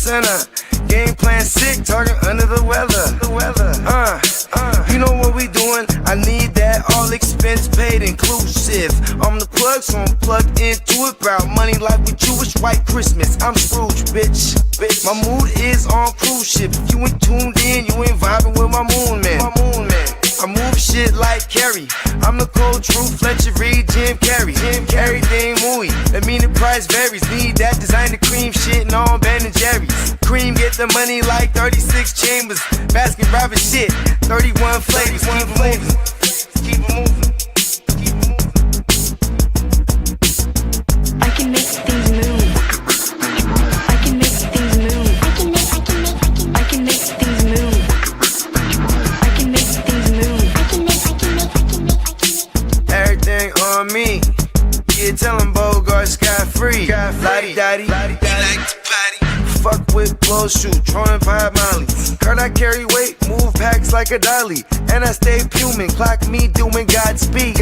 center. Game plan sick, target under the weather. You know what we doing? I need that all expense paid inclusive. I'm the plug, so I'm plugged into it. About money like with Jewish white Christmas. I'm Scrooge, bitch. My mood is on cruise ship. If you ain't tuned in, you ain't vibing with my moon man. I move shit like Kerry. I'm the cold truth, Fletcher Reed, Jim Carrey. Everything movie, that mean the price varies. Need that designer cream shit and all Ben and Jerry's. Cream get the money like 36 chambers. Baskin Robbins shit, 31 flavors. Keep it moving. I can make things move. I can make things move. I can make things move. I can make things move. Everything on me. Yeah, tell him Bogart scot-free. Lottie-dottie. Like to potty. Fuck with blow shoot, throwing 5 Molly. Heard I carry weight, move packs like a dolly. And I stay fuming, clock me doing Godspeed.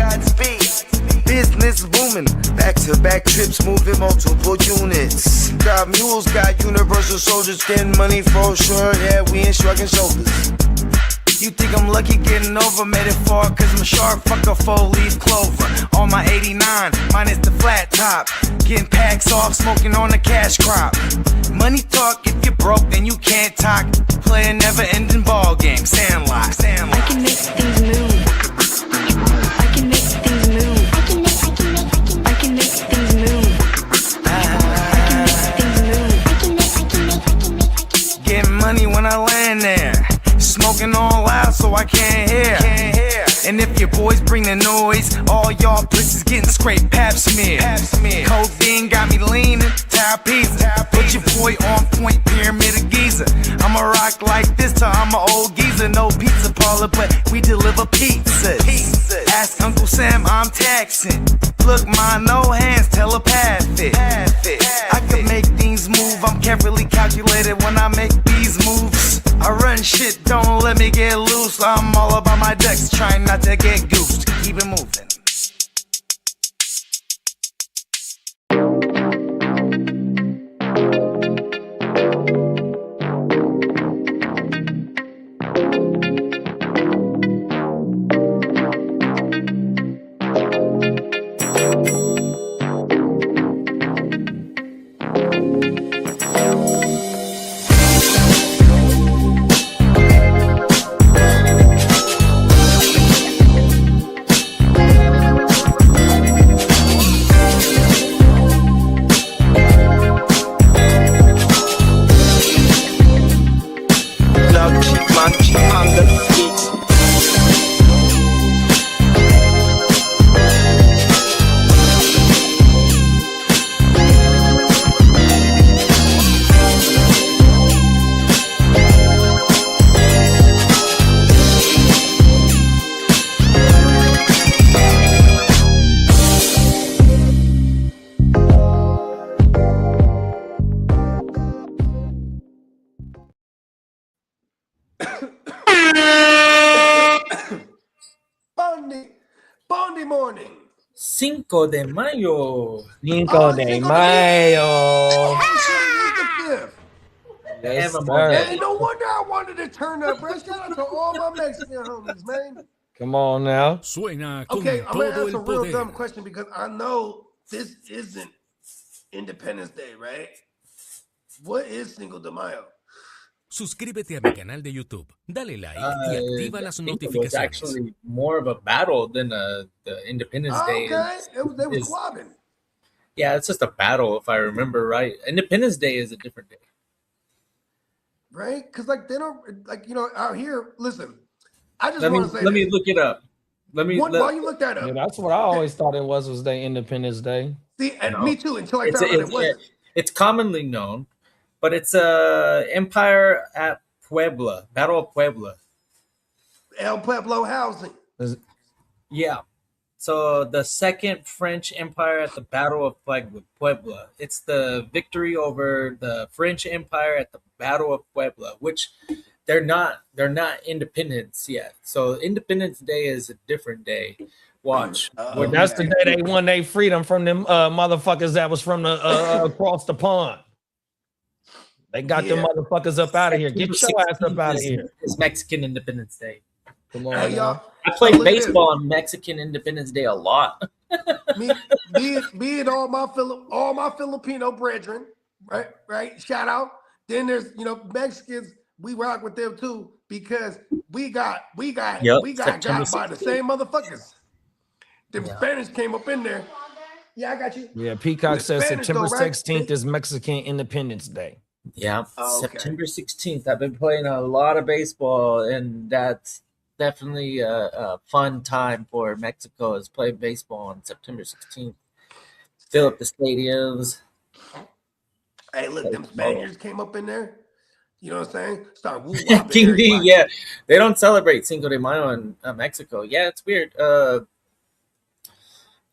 Business booming, back-to-back trips moving multiple units. Got mules, got universal soldiers, getting money for sure. Yeah, we ain't shrugging shoulders. You think I'm lucky getting over, made it far, cause I'm sharp, fuck a 4-leaf clover. On my 89, minus the flat top. Getting packs off, smoking on the cash crop. Money talk, if you're broke, then you can't talk. Play a never-ending ball game, Sandlot. I can make things move. I can make things move. I can make things move. I can make things move. Getting money when I land there. Smoking all loud so I can't hear. And if your boys bring the noise, all y'all places getting scraped pap smear. Codeine got me leaning, pizza. Put your boy on point, pyramid of Giza. I'ma rock like this till I'm an old geezer. No pizza parlor, but we deliver pizzas. Ask Uncle Sam, I'm taxing. Look, ma, no hands, telepathic. I can make things move, I'm carefully calculated when I make these moves. I run shit, don't let me get loose. I'm all about my ducks, trying not to get goosed. Keep it moving. Bondy morning. Cinco de Mayo. Cinco de Mayo. Yes, sir. No wonder I wanted to turn up, bro. Shout out to all my Mexican homies, man. Come on now. Suena con Okay, I'm gonna todo ask a el real poder. dumb question because I know this isn't Independence Day, right? What is Cinco de Mayo? Suscríbete a mi canal de YouTube, dale like y activa las I think it was notificaciones. actually more of a battle than the Independence Day. Okay, they was clubbing. Yeah, it's just a battle if I remember right. Independence Day is a different day. Right? Because like they don't out here. Listen, I just Let want to say. me look it up. While you look that up, Yeah, that's what I always thought it was their Independence Day. See, and No. me too. Until I found out it wasn't. It's commonly known, but it's Empire at Puebla, Battle of Puebla. El Pueblo housing. Yeah. So the second French Empire at the Battle of Puebla. It's the victory over the French Empire at the Battle of Puebla, which they're not independence yet. So Independence Day is a different day. Watch. That's the day they won their freedom from them motherfuckers that was from the across the pond. They got them motherfuckers up out of here. Get your ass up out of here. It's Mexican Independence Day. Come on, Hey, y'all. I played baseball on Mexican Independence Day a lot. Me and all my Filipino brethren, right? Shout out. Then there's Mexicans. We rock with them too because we got got by the same motherfuckers. Them Spanish came up in there. Yeah, I got you. Yeah, Peacock says September 16th is Mexican Independence Day. Yeah, September 16th. I've been playing a lot of baseball, and that's definitely a fun time for Mexico is playing baseball on September 16th. Fill up the stadiums. Hey, look, them Spaniards came up in there. You know what I'm saying? Start woo King D, yeah. They don't celebrate Cinco de Mayo in Mexico. Yeah, it's weird.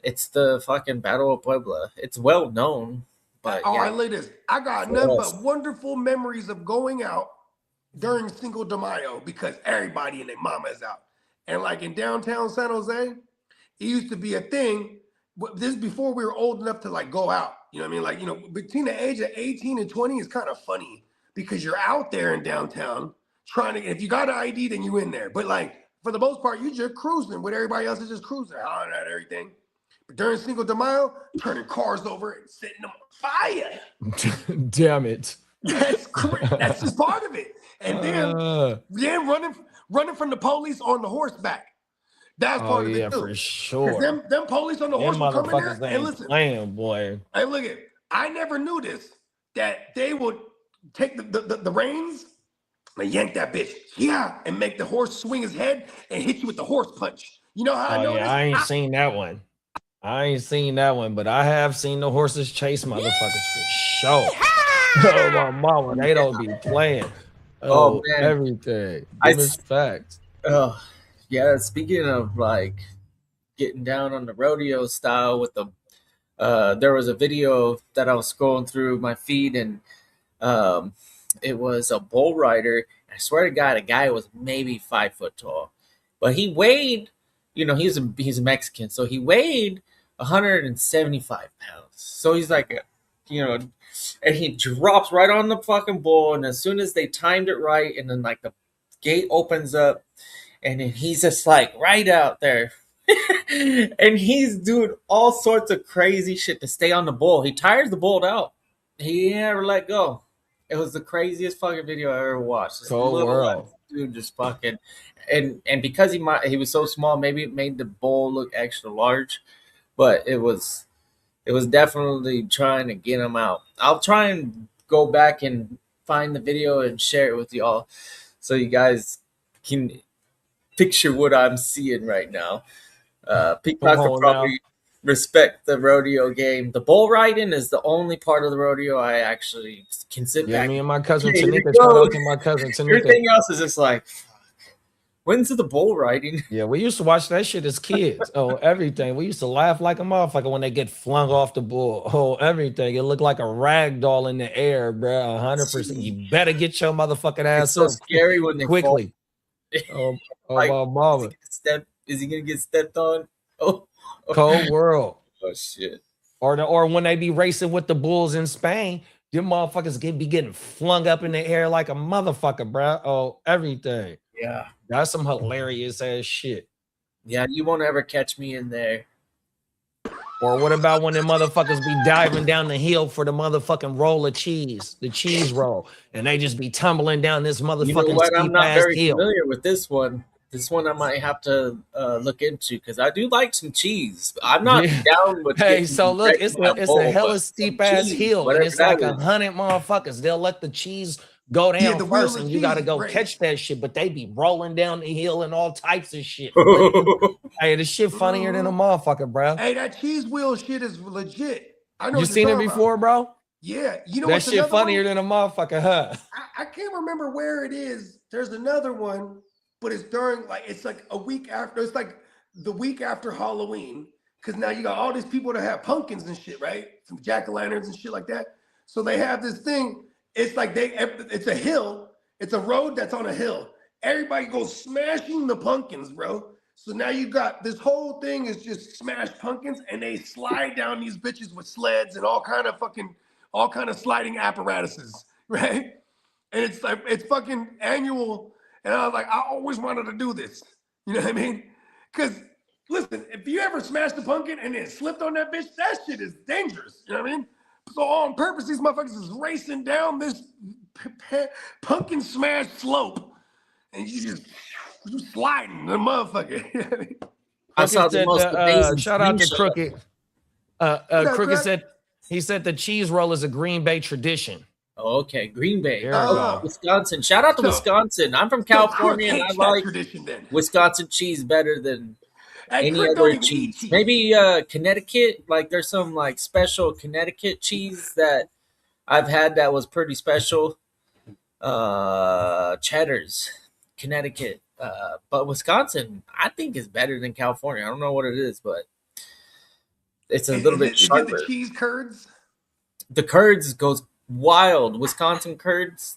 It's the fucking Battle of Puebla. It's well known, but I look at this. I got nothing but wonderful memories of going out during Cinco de Mayo because everybody and their mama is out. And like in downtown San Jose, it used to be a thing. This is before we were old enough to like go out. You know what I mean? Like, between the age of 18 and 20 is kind of funny because you're out there in downtown trying to, if you got an ID, then you in there. But like, for the most part, you just cruising with everybody else is just cruising, hollering at everything. But during Cinco de Mayo, turning cars over and setting them on fire. Damn it. That's crazy. That's just part of it. And then running from the police on the horseback. That's part of it too. For sure. Them police on the horse will come in there and listen. Playing, boy. Hey, look at. I never knew this. That they would take the reins and yank that bitch, and make the horse swing his head and hit you with the horse punch. You know how I know this? I ain't seen that one. But I have seen the horses chase motherfuckers for sure. Oh, my mama, they don't be playing. Oh, man. Everything. It's facts. Oh, yeah. Speaking of like getting down on the rodeo style with the, there was a video that I was scrolling through my feed, and it was a bull rider. I swear to God, a guy was maybe 5 foot tall, but he weighed, he's a Mexican, so he weighed 175 pounds. So he's like, and he drops right on the fucking bull, and as soon as they timed it right, and then like the gate opens up, and then he's just like right out there. And he's doing all sorts of crazy shit to stay on the bull. He tires the bull out. He never let go. It was the craziest fucking video I ever watched. Cold world. Dude just fucking, and because he was so small, maybe it made the bull look extra large, but it was definitely trying to get him out. I'll try and go back and find the video and share it with y'all so you guys can picture what I'm seeing right now. Peacock will probably respect the rodeo game. The bull riding is the only part of the rodeo I actually can sit back. Me and my cousin Tanika. Shout out to my cousin Tanika. Everything else is just like, when's the bull riding? Yeah, we used to watch that shit as kids. Oh, everything. We used to laugh like a motherfucker when they get flung off the bull. Oh, everything. It looked like a rag doll in the air, bro. 100%. You better get your motherfucking ass up. It's so scary when they quickly. Like, my mama. Is he gonna get stepped on? Oh, cold world. Oh shit. Or when they be racing with the bulls in Spain, them motherfuckers be getting flung up in the air like a motherfucker, bro. Oh, everything. Yeah. That's some hilarious ass shit. Yeah, you won't ever catch me in there. Or what about when them motherfuckers be diving down the hill for the motherfucking roll of cheese, the cheese roll, and they just be tumbling down this motherfucking I'm not very hill. familiar with this one. This one I might have to look into because I do like some cheese. I'm not down with. Hey, so look, it's a hella steep ass hill, and it's like 100 motherfuckers. They'll let the cheese go down first, and you got to go catch that shit. But they be rolling down the hill and all types of shit. Hey, this shit funnier than a motherfucker, bro. Hey, that cheese wheel shit is legit. I know you seen it before, bro. Yeah, you know that shit funnier than a motherfucker, huh? I can't remember where it is. There's another one. But it's during it's like a week after. It's like the week after Halloween, because now you got all these people that have pumpkins and shit, right? Some jack-o'-lanterns and shit like that. So they have this thing. It's like it's a hill. It's a road that's on a hill. Everybody goes smashing the pumpkins, bro. So now you got this whole thing is just smashed pumpkins, and they slide down these bitches with sleds and all kind of sliding apparatuses. right? And it's like it's fucking annual. And I was like, I always wanted to do this. You know what I mean? Because listen, if you ever smashed a pumpkin and it slipped on that bitch, that shit is dangerous. You know what I mean? So on purpose, these motherfuckers is racing down this pumpkin smash slope, and you sliding the motherfucker. You know what I mean? I saw the most amazing shout out to screenshot. Crooked. Crooked said he said the cheese roll is a Green Bay tradition. Oh, okay, Green Bay, There we go. Wisconsin. Shout out to Wisconsin. I'm from California, and I like Wisconsin cheese better than any other cheese. Maybe Connecticut. Like there's some like special Connecticut cheese that I've had that was pretty special. Cheddar's, Connecticut. But Wisconsin, I think is better than California. I don't know what it is, but it's a little bit sharper. The cheese curds? The curds goes wild. Wisconsin curds,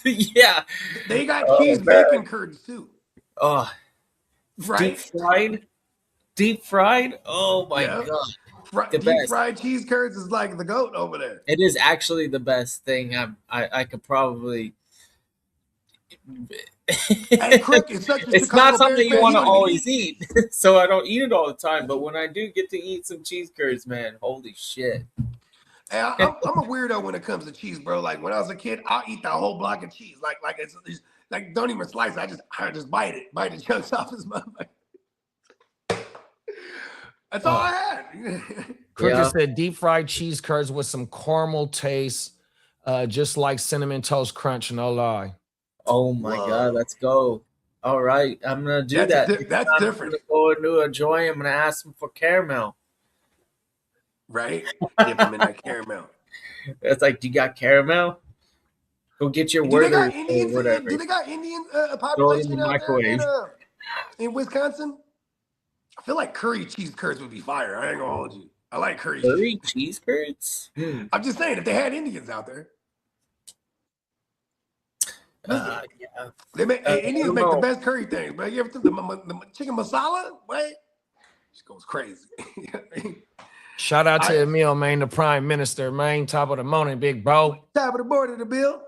yeah. They got cheese bacon curds too. Oh, right. Deep fried. Oh my god. Deep fried cheese curds is like the goat over there. It is actually the best thing. I could probably. Hey, Crick, it's not something you want to always eat, so I don't eat it all the time. But when I do get to eat some cheese curds, man, holy shit! Hey, I'm a weirdo when it comes to cheese, bro. Like when I was a kid, I'll eat the whole block of cheese. Like it's like don't even slice it. I just bite the chunks off his motherfucker. That's all I had. Cricket said deep fried cheese curds with some caramel taste, just like cinnamon toast crunch. No lie. Oh my god, let's go! All right, I'm gonna do that. That's different. I'm gonna go into a Joy. I'm gonna ask him for caramel. Right? Dip him in that caramel. It's like, do you got caramel? Go get your Werther or whatever. Do they got Indian population out there in Wisconsin? I feel like curry cheese curds would be fire. I ain't gonna hold you. I like curry cheese curds. I'm just saying, if they had Indians out there. Yeah. They make Indians make the best curry things, but you ever think the chicken masala? Wait, she goes crazy. Shout out to Emil, man, the Prime Minister, man. Top of the morning, big bro. Top of the board of the bill.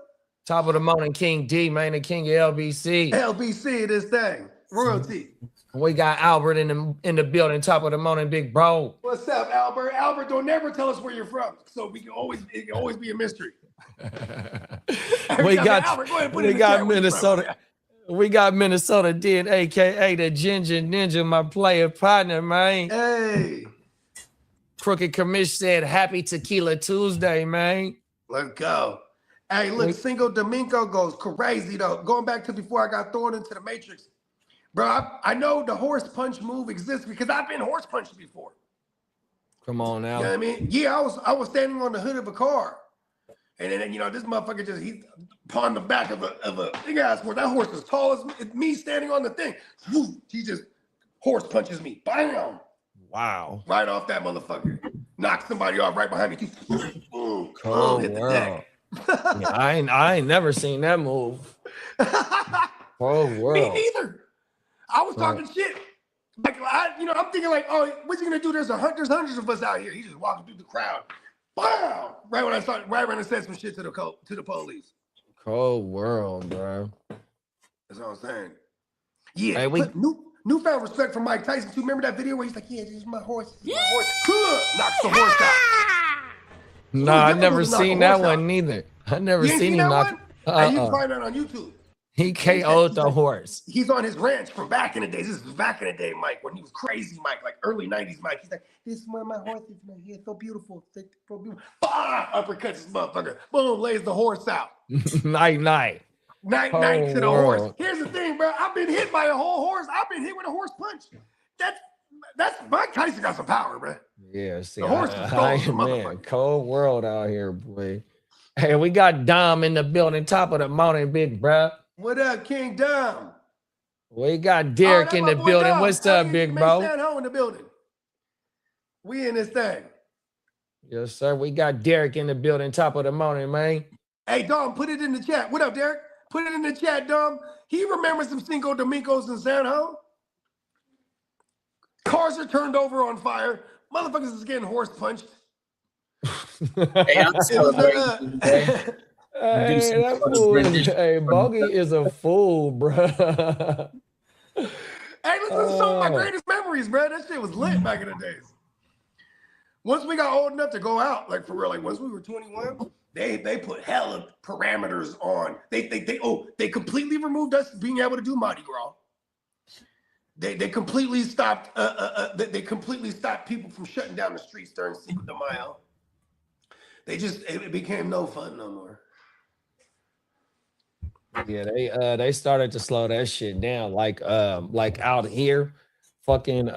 Top of the morning, King D, man, the king of LBC. LBC, this thing, royalty. We got Albert in the building. Top of the morning, big bro. What's up, Albert? Albert, don't never tell us where you're from, so it can always be a mystery. we got Minnesota. We got Minnesota Did, aka the Ginger Ninja, my player partner, man. Hey. Crooked Commish said, "Happy Tequila Tuesday, man." Let's go. Hey, look, Cinco de Mayo goes crazy though. Going back to before I got thrown into the Matrix, bro. I know the horse punch move exists because I've been horse punched before. Come on now. You know what I mean? Yeah, I was standing on the hood of a car. And then, this motherfucker he's upon the back of a big ass horse. That horse is tall as me standing on the thing. He just horse punches me. Bam! Wow. Right off that motherfucker. Knock somebody off right behind me. Cold hit the deck. Yeah, I ain't never seen that move. Oh, world. Me neither. I was talking shit. Like I'm thinking like, oh, what's he gonna do? There's hundreds of us out here. He just walking through the crowd. Wow! Right when I said some shit to the police. Cold world, bro. That's what I'm saying. Yeah, hey, we newfound respect for Mike Tyson too. Remember that video where he's like, "Yeah, this is my horse." This is my horse. Knocks the horse out. No, I never seen that one neither. I never seen him knock. You can find that on YouTube. He KO'd the horse. He's on his ranch from back in the days. This is back in the day, Mike, when he was crazy, Mike, like early 90s, Mike. He's like, this is where my horse is, man. He's so beautiful. So beautiful. Uppercuts this motherfucker. Boom, lays the horse out. Night. Night to the horse. Here's the thing, bro. I've been hit by a whole horse. I've been hit with a horse punch. That's Mike Tyson got some power, bro. Yeah, see, the horse is man, cold world out here, boy. Hey, we got Dom in the building. Top of the morning, big bro. What up, King Dom? We got Derek in the building. Dom. What's up, big bro? Stand home in the building. We in this thing. Yes, sir. We got Derek in the building. Top of the morning, man. Hey, Dom, put it in the chat. What up, Derek? Put it in the chat, Dom. He remembers some Cinco de Mayo in San Jose. Cars are turned over on fire. Motherfuckers is getting horse punched. Hey, I'm celebrating. Hey, that fool is, hey, Bogey is a fool, bro. Hey, listen to some of my greatest memories, bro. That shit was lit back in the days. Once we got old enough to go out, like for real, like once we were 21, they put hella parameters on. They completely removed us being able to do Mardi Gras. They completely stopped they completely stopped people from shutting down the streets during Cinco De Mayo. It became no fun no more. Yeah, they started to slow that shit down. Like out here, fucking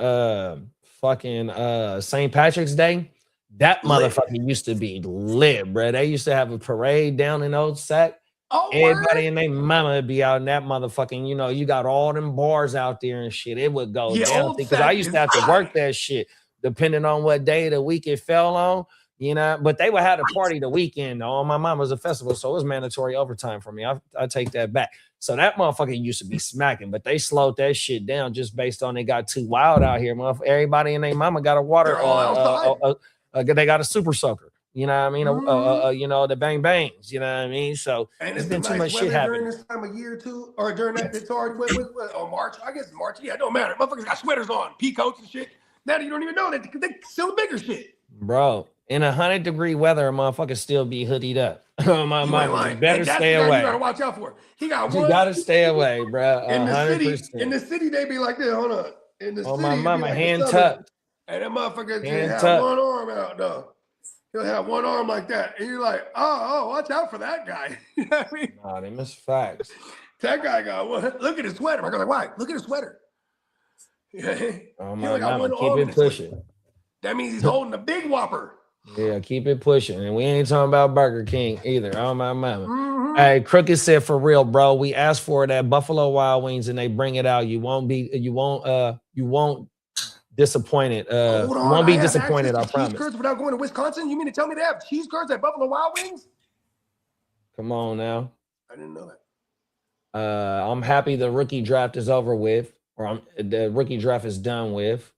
St. Patrick's Day. That motherfucker used to be lit, bro. They used to have a parade down in Old Sac. Oh, everybody and their mama would be out in that motherfucking, you got all them bars out there and shit. It would go down because I used to have to work that shit depending on what day of the week it fell on. But they would have a party the weekend. On my mama's a festival, so it was mandatory overtime for me. I take that back. So that motherfucker used to be smacking, but they slowed that shit down just based on they got too wild out here. Everybody and their mama got a water. They got a super soaker. You know what I mean? Mm-hmm. The bang bangs. You know what I mean? So and it's been too much shit happening during this time of year too, or during that. It's already March. I guess March. Yeah, it don't matter. Motherfuckers got sweaters on, pea coats and shit. Now you don't even know that they still bigger shit, bro. In 100-degree weather, a motherfucker still be hoodied up. My mama, better stay away. You gotta watch out for. You gotta stay away, bro. 100%. In the city, they be like this. Hold on. In the city, my mama, like hand tucked. And that motherfucker just have one arm out though. He'll have one arm like that, and you're like, oh, watch out for that guy. You know what I mean? Nah, they miss facts. That guy got one. Look at his sweater. I'm like, why? Look at his sweater. Oh my mama, keep it pushing. That means he's holding a big whopper. Yeah, keep it pushing. And we ain't talking about Burger King either. Oh my mama. Mm-hmm. Hey, Crooked said, for real, bro. We asked for it at Buffalo Wild Wings and they bring it out. You won't disappointed. You won't be disappointed, I promise. Cheese curds without going to Wisconsin? You mean to tell me they have cheese curds at Buffalo Wild Wings? Come on now. I didn't know that. I'm happy the rookie draft is over with, or the rookie draft is done with.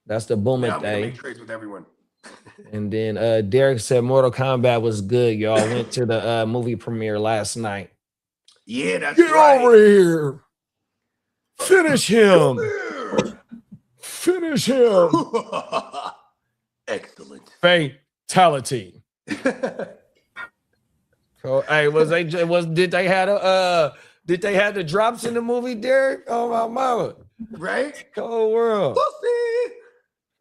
That's the boomer I'm day. Make trades with everyone. And then Derek said Mortal Kombat was good. Y'all went to the movie premiere last night. Yeah, that's Get right. over here. Finish him. Finish him. Excellent. Fatality. So, hey, did they have the drops in the movie, Derek? Oh my mama. Right? Cold world. Pussy.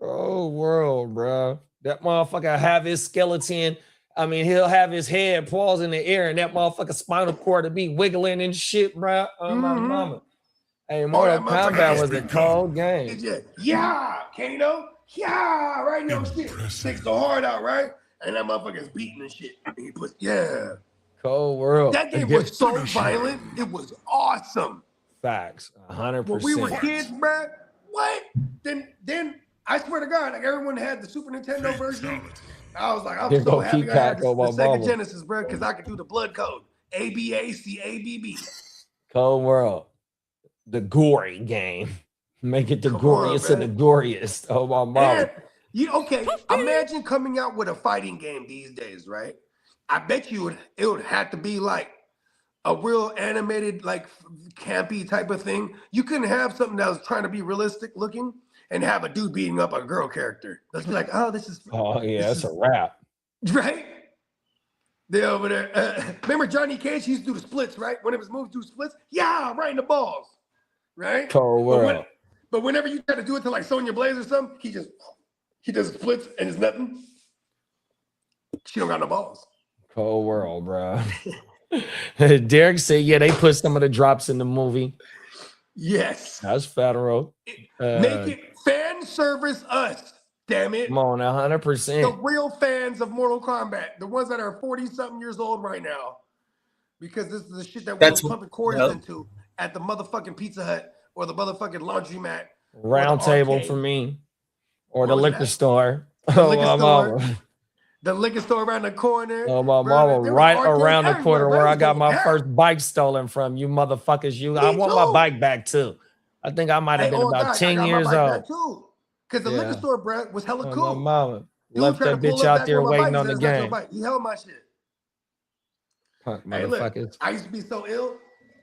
Cold world, bro. That motherfucker have his skeleton. I mean, he'll have his head paws in the air, and that motherfucker spinal cord to be wiggling and shit, bro. Oh my mama. Hey, Mortal Kombat was a cold game. Yeah, Kano. Yeah, right now shit. Sticks the heart out, right? And that motherfucker's beating and shit. And he puts, Cold world. That game was so violent. It was awesome. Facts. 100%. When we were kids, bro, what? Then I swear to God, like everyone had the Super Nintendo version. I was like, I'm so happy I had the Sega Genesis, bro, because I could do the blood code. ABACABB. Cold world. The gory game. Make it the goriest of the goriest. Oh my mom. Okay, imagine coming out with a fighting game these days, right? I bet you it would have to be like a real animated, like campy type of thing. You couldn't have something that was trying to be realistic looking and have a dude beating up a girl character. Let's be like, that's a wrap. Right? They over there. Remember Johnny Cage? He used to do the splits, right? One of his moves do splits. Yeah, right in the balls. Right? Cold world. But whenever you try to do it to like Sonya Blaze or something, he does splits and it's nothing. She don't got no balls. Cold world, bro. Derek said, they put some of the drops in the movie. Yes. That's federal. Make it fan service us, damn it. Come on, 100%. The real fans of Mortal Kombat, the ones that are 40-something years old right now, because this is the shit that we're pumping quarters into at the motherfucking Pizza Hut or the motherfucking laundromat. Round table for me. Or the liquor store. The liquor store around the corner. Oh, my mama, right around the corner where I got my first bike stolen from. You motherfuckers. I want my bike back, too. I think I might have been about 10 years old. Because the liquor store, bro, was hella cool. My mama. Left that bitch out there waiting on the game. He held my shit. Punk Hey, look, motherfuckers. I used to be so ill.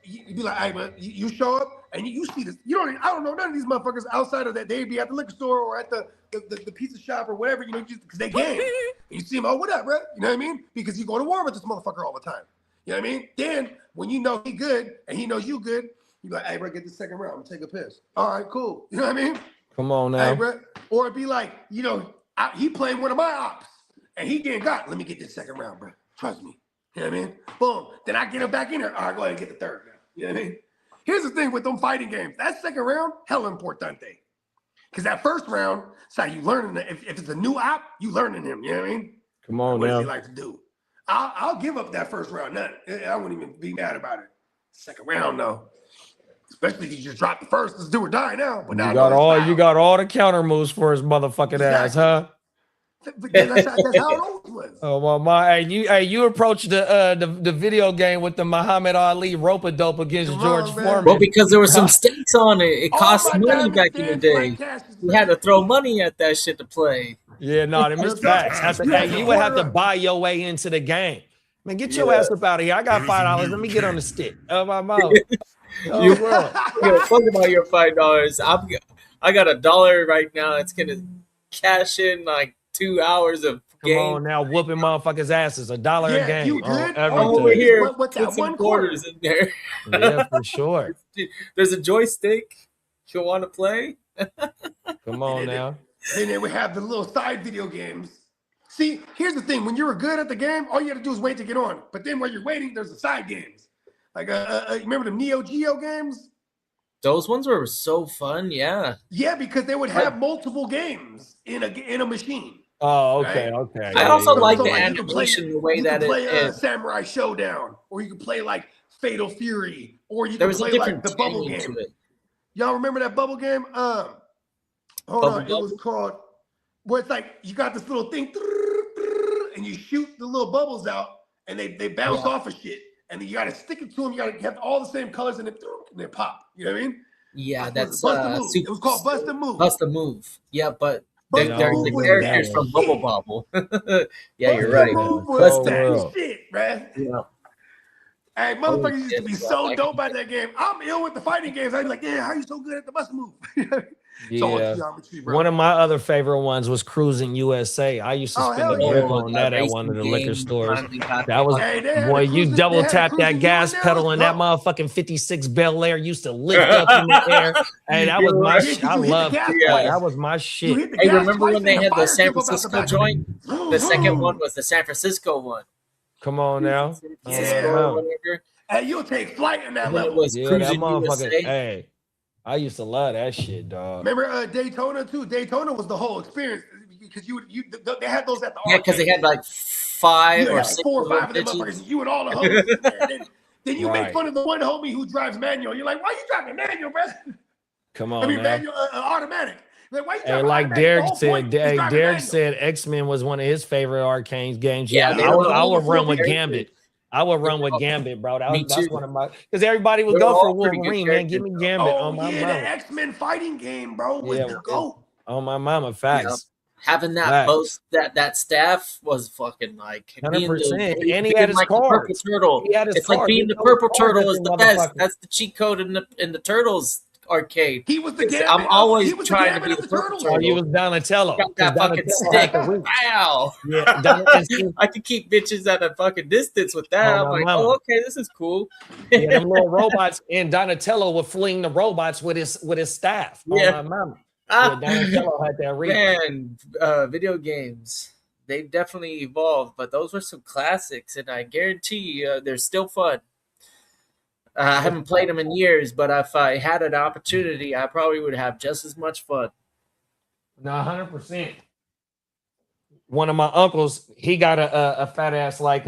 You'd be like, hey, man, you show up and you see this. I don't know none of these motherfuckers outside of that. They'd be at the liquor store or at the pizza shop or whatever, because they game. And you see them, oh, what up, bro? You know what I mean? Because you go to war with this motherfucker all the time. You know what I mean? Then when you know he good and he knows you good, you be like, hey, bro, get the second round. I'm gonna take a piss. All right, cool. You know what I mean? Come on now. Hey, bro. Or it'd be like, he playing one of my ops and he getting got. Let me get this second round, bro. Trust me. You know what I mean? Boom. Then I get him back in there. All right, go ahead and get the third now. You know what I mean? Here's the thing with them fighting games. That second round, hella importante. Because that first round, it's how you learning. If it's a new op, you learning him. You know what I mean? Come on what now. What does he like to do? I'll give up that first round. I wouldn't even be mad about it. Second round, though. Especially if you just drop the first. Let's do or die now. But you got all the counter moves for his motherfucking ass, huh? That's how it always was. Oh well, you approached the video game with the Muhammad Ali rope-a-dope against George Foreman. Well, because there were some stakes on it. It cost money back in the day. You had to throw money at that shit to play. Yeah, no, them is facts. You would have to buy your way into the game. Man, get your ass up out of here. I got $5. Let me get on the stick. Oh my mouth. Fuck about your $5. I got $1 right now. It's gonna cash in like 2 hours of game. Come on now, whooping motherfuckers' asses. $1 a game. You good? Over here, put some quarters in there. Yeah, for sure. There's a joystick. You want to play? Come on now. Then they would have the little side video games. See, here's the thing. When you were good at the game, all you had to do is wait to get on. But then while you're waiting, there's the side games. Like, remember the Neo Geo games? Those ones were so fun, yeah. Yeah, because they would have multiple games in a machine. Oh, okay, right? Okay. I also like the animation, the way that it is. Samurai Showdown, or you could play like Fatal Fury, or you could play like the bubble game. Y'all remember that bubble game? Hold on, it was called, where it's like you got this little thing, and you shoot the little bubbles out, and they bounce off of shit, and then you got to stick it to them. You got to have all the same colors, and they pop. You know what I mean? Yeah, that's Bust a Move. It was called Bust a Move. Bust a Move. Yeah, but they're the characters from Bubble Bobble. Yeah, you're right. Bust that shit, man. Yeah. Hey, motherfuckers used to be so dope at that game. I'm ill with the fighting games. I'd be like, yeah, how you so good at the Bust a Move? Yeah. One of my other favorite ones was Cruising USA. I used to spend a grip on that at one of the liquor stores. That was, boy, you double tap that gas pedal and that motherfucking 56 Bel Air used to lift up in the air. Hey, that was my shit. I loved it. That was my shit. Hey, remember when they had the San Francisco joint? The second one was the San Francisco one. Come on now. Hey, you'll take flight in that level. Yeah, that motherfucker. Hey. I used to love that shit, dog. Remember Daytona too? Daytona was the whole experience because they had those at the arcade. Yeah, because they had like 5 or 6 4 or 5 of them motherfuckers. You and all the homies. then you make fun of the one homie who drives manual. You're like, why you driving manual, bro? Come on, manual, automatic. Like, why you driving like Derek said, Derek said X-Men was one of his favorite arcade games. Yeah, I would run with Gambit. I would run with Gambit, bro. That's one of my, because everybody would go for Wolverine, man. Give me Gambit on my mama. The X-Men fighting game, bro, was the GOAT. On my mama, facts. Having that that staff was fucking like 100%. And he had his car. It's like being the purple turtle is the best. That's the cheat code in the Turtles arcade. He was the Gambit. I'm always trying to be the purple turtle. He was Donatello. Got that fucking stick. Wow. Yeah, I could keep bitches at a fucking distance with that. I'm like, oh, okay, this is cool. Yeah, them little robots, and Donatello would fling the robots with his staff. Yeah. My mama. Yeah, Donatello had that reach. Man, video games, they've definitely evolved, but those were some classics, and I guarantee you they're still fun. I haven't played them in years, but if I had an opportunity, I probably would have just as much fun. No, 100%. One of my uncles, he got a fat ass like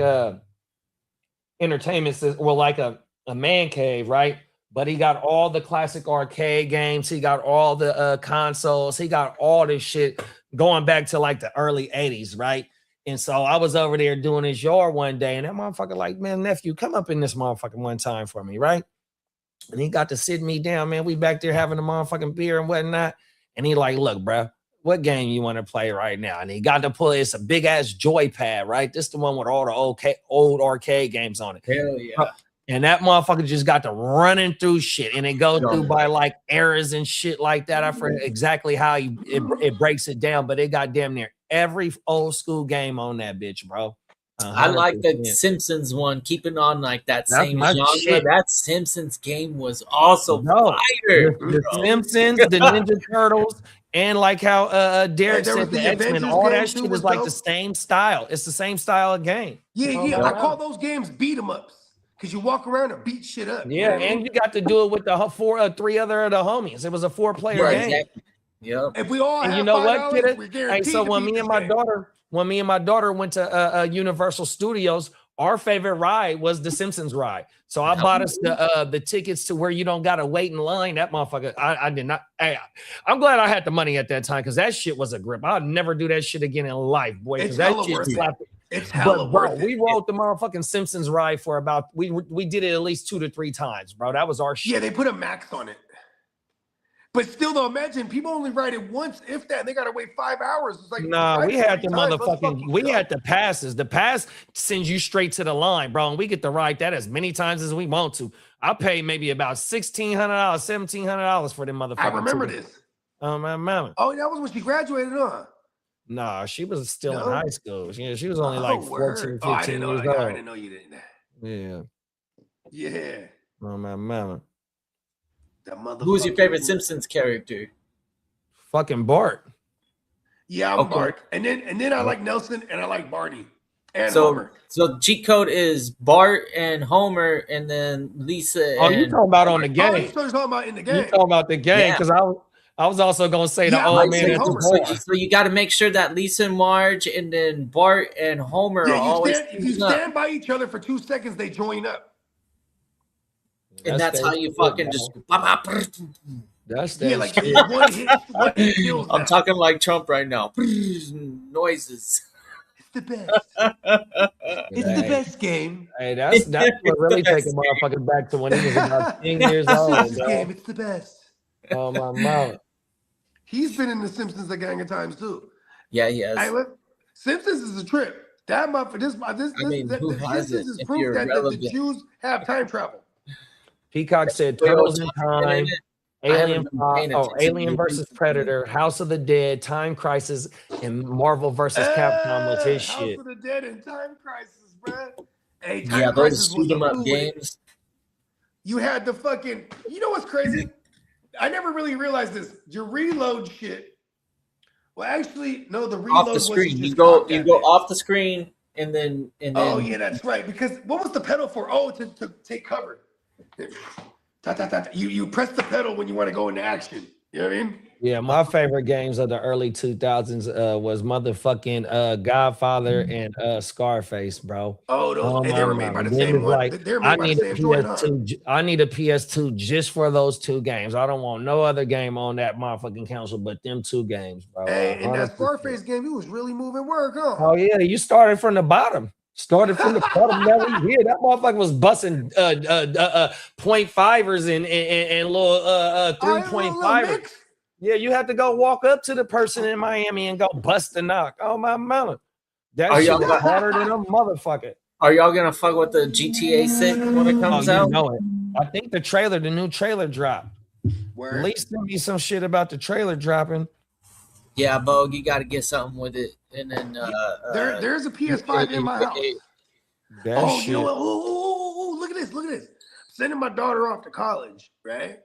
entertainment system, well, like a man cave, right? But he got all the classic arcade games. He got all the consoles. He got all this shit going back to like the early 80s, right? And so I was over there doing his yard one day, and that motherfucker like, man, nephew, come up in this motherfucking one time for me, right? And he got to sit me down, man. We back there having a motherfucking beer and whatnot. And he like, look, bro, what game you want to play right now? And he got to pull it's a big ass joypad, right? This the one with all the old arcade games on it. Hell yeah. And that motherfucker just got to running through shit, and it goes through by like errors and shit like that. I forget exactly how it breaks it down, but it got damn near every old school game on that bitch, bro. 100%. I like the Simpsons one, keeping on like that same genre. Shit. That Simpsons game was also fire. The Simpsons, the Ninja Turtles, and like how Derek said, the X-Men, all that shit was like the same style. It's the same style of game. Yeah. I call those games beat 'em ups. Because you walk around and beat shit up. Yeah, and you got to do it with the three other of the homies. It was a 4-player game. Exactly. Yep. If we all have you know what, kid? hey, so when me and my daughter went to Universal Studios, our favorite ride was the Simpsons ride. So I bought us the tickets to where you don't gotta wait in line. That motherfucker, I did not. I'm glad I had the money at that time because that shit was a grip. I'll never do that shit again in life, boy. Because that shit slapped. It's hella worth it. We rode the motherfucking Simpsons ride for about we did it at least 2 to 3 times, bro. That was our shit. Yeah, they put a max on it. But still, though, imagine people only ride it once, if that. And they gotta wait 5 hours. It's like we had the motherfucking we had the passes. The pass sends you straight to the line, bro. And we get to ride that as many times as we want to. I paid maybe about $1,600, $1,700 for them motherfuckers. I remember this. Oh my mama. Oh, that was when she graduated, huh? Nah, she was still in high school. She was only like 14, 15 years old. I didn't know you didn't. Yeah. Oh my mama. Who's your favorite Simpsons character? Fucking Bart. Yeah, I'm Bart. And then I like Nelson and I like Barney and Homer. So cheat code is Bart and Homer and then Lisa. Oh, you talking about on the game? You're talking about in the game. You talking about the game? Because I was also gonna say the old man at the bar. So you got to make sure that Lisa and Marge and then Bart and Homer are always. If you stand by each other for 2 seconds, they join up. And that's how you fucking just. That's like one hit kills I'm talking like Trump right now. Noises. It's the best. It's the best game. Hey, that's what really taking motherfuckers back to when he was about 10 years old. It's the game. It's the best. Oh my mouth. He's been in the Simpsons a gang of times too. Yeah, he has. Simpsons is a trip. That Simpsons is proof that the Jews have time travel. Peacock said Turtles in Time, Alien versus Predator, House of the Dead, Time Crisis, and Marvel versus Capcom was his shit. House of the Dead and Time Crisis, bro. Hey, those shoot 'em up games. You had the fucking. You know what's crazy? I never really realized this. Your reload shit. Well, actually, no. The reload off the screen. You go off the screen and then. Oh yeah, that's right. Because what was the pedal for? Oh, to take cover. You press the pedal when you want to go into action. You know what I mean? Yeah, my favorite games of the early 2000s was motherfucking Godfather and Scarface, bro. Oh, they were made by the same one. Like, I need a PS2. I need a PS2 just for those 2 games. I don't want no other game on that motherfucking console but them 2 games, bro. Hey, in that Scarface game, you was really moving work, huh? Oh yeah, you started from the bottom. Started from the bottom. That motherfucker was busting 0.5ers and little 3.5ers. Yeah, you have to go walk up to the person in Miami and go bust the knock. Oh my mama, that shit was harder than a motherfucker. Are y'all gonna fuck with the GTA 6 when it comes out? Know it. I think the new trailer dropped. At least send me some shit about the trailer dropping. Yeah, Bogue, you got to get something with it, and then there's a PS5 in my house. Shit. You know what? Ooh, look at this. Sending my daughter off to college, right?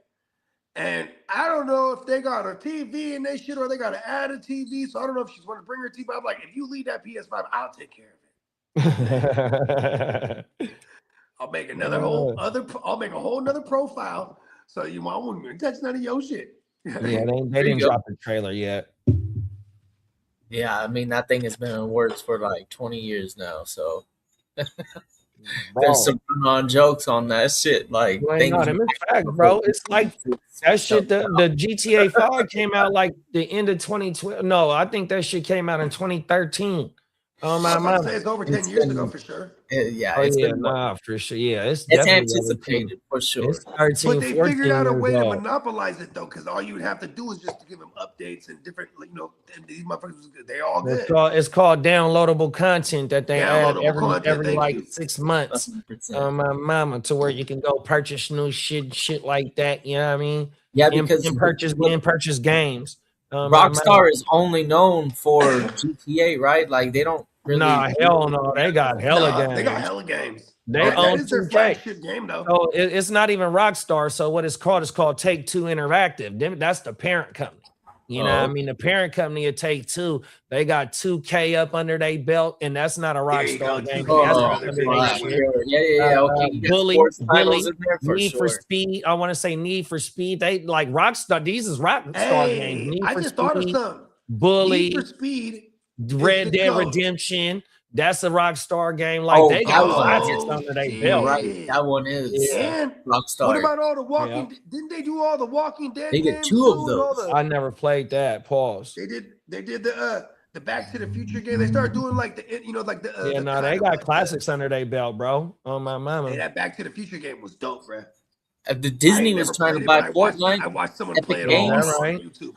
And I don't know if they got a TV and they shit, or they got to add a TV. So I don't know if she's going to bring her TV. I'm like, if you leave that PS5, I'll take care of it. I'll make I'll make a whole nother profile. So you mom wouldn't touch none of your shit. Yeah, they didn't drop the trailer yet. Yeah, I mean, that thing has been in works for like 20 years now, so there's some on jokes on that shit. Like, fact, bro. It's like that shit. The GTA 5 came out like the end of 2012. No, I think that shit came out in 2013. Oh I my was about to mama. say it's over 10 years ago for sure. Yeah, Oh it's yeah, been nah, for sure. Yeah, it's it's definitely over 10. anticipated for sure. It's 13, But they 14 figured out a years way to old. monopolize it though, because all you would have to do is just to give them updates and different, and these motherfuckers, they all good. It's called downloadable content that they add Downloadable content, every thank like you. 6 months. 100%. My mama, to where you can go purchase new shit like that. You know what I mean? Yeah, because and purchase games. My mama. Rockstar is only known for GTA, right? Like they don't really. Nah, hell no. They got hella games. They got hella games. They that own is their 2K. flagship game though. So it's not even Rockstar. So what it's called Take-Two Interactive. That's the parent company. You know what I mean? The parent company of Take-Two, they got 2K up under their belt, and that's not a Rockstar game. Yeah. Okay. Bully, Need sure. for Speed. I want to say Need for Speed. They like Rockstar. These is Rockstar games. I just thought of something. Bully, Need for Speed, Red Dead Redemption. That's a Rockstar game. Like they got classics under their belt. Right. That one is Rockstar. What about all the Walking? Didn't they do all the Walking Dead? They did 2 of those. I never played that. Pause. They did the Back to the Future game. They started doing like the they got classics under their belt, bro. On my mama. Hey, that Back to the Future game was dope, bro. The Disney was trying to buy Fortnite. I watched someone play it on YouTube.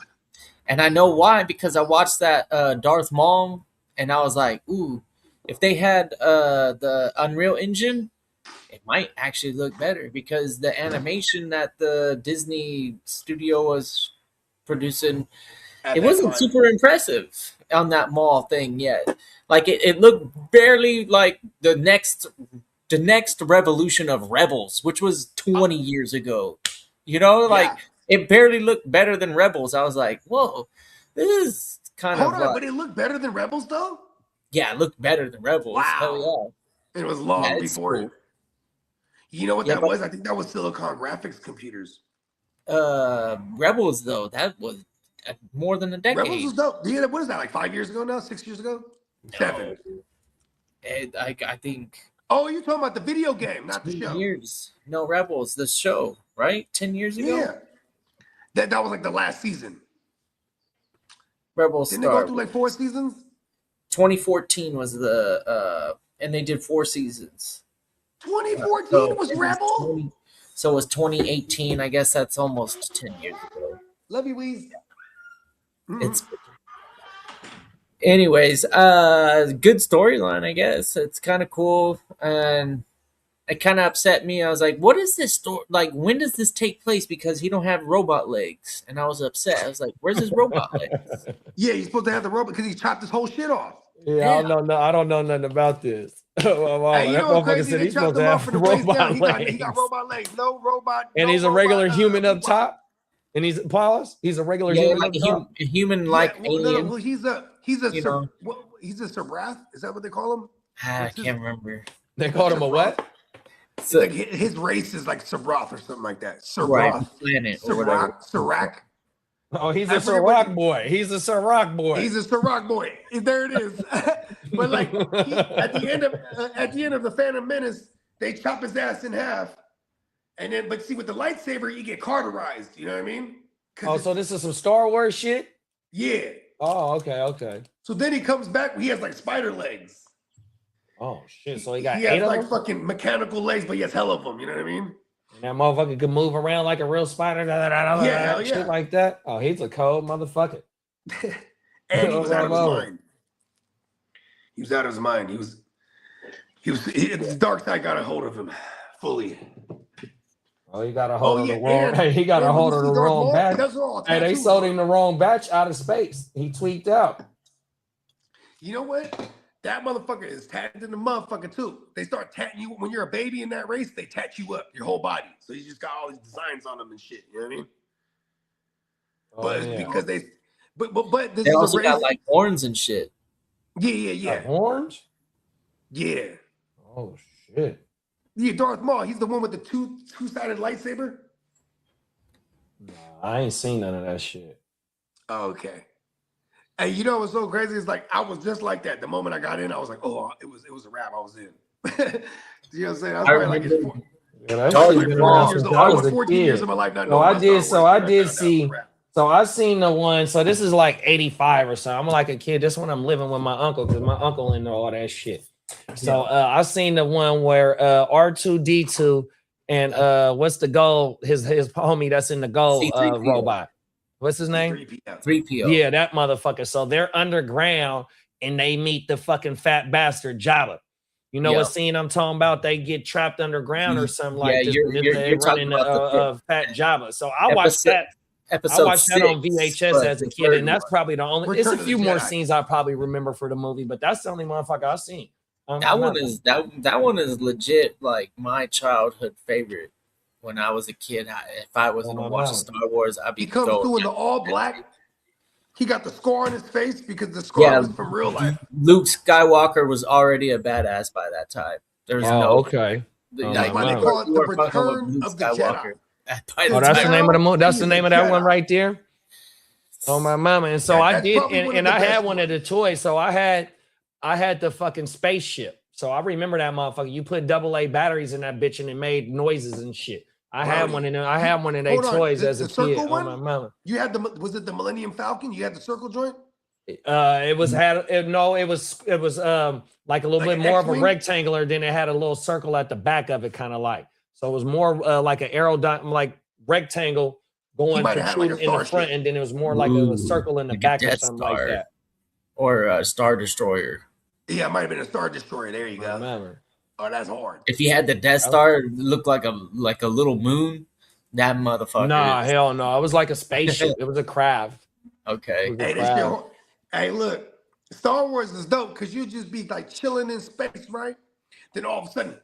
And I know why, because I watched that Darth Maul, and I was like, ooh, if they had the Unreal Engine, it might actually look better, because the animation that the Disney studio was producing, it wasn't super impressive on that Maul thing yet. Like it looked barely like the next revolution of Rebels, which was 20 years ago. It barely looked better than Rebels. I was like, whoa, this is Hold on, but it looked better than Rebels though? Yeah, it looked better than Rebels. Wow. Hell yeah. It was long before it. You know what that was? I think that was Silicon Graphics computers. Rebels though, that was more than a decade. Rebels was dope. Yeah, what is that, like 5 years ago now? 6 years ago? No. 7. I think. Oh, you're talking about the video game, not the show. Years. No, Rebels, the show, right? 10 years ago? Yeah. That was like the last season. Rebels Didn't they go through like 4 seasons? 2014 was and they did 4 seasons. 2014 was Rebel? So it was 2018. I guess that's almost 10 years ago. Love you, Weez. It's anyways, good storyline, I guess. It's kind of cool, and it kind of upset me. I was like, what is this story? Like, when does this take place? Because he don't have robot legs. And I was upset. I was like, where's his robot legs? Yeah, he's supposed to have the robot because he chopped his whole shit off. Yeah, I don't know nothing about this. Hey, you know what's crazy? They chopped him off from the waist down. He got robot legs. No robot. And he's a regular human up top. And he's a regular human, like a human like alien. No, he's a Sabrath. Is that what they call him? I can't remember. They called him a what? So, like his race is like Sabroth or something like that. Sabroth, planet or whatever. Sirac. Oh, he's a Ciroc boy. He's a Ciroc boy. He's a Ciroc boy. There it is. But like at the end of the Phantom Menace, they chop his ass in half. And then, but see, with the lightsaber, you get carterized. You know what I mean? Oh, so this is some Star Wars shit? Yeah. Oh, okay. So then he comes back. He has like spider legs. Oh shit! So he has like fucking mechanical legs, but he has hell of them. You know what I mean? And that motherfucker can move around like a real spider. Yeah, shit like that. Oh, he's a cold motherfucker. And he was out of his mind. He was out of his mind. The dark side got a hold of him fully. Oh, he got a hold of the wrong. He got a hold of the wrong batch. Hey, they sold him the wrong batch out of space. He tweaked out. You know what? That motherfucker is tattooed in the motherfucker too. They start tatting you when you're a baby in that race. They tat you up your whole body, so you just got all these designs on them and shit. You know what I mean? Because this they also got like horns and shit. Yeah. Like horns? Yeah. Oh shit. Yeah, Darth Maul. He's the one with the two-sided lightsaber. Nah, I ain't seen none of that shit. Okay. And you know what's so crazy? It's like I was just like that. The moment I got in, I was like, oh, it was a wrap. I was in. You know what I'm saying? I was probably like, I was 14 years of my life not knowing. I So I seen the one. So this is like 85 or so. I'm like a kid. This one I'm living with my uncle because my uncle into all that shit. So I seen the one where R2D2 and what's the goal? His homie that's in the goal robot. What's his name? 3PO. Yeah, that motherfucker. So they're underground and they meet the fucking fat bastard Jabba. You know what scene I'm talking about? They get trapped underground or something like this. You're running fat Jabba. So I watched that. I watched that on VHS as a kid, and that's probably the only. There's a few more scenes I probably remember for the movie, but that's the only motherfucker I've seen. That one is legit like my childhood favorite. When I was a kid, if I was gonna watch Star Wars, I'd be. He comes through in the all black. He got the scar on his face because the scar was from real life. Luke Skywalker was already a badass by that time. There's okay. That's why they call it the Return of the Jedi. That's the name of the movie. That's the name of that one right there. Oh my mama! And so I did, and I had one of the toys. So I had the fucking spaceship. So I remember that motherfucker. You put AA batteries in that bitch, and it made noises and shit. I had one in there. I had one of their toys as a kid. Oh my mama! You had was it the Millennium Falcon? You had the circle joint? It was like a little bit more of a rectangular. Then it had a little circle at the back of it, kind of like. So it was more like an like rectangle going protruding in the front, and then it was more like a circle in the back or something like that. Or a Star Destroyer. Yeah, it might have been a Star Destroyer. There you go. Remember. Oh, that's hard. If he had the Death Star, it looked like a little moon. That motherfucker. Nah, hell no. It was like a spaceship. It was a craft. Okay. Hey, look, Star Wars is dope because you just be like chilling in space, right? Then all of a sudden,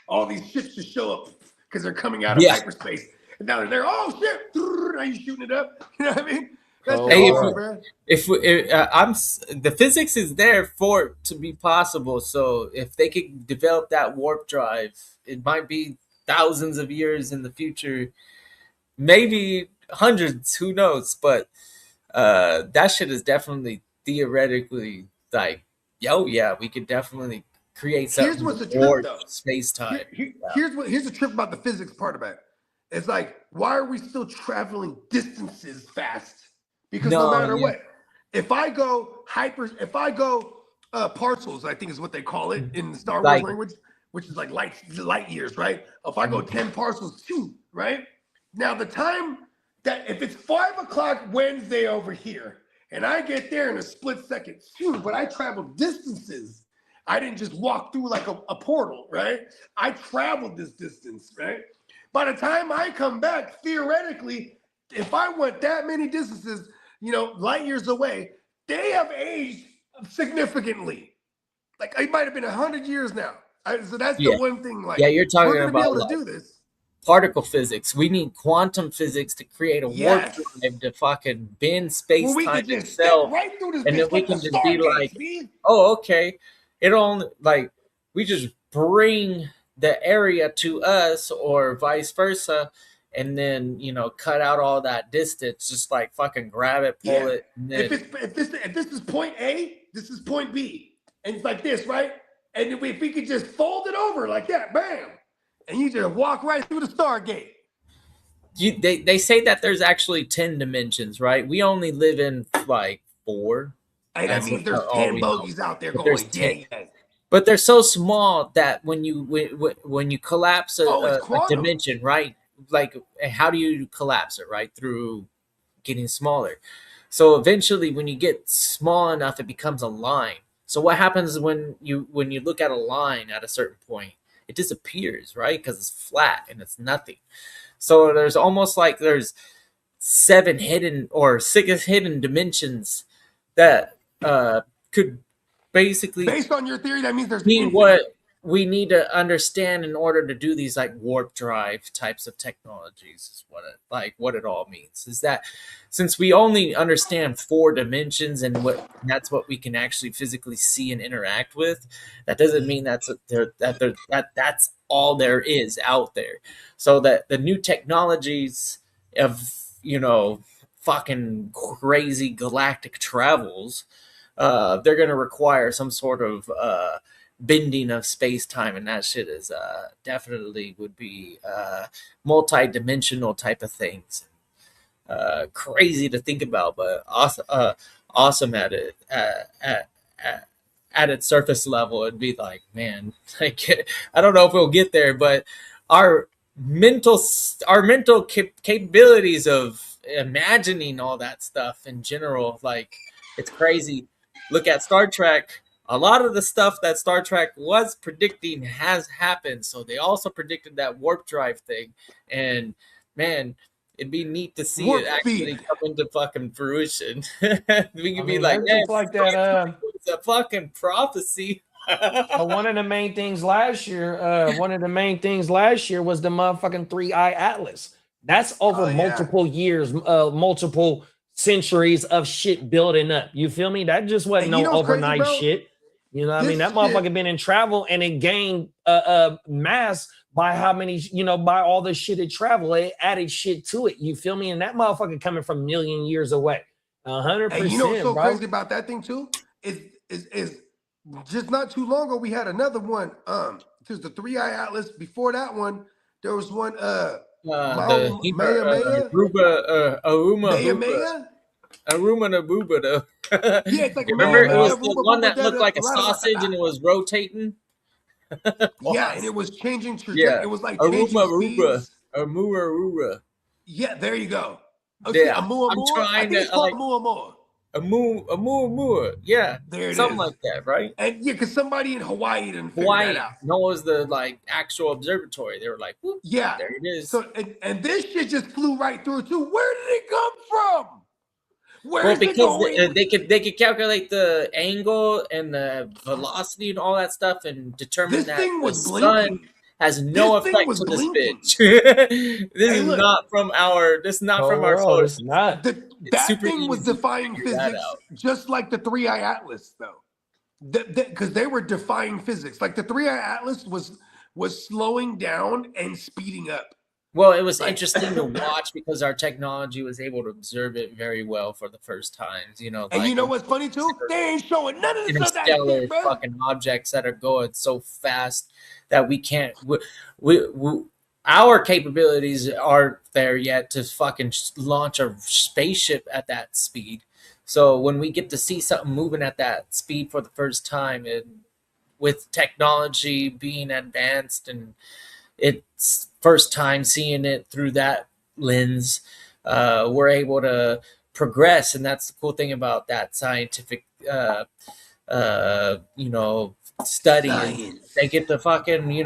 all these ships just show up because they're coming out of hyperspace. And now they're there. Oh shit! Now you shooting it up. You know what I mean? The physics is there for it to be possible. So if they could develop that warp drive, it might be thousands of years in the future, maybe hundreds. Who knows? But that shit is definitely theoretically like, we could definitely create something. Here's what's the trip though. Space time. Here's the trip about the physics part about it. It's like, why are we still traveling distances fast? Because no matter what, if I go parcels, I think is what they call it in the Star Wars language, which is like light years, right? If I go 10 parcels, right? Now the time that if it's 5 o'clock Wednesday over here, and I get there in a split second, but I traveled distances. I didn't just walk through like a portal, right? I traveled this distance, right? By the time I come back, theoretically, if I went that many distances, light years away, they have aged significantly. Like it might have been 100 years now. So that's the one thing. Like, you're talking we're about be able to do this. Particle physics. We need quantum physics to create a warp drive to fucking bend space time itself, right through this and then we can just be like, "Oh, okay." It only we just bring the area to us, or vice versa. And then cut out all that distance. Just like fucking grab it, pull it. And then... if this is point A, this is point B, and it's like this, right? And if we could just fold it over like that, bam, and you just walk right through the Stargate. They say that there's actually 10 dimensions, right? We only live in like 4. Hey, that means there's 10 bogeys out there going. But they're so small that when you collapse a dimension, right? Like, how do you collapse it, right? Through getting smaller. So eventually when you get small enough, it becomes a line. So what happens when you look at a line at a certain point? It disappears, right? Because it's flat and it's nothing. So there's almost like there's 7 hidden or 6 hidden dimensions that could basically, based on your theory, that means there's what we need to understand in order to do these like warp drive types of technologies is what it all means. Is that since we only understand 4 dimensions and that's what we can actually physically see and interact with, that doesn't mean that's all there is out there. So that the new technologies of fucking crazy galactic travels, they're going to require some sort of bending of space-time, and that shit is definitely would be multi-dimensional type of things. crazy to think about, but awesome at it at its surface level. It'd be like, man, like I don't know if we'll get there, but our mental capabilities of imagining all that stuff in general, like it's crazy. Look at Star Trek. A lot of the stuff that Star Trek was predicting has happened. So they also predicted that warp drive thing. And man, it'd be neat to see Warp it actually speed. come into fucking fruition. We could be like, that's yeah, just like that. it's a fucking prophecy. One of the main things last year was the motherfucking 3-eye atlas. That's over multiple years, multiple centuries of shit building up. You feel me? That just wasn't no overnight shit. You know what I mean? That motherfucker been in travel and it gained mass by how many, by all the shit it traveled. It added shit to it. You feel me? And that motherfucker coming from a million years away. 100%. And you know what's so crazy about that thing too? Is just not too long ago we had another one. There's the 3-eye atlas. Before that one, there was one. Aruma Nabuba, though. Yeah, it's like remember it was the one that looked like a sausage and it was rotating. Yeah, and it was changing trajectory. Yeah. It was like Aruma. Yeah, there you go. Okay, yeah, I'm trying to like Amu. Yeah, there it something is. Like that, right? And yeah, because somebody in Hawaii didn't figure that out. Knows the like actual observatory. They were like, whoop, yeah, there it is. So and this shit just flew right through too. Where did it come from? Because they could calculate the angle and the velocity and all that stuff and determine that the sun has no effect to this bitch. This is not from our solar system. That thing was defying physics, just like the 3-eye atlas, though. Because they were defying physics. Like the 3-eye atlas was slowing down and speeding up. Well, it was interesting to watch because our technology was able to observe it very well for the first times. And like, you know what's funny too? They ain't showing none of this interstellar fucking objects that are going so fast that we can't. Our capabilities aren't there yet to fucking launch a spaceship at that speed. So when we get to see something moving at that speed for the first time, and with technology being advanced and it's first time seeing it through that lens, we're able to progress, and that's the cool thing about that scientific study. They get to fucking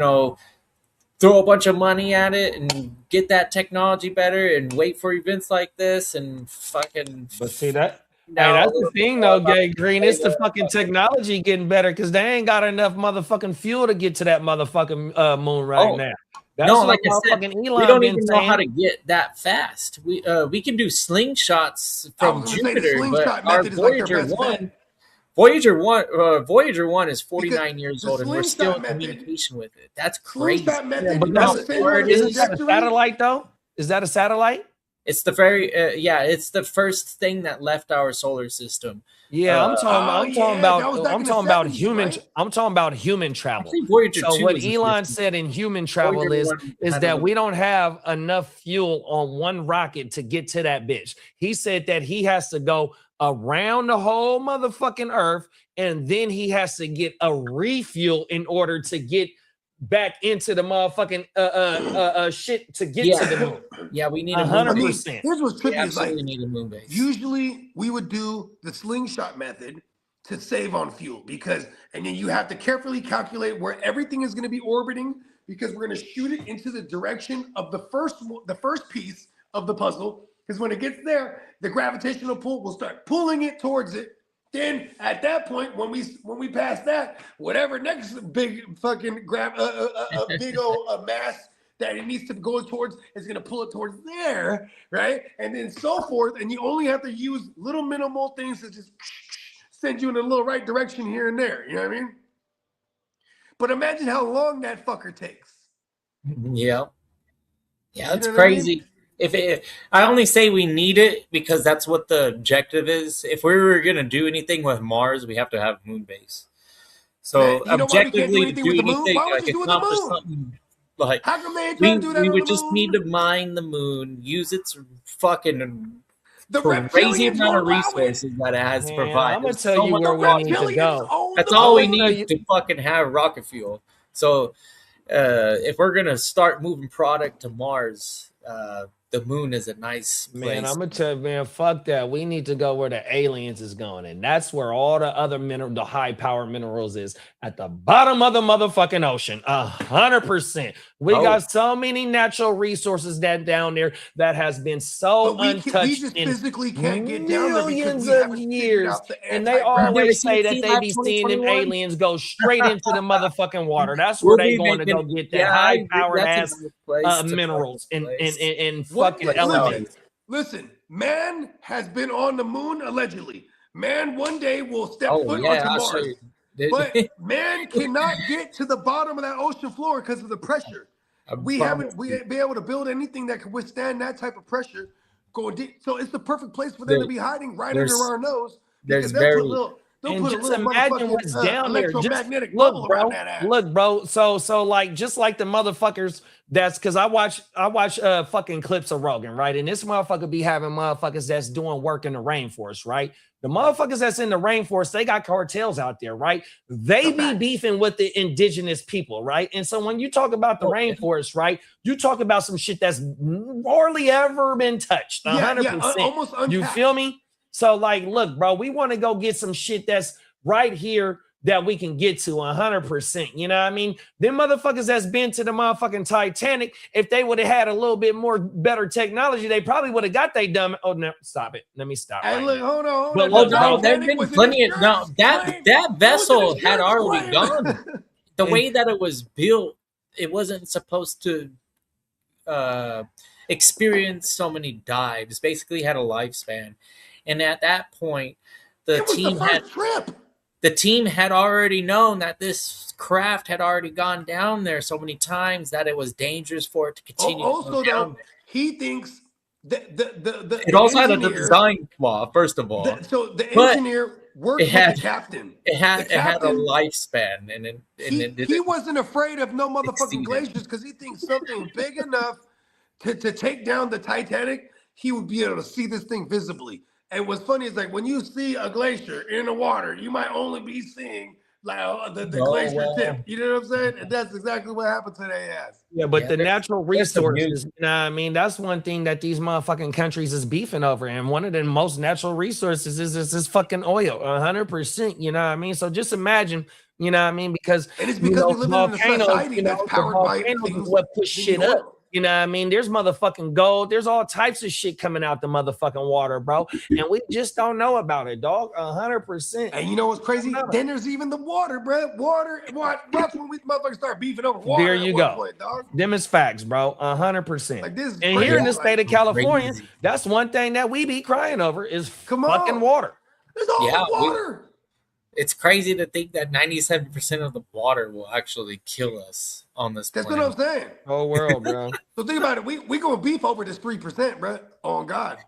throw a bunch of money at it and get that technology better and wait for events like this and fucking. But see that. That's the thing, though, Gay Green. It's the fucking technology getting better because they ain't got enough motherfucking fuel to get to that motherfucking moon right now. That's like I said, we don't even know how to get that fast. We can do slingshots from Jupiter, but our Voyager 1 is 49 years old, and we're still in communication with it. That's crazy. Isn't that a satellite, though? Is that a satellite? It's the very it's the first thing that left our solar system. Yeah, I'm talking about human travel. So what Elon said in human travel is that we don't have enough fuel on one rocket to get to that bitch. He said that he has to go around the whole motherfucking Earth, and then he has to get a refuel in order to get back into the motherfucking shit to get to the moon. Yeah, we need 100%. Here's what's trippy is like, need a moon base. Usually we would do the slingshot method to save on fuel and then you have to carefully calculate where everything is going to be orbiting because we're going to shoot it into the direction of the first piece of the puzzle. Because when it gets there, the gravitational pull will start pulling it towards it. Then at that point, when we pass that, whatever next big fucking big old mass that it needs to go towards is going to pull it towards there, right? And then so forth. And you only have to use little minimal things to just send you in a little right direction here and there. You know what I mean? But imagine how long that fucker takes. Yeah, it's crazy. I mean? I only say we need it because that's what the objective is. If we were going to do anything with Mars, we have to have a moon base. So objectively, to do anything, like accomplish something Like, how come they ain't trying to do that we on would the just moon? need to mine the moon, use its fucking The crazy reptilians amount won't of allow it. resources that it has to Man, provide. I'm gonna There's tell so you much where we need to Reptilians go. own That's the all we moon. need to fucking have rocket fuel. So if we're gonna start moving product to Mars, the moon is a nice place. Man, I'm gonna tell you, man, fuck that. We need to go where the aliens is going, and that's where all the other the high power minerals is at the bottom of the motherfucking ocean. 100%. We got so many natural resources that down there that has been so untouched we just in physically can't get down there because millions we of haven't figured years. out the And they anti-gravity. always say that Team they Lab be seeing them 2021? aliens go straight into the motherfucking water. That's We'll where they be going to go making- get that yeah, I high agree. powered That's ass a nice place to minerals fucking and place. fucking elements. Listen, man has been on the moon allegedly. Man one day will step foot onto I'll show Mars. you. But man cannot get to the bottom of that ocean floor because of the pressure. We ain't been able to build anything that can withstand that type of pressure going deep. So it's the perfect place for them to be hiding right under our nose. Because they'll put a just little imagine what's down there. Just electromagnetic look, bubble bro. around that ass. Look, bro. So like just like the motherfuckers. That's because I watch fucking clips of Rogan, right? And this motherfucker be having motherfuckers that's doing work in the rainforest, right? The motherfuckers that's in the rainforest, they got cartels out there, right? They be beefing with the indigenous people, right? And so when you talk about the rainforest, right, you talk about some shit that's hardly ever been touched, 100%. Almost untapped. You feel me? So like, look, bro, we want to go get some shit that's right here that we can get to 100%. You know what I mean? Them motherfuckers that's been to the motherfucking Titanic, if they would have had a little bit more better technology, they probably would have got they dumb. Oh no, stop it. Let me stop. Hey, right look, now. hold on. But Oh no, there've been plenty of that vessel had already gone. The way that it was built, it wasn't supposed to experience so many dives. Basically, had a lifespan, and at that point, the team had already known that this craft had already gone down there so many times that it was dangerous for it to continue. Also, though, he thinks that it also had a design flaw. First of all, so the engineer worked with the captain. It had a lifespan, and he wasn't afraid of no motherfucking glaciers because he thinks something big enough to take down the Titanic, he would be able to see this thing visibly. And what's funny is like when you see a glacier in the water, you might only be seeing like the glacier tip. You know what I'm saying? And that's exactly what happened to their ass. Yeah, but the natural resources, you know what I mean? That's one thing that these motherfucking countries is beefing over. And one of the most natural resources is this fucking oil, 100%. You know what I mean? So just imagine, you know what I mean? Because we live in a society that's powered by things what push shit up. You know what I mean? There's motherfucking gold. There's all types of shit coming out the motherfucking water, bro. And we just don't know about it, dog. 100%. And you know what's crazy? Then there's even the water, bro. That's when we motherfuckers start beefing over water. There you go. Them is facts, bro. 100%. Like this. And here in the state of California, that's one thing that we be crying over is fucking water. There's all water. It's crazy to think that 97% of the water will actually kill us on this planet. That's what I'm saying. Whole world, bro. So think about it. We going to beef over this 3%, bro. On God.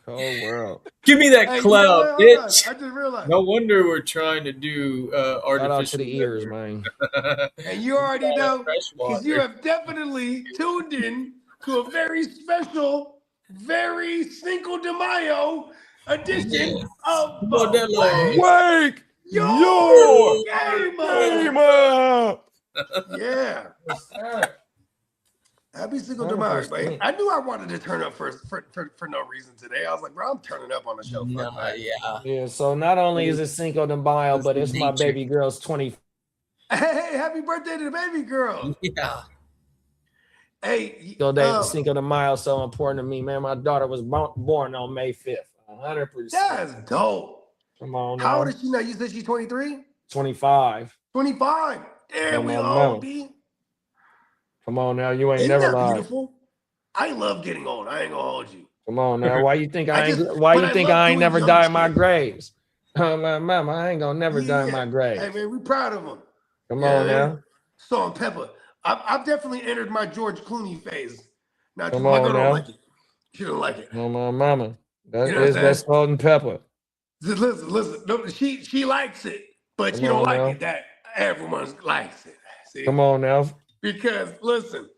Whole world. Give me that cloud, bitch. I just realized. No wonder we're trying to do artificial. Shout out to the ears, man. And you already know, because you have definitely tuned in to a very special, very Cinco de Mayo edition of Wake Your Gamer. Yeah. Happy Cinco de Mayo, man. I knew I wanted to turn up for no reason today. I was like, bro, I'm turning up on the show. Yeah, so not only is it Cinco de Mayo, but it's my baby girl's 20. Hey, happy birthday to the baby girl. Yeah. Hey. Cinco de Mayo is so important to me, man. My daughter was born on May 5th. 100%. That's dope. Come on. How old is she now? You said she's 23? 25. 25. Damn, we old, B. Come on now. You ain't never lied. Beautiful? I love getting old. I ain't gonna hold you. Come on now. Why you think I ain't never die in my graves? Mama, I ain't gonna never die in my grave. Hey man, we proud of him. Come on now. Salt and pepper. I've definitely entered my George Clooney phase. Now, come on now. Don't like it. She don't like it. Oh my mama. That's salt and pepper. Listen. No, she likes it, but she don't like it. That everyone likes it. See? Come on now. Because listen,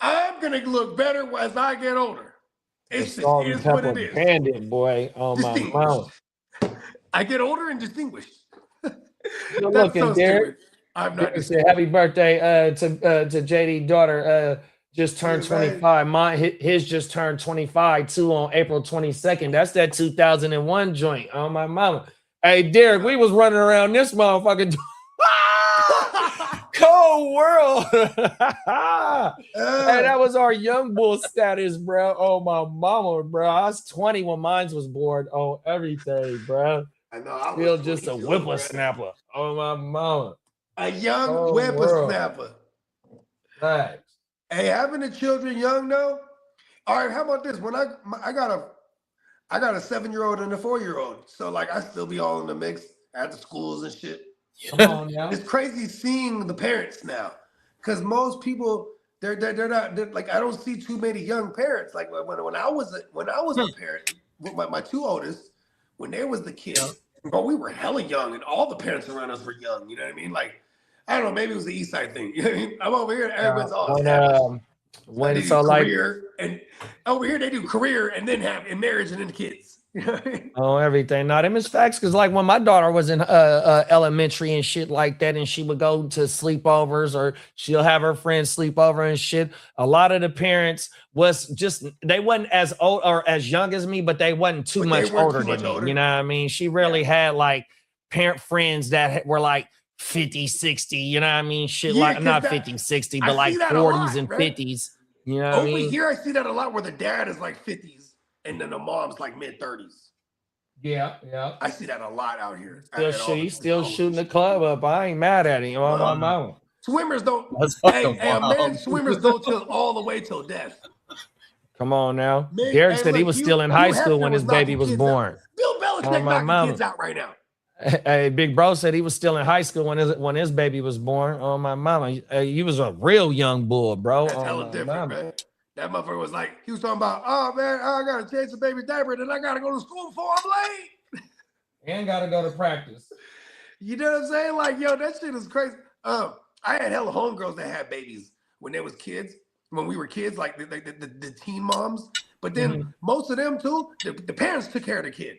I'm gonna look better as I get older. It's just Salt it and is what pepper it is. bandit, boy. Oh my mouth. I get older and distinguished. Good That's looking, so Derek. stupid. I'm not Derek said, happy birthday to JD daughter. Just turned 25. His just turned 25 too on April 22nd. That's that 2001 joint. Oh my mama. Hey Derek, we was running around this motherfucking cold world. Hey, that was our young bull status, bro. Oh my mama, bro. I was 20 when mine was born. Oh, everything, bro. I know. I Still was just a whippersnapper. Oh my mama. A young whippersnapper. Right. Hey, having the children young though. All right, how about this? When I got a 7-year-old and a 4-year-old, so like I still be all in the mix at the schools and shit. Come on now. It's crazy seeing the parents now, because most people they're not like, I don't see too many young parents. Like when I was a parent, with my two oldest, when they was the kids, bro, we were hella young, and all the parents around us were young. You know what I mean? Like, I don't know, maybe it was the East Side thing. You know what I mean? I'm over here, and everybody's all career, and over here they do career and then have in marriage and then kids. You know what I mean? Oh, everything. No, them is facts. Because like when my daughter was in elementary and shit like that, and she would go to sleepovers or she'll have her friends sleep over and shit, a lot of the parents was just, they wasn't as old or as young as me, but they wasn't too much older than me. You know what I mean? She really had like parent friends that were like 50, 60, you know what I mean? Shit, like not 50, 60, but like 40s and 50s. You know what I mean? Over here, I see that a lot where the dad is like 50s and then the mom's like mid-30s. Yeah. I see that a lot out here. He's still shooting the club up. I ain't mad at him. On my mama. Swimmers don't. Swimmers don't till all the way till death. Come on now. Derek said he was still in high school when his baby was born. Bill Belichick knocking kids out right now. Hey, big bro said he was still in high school when his baby was born. Oh my mama, you was a real young bull, bro. That's hella different, man. That motherfucker was like, he was talking about, oh man, I gotta change the baby diaper, then I gotta go to school before I'm late. And gotta go to practice. You know what I'm saying? Like, yo, that shit is crazy. I had hella homegirls that had babies when they was kids, when we were kids, like the teen moms. But then most of them too, the parents took care of the kid.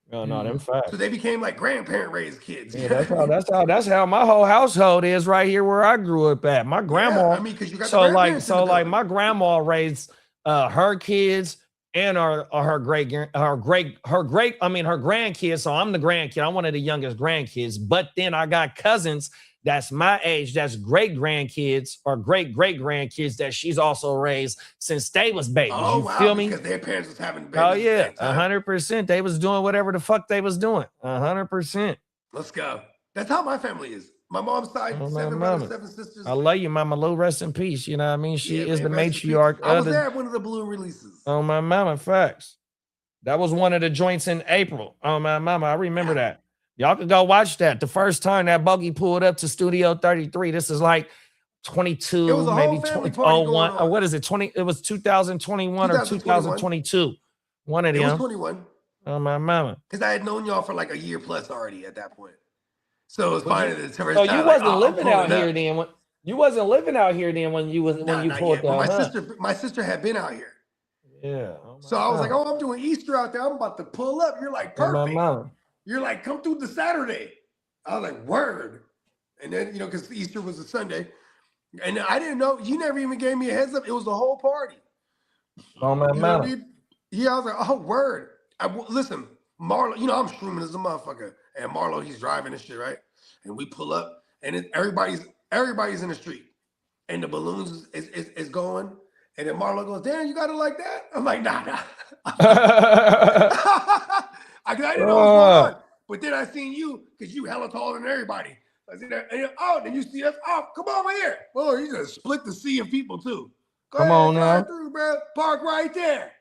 Oh no, them facts. So they became like grandparent raised kids. Yeah, that's how my whole household is right here where I grew up at. My grandma. Yeah, I mean, because you got my grandma raised her kids and her grandkids. So I'm the grandkid. I'm one of the youngest grandkids. But then I got cousins that's my age, that's great grandkids or great grandkids that she's also raised since they was babies. Oh, you feel me? Because their parents was having babies. Oh yeah, 100%. They was doing whatever the fuck they was doing. 100%. Let's go. That's how my family is. My mom's side, 7 brothers, 7 sisters. I love you, Mama Lou. Rest in peace. You know what I mean? She is the matriarch. I was there at one of the blue releases. Oh my mama, facts. That was one of the joints in April. Oh my mama, I remember that. Y'all could go watch that. The first time that buggy pulled up to Studio 33. This is like 22, maybe 2001. Or what is it? 20. It was 2021 or 2022. One of them. It was 21. Oh my mama. Because I had known y'all for like a year plus already at that point. So it was fine. So you wasn't living out here then. You wasn't living out here then when you pulled that. My sister had been out here. Yeah. So I was like, oh, I'm doing Easter out there. I'm about to pull up. You're like, perfect. You're like, come through the Saturday. I was like, word. And then, you know, because Easter was a Sunday. And I didn't know. You never even gave me a heads up. It was the whole party. Oh, my man. Yeah, I was like, oh, word. Listen, Marlo, you know, I'm streaming as a motherfucker. And Marlo, he's driving and shit, right? And we pull up, and everybody's in the street. And the balloons is going. And then Marlo goes, damn, you got it like that? I'm like, nah. I didn't know what was going on. But then I seen you, because you hella taller than everybody. I said, oh, then you see us. Oh, come over here. Oh, you just split the sea of people, too. Come on now. Through, bro. Park right there.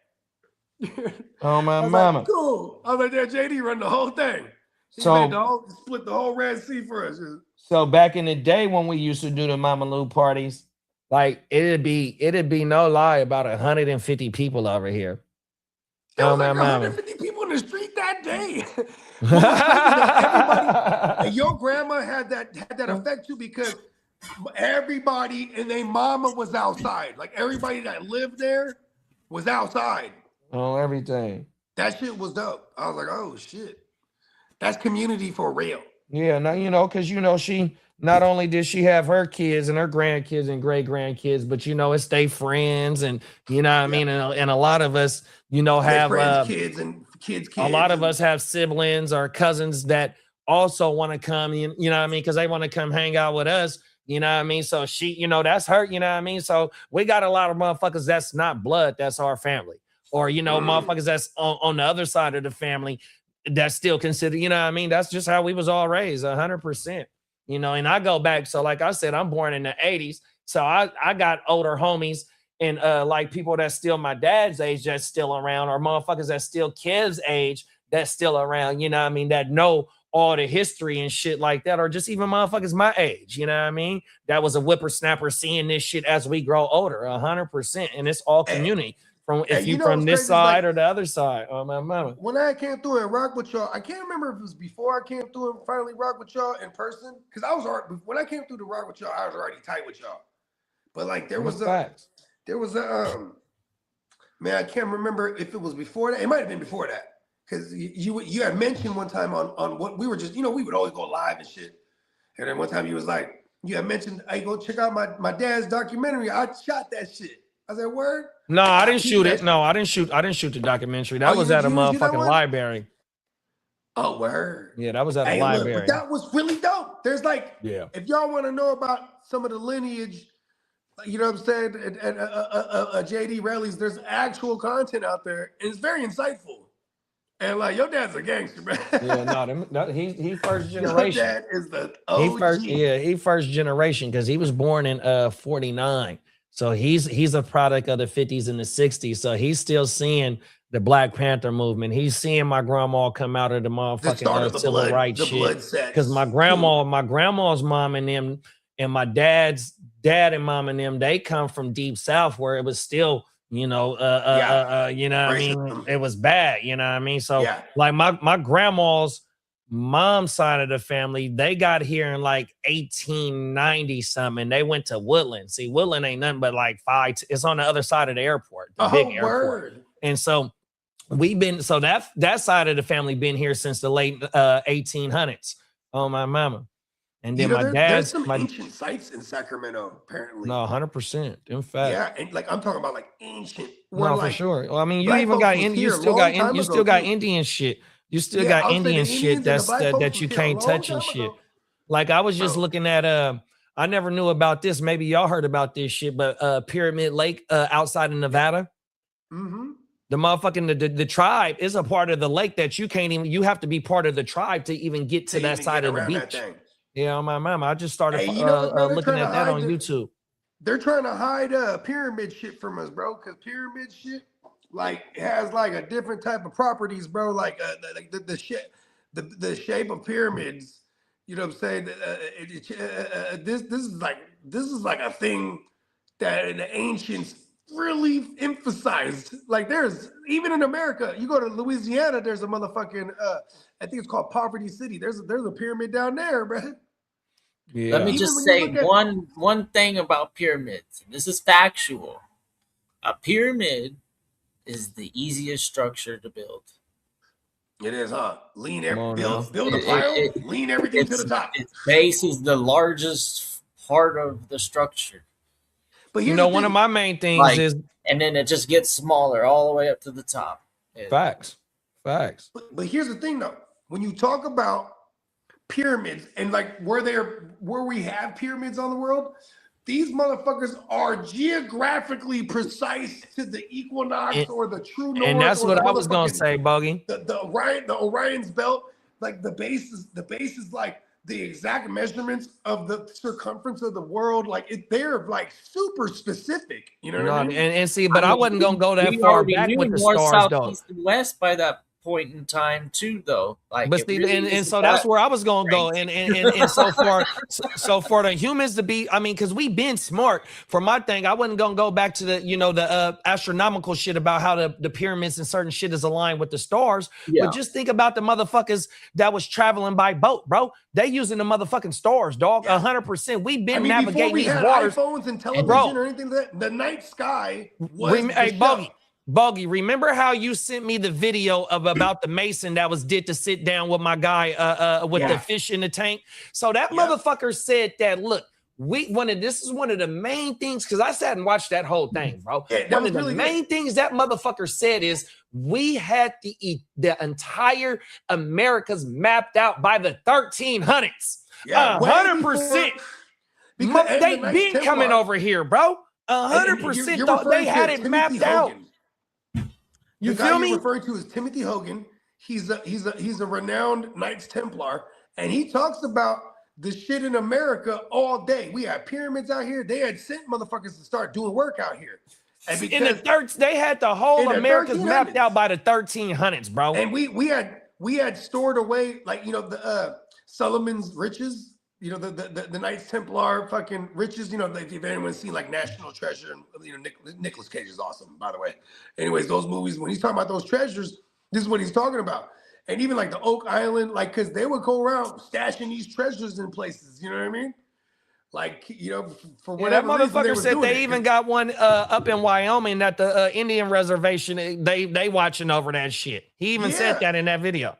Oh, my mama. Like, cool. I was like, there, JD run the whole thing. He split the whole Red Sea for us. So back in the day when we used to do the Mama Lou parties, like it'd be no lie, about 150 people over here. There was like 150 people in the street that day. And your grandma had that effect too, because everybody and their mama was outside. Like everybody that lived there was outside. Oh, everything. That shit was dope. I was like, oh shit. That's community for real. Yeah, now because she not only did she have her kids and her grandkids and great grandkids, but it's they friends and what I mean, and a lot of us have friends, kids and kids. A lot of us have siblings or cousins that also want to come. You know what I mean, because they want to come hang out with us. You know what I mean? So she, that's her. You know what I mean? So we got a lot of motherfuckers that's not blood, that's our family, or motherfuckers that's on the other side of the family. That's still considered, you know what I mean? That's just how we was all raised, 100%. And I go back. So like I said, I'm born in the 80s. So I got older homies and like people that's still my dad's age that's still around, or motherfuckers that's still Kev's age that's still around, you know what I mean, that know all the history and shit like that, or just even motherfuckers my age, you know what I mean? That was a whippersnapper seeing this shit as we grow older, 100%. And it's all community. From if you from this side or the other side. Oh my mama. When I came through and rock with y'all, I can't remember if it was before I came through and finally rock with y'all in person. Because I was already, when I came through to rock with y'all, I was already tight with y'all. But like there was a man, I can't remember if it was before that. It might have been before that. Because you had mentioned one time on what we were just, we would always go live and shit. And then one time you was like, you had mentioned, hey, go check out my dad's documentary. I shot that shit. I said, word? No, I didn't shoot it. No, I didn't shoot the documentary. That was at a motherfucking library. Oh, word. Yeah, that was at a library. Look, but that was really dope. There's if y'all want to know about some of the lineage, you know what I'm saying, and JD rallies, there's actual content out there, and it's very insightful. And like your dad's a gangster, man. Yeah, he first generation. Your dad is the OG. He first generation because he was born in 49. So he's a product of the 50s and the 60s. So he's still seeing the Black Panther movement. He's seeing my grandma come out of the motherfucking civil rights shit. Because my grandma's mom and them, and my dad's dad and mom and them, they come from deep south where it was still, you know what I mean? It was bad, you know what I mean? So like my grandma's mom's side of the family, they got here in like 1890 something. They went to Woodland. See, Woodland ain't nothing but like it's on the other side of the airport, the big airport. And so that side of the family been here since the late 1800s. Oh my mama. And then there's some ancient sites in Sacramento, apparently. No, 100%. In fact, yeah, and like I'm talking about like ancient. No, for sure. Well, I mean, you even got you still got Indian shit. You still got Indian shit that you can't touch and shit. Like I was just looking at I never knew about this. Maybe y'all heard about this shit, but Pyramid Lake outside of Nevada. Mm-hmm. The motherfucking the tribe is a part of the lake that you can't even. You have to be part of the tribe to even get to that side of the beach. Yeah, on my mama. I just started looking at that on YouTube. They're trying to hide pyramid shit from us, bro. Because pyramid shit has like a different type of properties, bro. Like the shape of pyramids. You know what I'm saying? This is like a thing that in the ancients really emphasized. Like there's even in America, you go to Louisiana, there's a motherfucking I think it's called Poverty City. There's a pyramid down there, bro. Yeah. Let me just say one thing about pyramids. This is factual. A pyramid is the easiest structure to build. It is, huh? Build a pile, lean everything to the top. Its base is the largest part of the structure. But one of my main things is, and then it just gets smaller all the way up to the top. Facts. But here's the thing, though. When you talk about pyramids and like where we have pyramids on the world, these motherfuckers are geographically precise to the equinox or the true north. And that's what I was gonna say, Bogey. The Orion's belt, like the base is like the exact measurements of the circumference of the world. Like they're like super specific. You know what I mean? And see, but I wasn't gonna go that far back with the stars, though. East and west by that point in time too, though. Like, but see, really and so that's where I was gonna go, and so for the humans to be, I mean, because we've been smart. For my thing, I wasn't gonna go back to the astronomical shit about how the pyramids and certain shit is aligned with the stars. But just think about the motherfuckers that was traveling by boat, bro. They using the motherfucking stars, dog. 100%. We've been navigating these waters, iPhones and television or anything like that. The night sky was Bogey, remember how you sent me the video about the Mason that was did to sit down with my guy with the fish in the tank? So that motherfucker said that, look, this is one of the main things, because I sat and watched that whole thing, bro. One of the main things that motherfucker said is we had the entire Americas mapped out by the 1300s. 100%. They been coming over here, bro. 100%. They had it mapped out. You feel me? You're referring to is Timothy Hogan. He's a renowned Knights Templar, and he talks about the shit in America all day. We had pyramids out here. They had sent motherfuckers to start doing work out here. And they had the whole Americas mapped out by the 1300s, bro. And we had stored away, like, the Solomon's riches. The Knights Templar fucking riches, if anyone's seen like National Treasure, and Nicolas Cage is awesome, by the way. Anyways, those movies, when he's talking about those treasures, this is what he's talking about. And even like the Oak Island, like, because they would go around stashing these treasures in places, you know what I mean? Like, for whatever that motherfucker said they even got one up in Wyoming at the Indian reservation. They watching over that shit. He even said that in that video.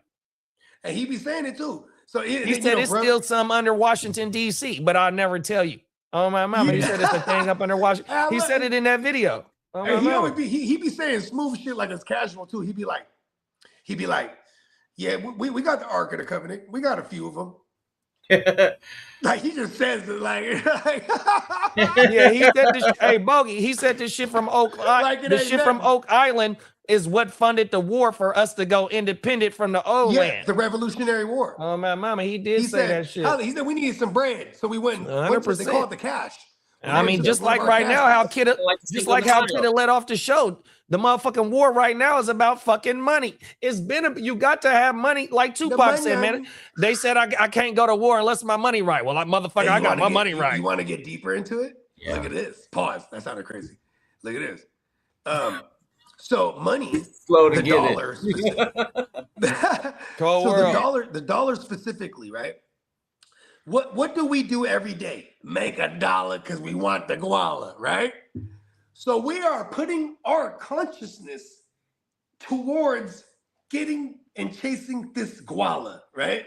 And he be saying it too. So he said it's still some under Washington, D.C., but I'll never tell you. Oh, my mama. He said it's a thing up under Washington. He said it in that video. Oh, and he be saying smooth shit like it's casual, too. He'd be like, yeah, we got the Ark of the Covenant. We got a few of them. Like, he just says it like yeah, he said this. Hey, Bogey, he said this shit from Oak from Oak Island is what funded the war for us to go independent from the old land. The Revolutionary War. Oh, my mama, he say that shit. He said we needed some bread, so we went. 100%. They call it the cash. I mean, just like right now, how Kidda let off the show. The motherfucking war right now is about fucking money. You got to have money, like Tupac said, man. They said I can't go to war unless my money right. Well, like, motherfucker, I got my money right. You want to get deeper into it? Yeah. Look at this. Pause. That sounded crazy. Look at this. So money, slow to the get dollar, it. the dollar specifically, right? What do we do every day? Make a dollar because we want the guala, right? So we are putting our consciousness towards getting and chasing this guala, right?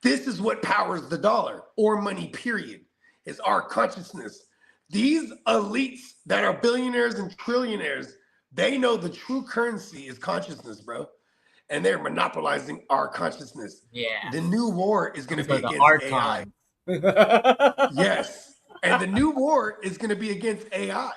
This is what powers the dollar or money, period, is our consciousness. These elites that are billionaires and trillionaires, they know the true currency is consciousness, bro. And they're monopolizing our consciousness. Yeah. The new war is going to be against AI. Yes. And the new war is going to be against AI,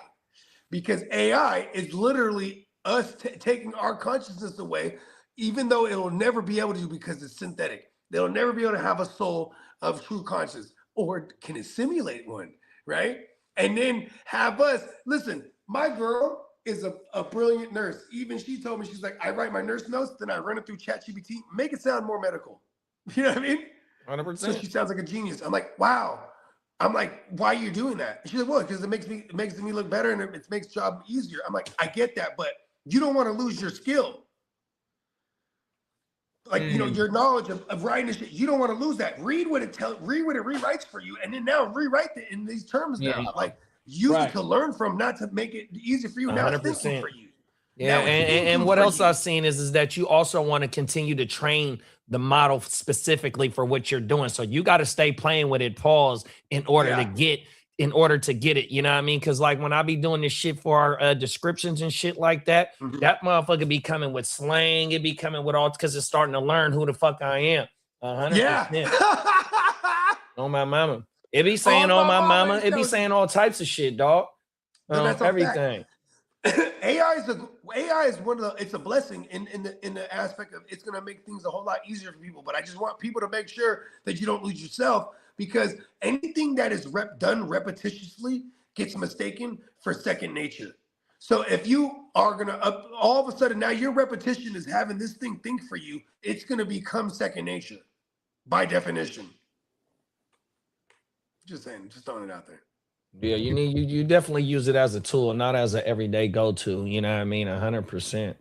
because AI is literally us taking our consciousness away, even though it'll never be able to, because it's synthetic. They'll never be able to have a soul of true conscience, or can it simulate one, right? And then have us, listen, my girl is a brilliant nurse. Even she told me, she's like, I write my nurse notes, then I run it through ChatGPT, make it sound more medical. You know what I mean? 100%. So she sounds like a genius. I'm like, wow. I'm like, why are you doing that? She's like, well, because it makes me look better and it makes job easier. I'm like, I get that, but you don't want to lose your skill. Like, your knowledge of writing this shit, you don't want to lose that. Read what it rewrites for you, and then now rewrite it in these terms now. Yeah. Like, use it to learn from, not to make it easier for you. Now it's thinking for you. Yeah, and what else I've seen is that you also want to continue to train the model specifically for what you're doing. So you got to stay playing with it, pause, in order to get it. You know what I mean? Because like when I be doing this shit for our descriptions and shit like that, that motherfucker be coming with slang. It be coming with all, because it's starting to learn who the fuck I am. 100%. Yeah. On my mama. It be saying on my mama. It be saying all types of shit, dog. Everything. AI is one of the, it's a blessing in the aspect of it's going to make things a whole lot easier for people. But I just want people to make sure that you don't lose yourself, because anything that is done repetitiously gets mistaken for second nature. So if you are gonna all of a sudden now your repetition is having this thing think for you, it's gonna become second nature by definition. Just saying, just throwing it out there. Yeah, you definitely use it as a tool, not as an everyday go-to. You know what I mean? 100%.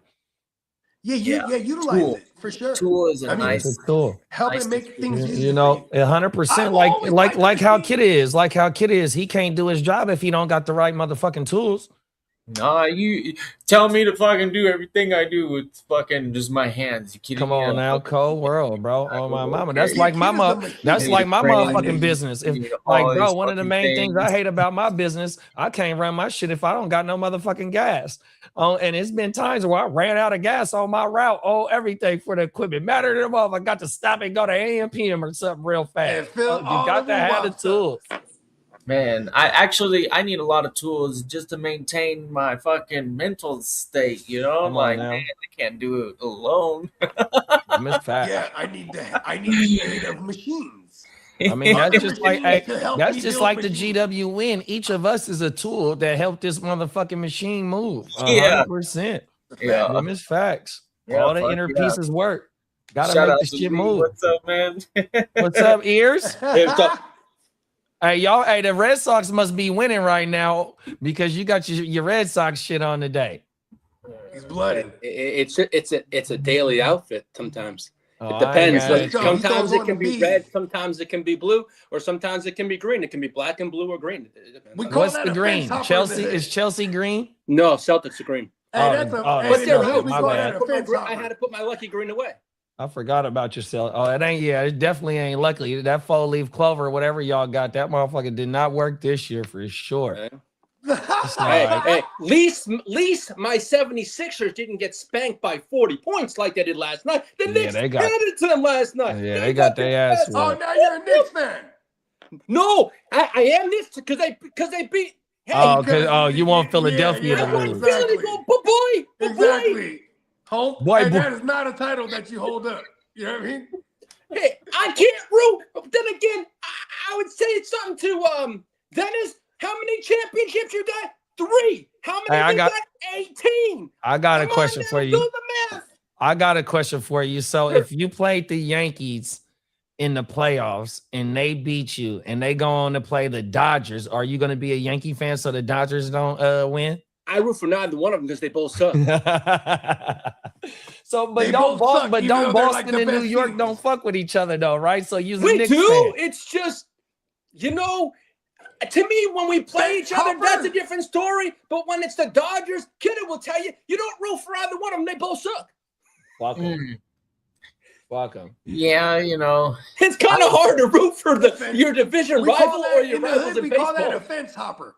Yeah, utilize Tool. it for sure. Tool is a nice It's a tool. helping nice make things easier. You know, 100%. Like how Kid is. Like how Kid is. He can't do his job if he don't got the right motherfucking tools. Nah, you tell me to fucking do everything I do with fucking just my hands. You kidding Come me? on now, cold world, bro. Oh my mama. That's Yeah, like Kid my is a mother. machine. That's like my Crazy. motherfucking business. If You know, like, all bro, these one of the fucking main things I things. hate about my business, I can't run my shit if I don't got no motherfucking gas. And it's been times where I ran out of gas on my route. Everything for the equipment. Matter to them all. I got to stop and go to AM PM or something real fast. Phil, You got to have the tools. Man, I need a lot of tools just to maintain my fucking mental state, you know? Come on Like, now. man, I can't do it alone. Miss Fat. Yeah, I need the aid of machines. I mean, that's just like To help that's me just build like the machines. GWN. Each of us is a tool that helped this motherfucking machine move. Yeah. 100%. Yeah. Them is facts. Yeah, All the fuck inner yeah. pieces work. Gotta Shout make out the to shit Lee. move. What's up, man? What's up, ears? Hey, what's up? Hey, y'all. Hey, the Red Sox must be winning right now because you got your Red Sox shit on today. He's bloody. It's a daily outfit sometimes. Oh, It depends. I ain't Like, got it. sometimes He's it can on be the red, bees. sometimes it can be blue, or sometimes it can be green. It can be black and blue or green. It depends We on- call What's that the a green? fence hopper in Chelsea the hood. is Chelsea green. No, Celtics are green. Hey, that's a. oh, hey, But in they're the hood, out. we my call bad. that a fence I hopper. had to put my lucky green away. I forgot about yourself. Oh, it ain't. Yeah, it definitely ain't lucky. That 4-leaf clover, whatever y'all got, that motherfucker did not work this year for sure. Yeah. It's not Hey, right. hey, least my 76ers didn't get spanked by 40 points like they did last night. The Yeah, Knicks they got- handed it to them last night. Yeah, they got their ass Oh, whooped. now you're a Knicks fan. No, I am this because they beat. Hey, Oh, you want Philadelphia yeah, to I want lose. Philly to go, but boy. Exactly. Hope. Boy, And boy. that is not a title that you hold up. You know what I mean? Hey, I can't root. But then again, I would say it's something to Dennis. How many championships you got? 3. How many? Hey, you got 18. I got a Come on question now, for Do you. the math. I got a question for you. So if you played the Yankees in the playoffs and they beat you and they go on to play the Dodgers, are you going to be a Yankee fan so the Dodgers don't win? I root for neither one of them because they both suck. So, but They don't both suck, but even don't though they're Boston like the and New best York teams. don't fuck with each other though, right? So you're a We Knicks do. fan. It's just, you know, to me, when we play each other, that's a different story. But when it's the Dodgers, Kidder will tell you, you don't root for either one of them. They both suck. Fuck 'em. Fuck 'em. Yeah, you know. It's kind of hard to root for your division We call rival that or your in the rivals hood. in We call that a baseball. fence hopper.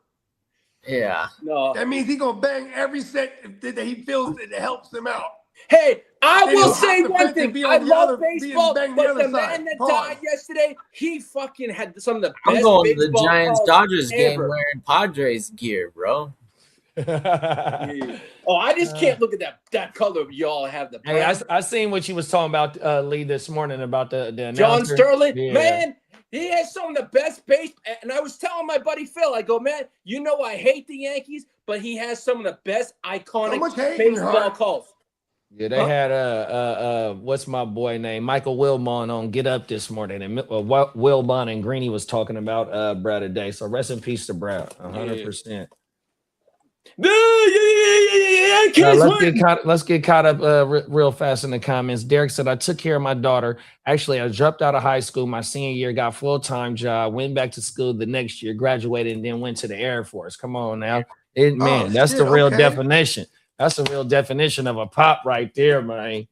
Yeah. No. That means he gonna bang every set that he feels that helps him out. Hey, I Then will he'll say have to one fence and thing. be I on the love other- be baseball, bang the but other the man side. that Pause. died yesterday, he fucking had some of the best I'm going to the baseball Giants calls Dodgers game ever. wearing Padres gear, bro. Yeah. Oh, I just can't look at that color y'all have. The Hey, brown. I seen what you was talking about, Lee, this morning about the John announcer. Sterling, Yeah. man, he has some of the best base. And I was telling my buddy Phil, I go, man, you know I hate the Yankees, but he has some of the best iconic much hate in your baseball heart. calls. Yeah, they had what's my boy name, Michael Wilbon on Get Up this morning, and Wilbon and Greeny was talking about Brad today. So rest in peace to Brad, 100%. Let's get caught up real fast in the comments. Derek said, I took care of my daughter. Actually, I dropped out of high school my senior year, got full-time job, went back to school the next year, graduated, and then went to the Air Force. Come on now. That's the real definition. That's the real definition of a pop right there, man.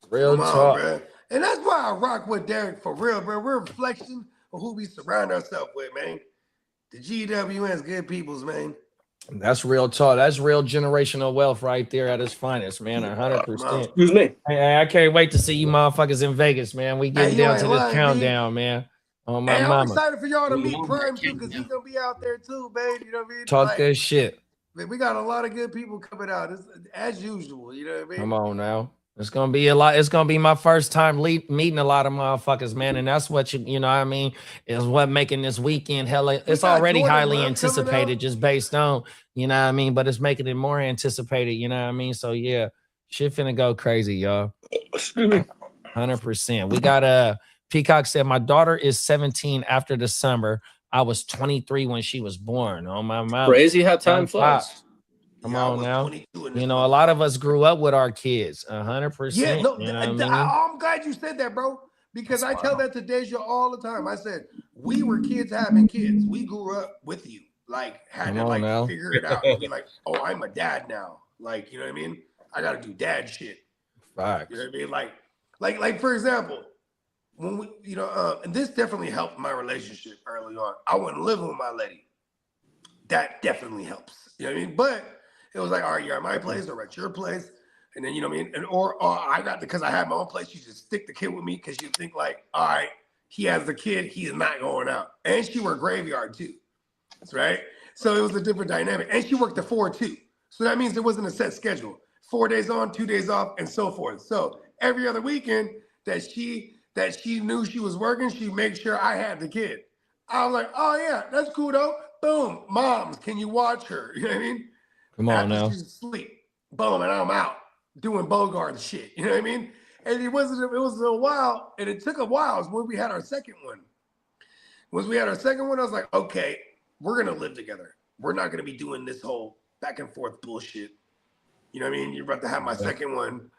Real talk. Bro. And that's why I rock with Derek for real, bro. We're a reflection of who we surround ourselves with, man. The GWN's good peoples, man. That's real talk. That's real generational wealth right there at its finest, man. 100%. Excuse me. Hey, I can't wait to see you motherfuckers in Vegas, man. We getting you down ain't to this lying, countdown, man. On my And I'm mama. excited for y'all to meet Prime too, because he's gonna be out there too, babe. You know what I mean? Talk that shit. We got a lot of good people coming out. It's, as usual, you know what I mean? Come on now. It's gonna be a lot. It's gonna be my first time meeting a lot of motherfuckers, man, and that's what you know. What I mean, is what making this weekend hella. It's already highly anticipated, just based on you know what I mean. But it's making it more anticipated. You know what I mean. So yeah, shit finna go crazy, y'all. 100%. We got Peacock said my daughter is 17 after the summer. I was 23 when she was born. Oh my mouth. Crazy how time flies. Come on now. You know, a lot of us grew up with our kids. 100%. Yeah, no, you know what I mean? I'm glad you said that, bro. Because I tell that to Deja all the time. I said, we were kids having kids. We grew up with you. Like, had to like figure it out. And be like, oh, I'm a dad now. Like, you know what I mean? I gotta do dad shit. Facts. You know what I mean? Like for example, when we, you know, and this definitely helped my relationship early on. I wouldn't live with my lady. That definitely helps. You know what I mean? But it was like, all right, you're at my place or at your place. And then, you know what I mean? And or I got because I had my own place, you just stick the kid with me because you think like, all right, he has the kid, he's not going out. And she worked graveyard too. That's right. So it was a different dynamic. And she worked the 4 too. So that means it wasn't a set schedule. 4 days on, 2 days off, and so forth. So every other weekend that she knew she was working, she'd make sure I had the kid. I was like, oh yeah, that's cool though. Boom, moms, can you watch her? You know what I mean? Come on now. She's asleep. Boom, and I'm out doing Bogart shit. You know what I mean? And it was a while, and it took a while. When we had our second one. Once we had our second one, I was like, okay, we're gonna live together. We're not gonna be doing this whole back and forth bullshit. You know what I mean? You're about to have my second one.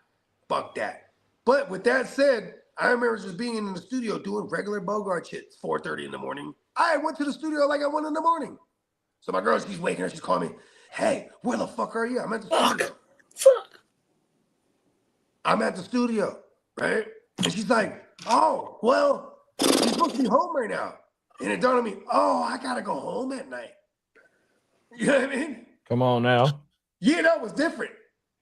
Fuck that. But with that said, I remember just being in the studio doing regular Bogart shit. 4:30 in the morning. I went to the studio like at 1 in the morning. So my girl, she's waking up, she's calling me, hey, where the fuck are you? I'm at the studio. Fuck. I'm at the studio, right? And she's like, oh, well, you're supposed to be home right now. And it dawned on me, oh, I gotta go home at night. You know what I mean? Come on now. Yeah, that was different.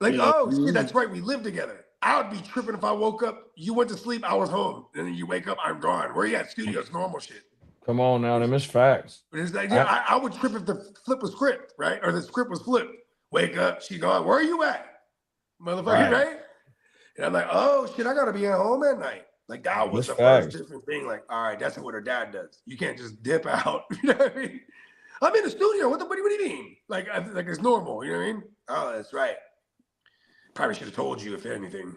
Like, oh, shit, that's right, we live together. I would be tripping if I woke up, you went to sleep, I was home. And then you wake up, I'm gone. Where you at? Studio, it's normal shit. Come on now, them is facts. But it's like, yeah, I would trip if the flip was script, right? Or the script was flipped. Wake up, she gone. Where are you at? Motherfucker, right? And I'm like, oh shit, I gotta be at home at night. Like that was the first different thing. Like, all right, that's what her dad does. You can't just dip out. You know what I mean? I'm in the studio. What do you mean? Like it's normal. You know what I mean? Oh, that's right. Probably should have told you if anything.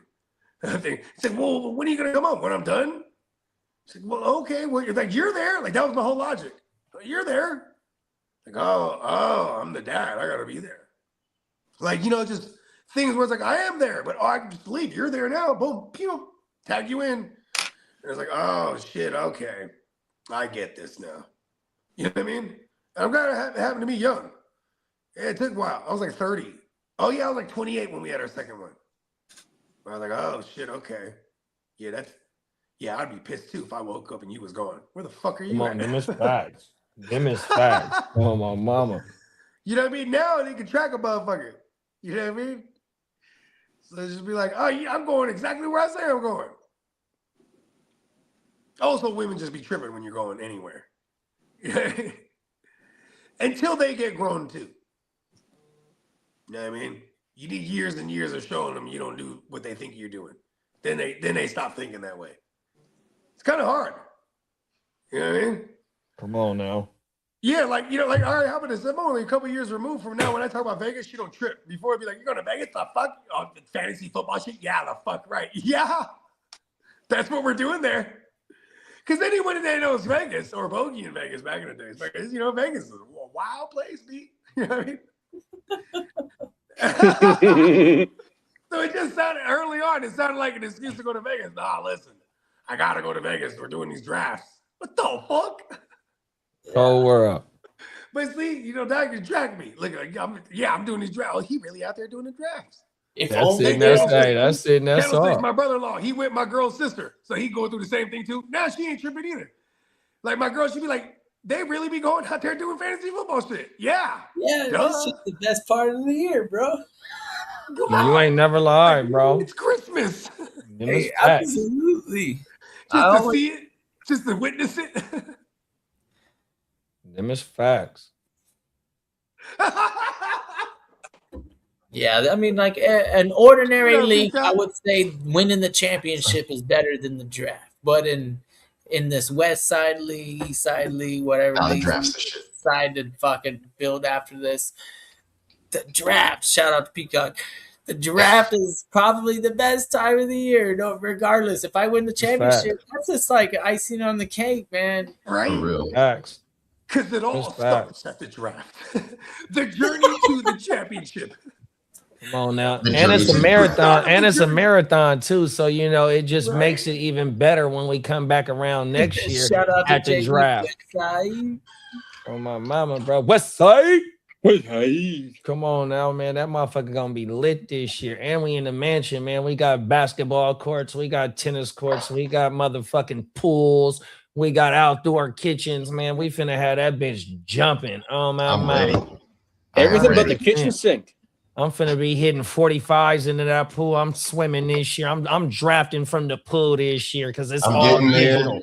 It's like, well, when are you gonna come home? When I'm done? It's like, well, okay. Well, you're like, you're there. Like that was my whole logic. You're there. Like, oh, I'm the dad. I gotta be there. Like, you know, just things where it's like, I am there, but I can just leave. You're there now. Boom, pew, tag you in. And it's like, oh shit, okay. I get this now. You know what I mean? And I'm glad it happened to me young. Yeah, it took a while. I was like 30. Oh yeah, I was like 28 when we had our second one. I was like, oh shit, okay. Yeah, I'd be pissed too if I woke up and you was gone. Where the fuck are you? Come on, them is facts. Them is facts. Oh my mama. You know what I mean? Now they can track a motherfucker. You know what I mean? So they just be like, oh yeah, I'm going exactly where I say I'm going. Also, women just be tripping when you're going anywhere. Until they get grown too. You know what I mean? You need years and years of showing them you don't do what they think you're doing. Then they stop thinking that way. It's kind of hard. You know what I mean? Come on now. Yeah, like, you know, like, all right, how about this? I'm only a couple years removed from now. When I talk about Vegas, she don't trip. Before it'd be like, you're going to Vegas? The fuck? Oh, fantasy football shit? Yeah, the fuck right. Yeah. That's what we're doing there. Because anyone that knows Vegas or bogey in Vegas back in the days, Vegas, you know, Vegas is a wild place, B. You know what I mean? So it just sounded, early on, it sounded like an excuse to go to Vegas. Nah, listen, I got to go to Vegas. We're doing these drafts. What the fuck? Oh, we're up. But see, you know, that can track me. Look, I'm doing these drafts. Oh, he really out there doing the drafts. That's it. That's all. My brother-in-law, he with my girl's sister. So he going through the same thing too. Now she ain't tripping either. Like my girl, she'd be like, they really be going out there doing fantasy football shit. Yeah. Yeah, that's just the best part of the year, bro. You ain't never lied, bro. It's Christmas. Hey, absolutely. Just to see it, just to witness it. Them is facts. Yeah, I mean, like an ordinary What up, league, Peacock? I would say winning the championship is better than the draft. But in this West Side League, East Side League, whatever the league draft's the shit. decide to fucking build after this, the draft. Shout out to Peacock. The draft is probably the best time of the year. No, regardless, if I win the championship, that's just like icing on the cake, man. Right? For real. Facts. Because it all That's facts. starts at the draft. The journey to the championship. Come on now. The And it's a journey. marathon. And it's a marathon too. So it just makes it even better when we come back around next year Shout out at to the Jay draft. Westside. Oh my mama, bro. West Side. Hey. Come on now, man. That motherfucker gonna be lit this year. And we in the mansion, man. We got basketball courts, we got tennis courts, we got motherfucking pools, we got outdoor kitchens, man. We finna have that bitch jumping. Oh my I'm ready. mama. Everything but ready. the kitchen sink. I'm finna be hitting 45s into that pool. I'm swimming this year. I'm drafting from the pool this year because it's I'm all getting there. digital. I'm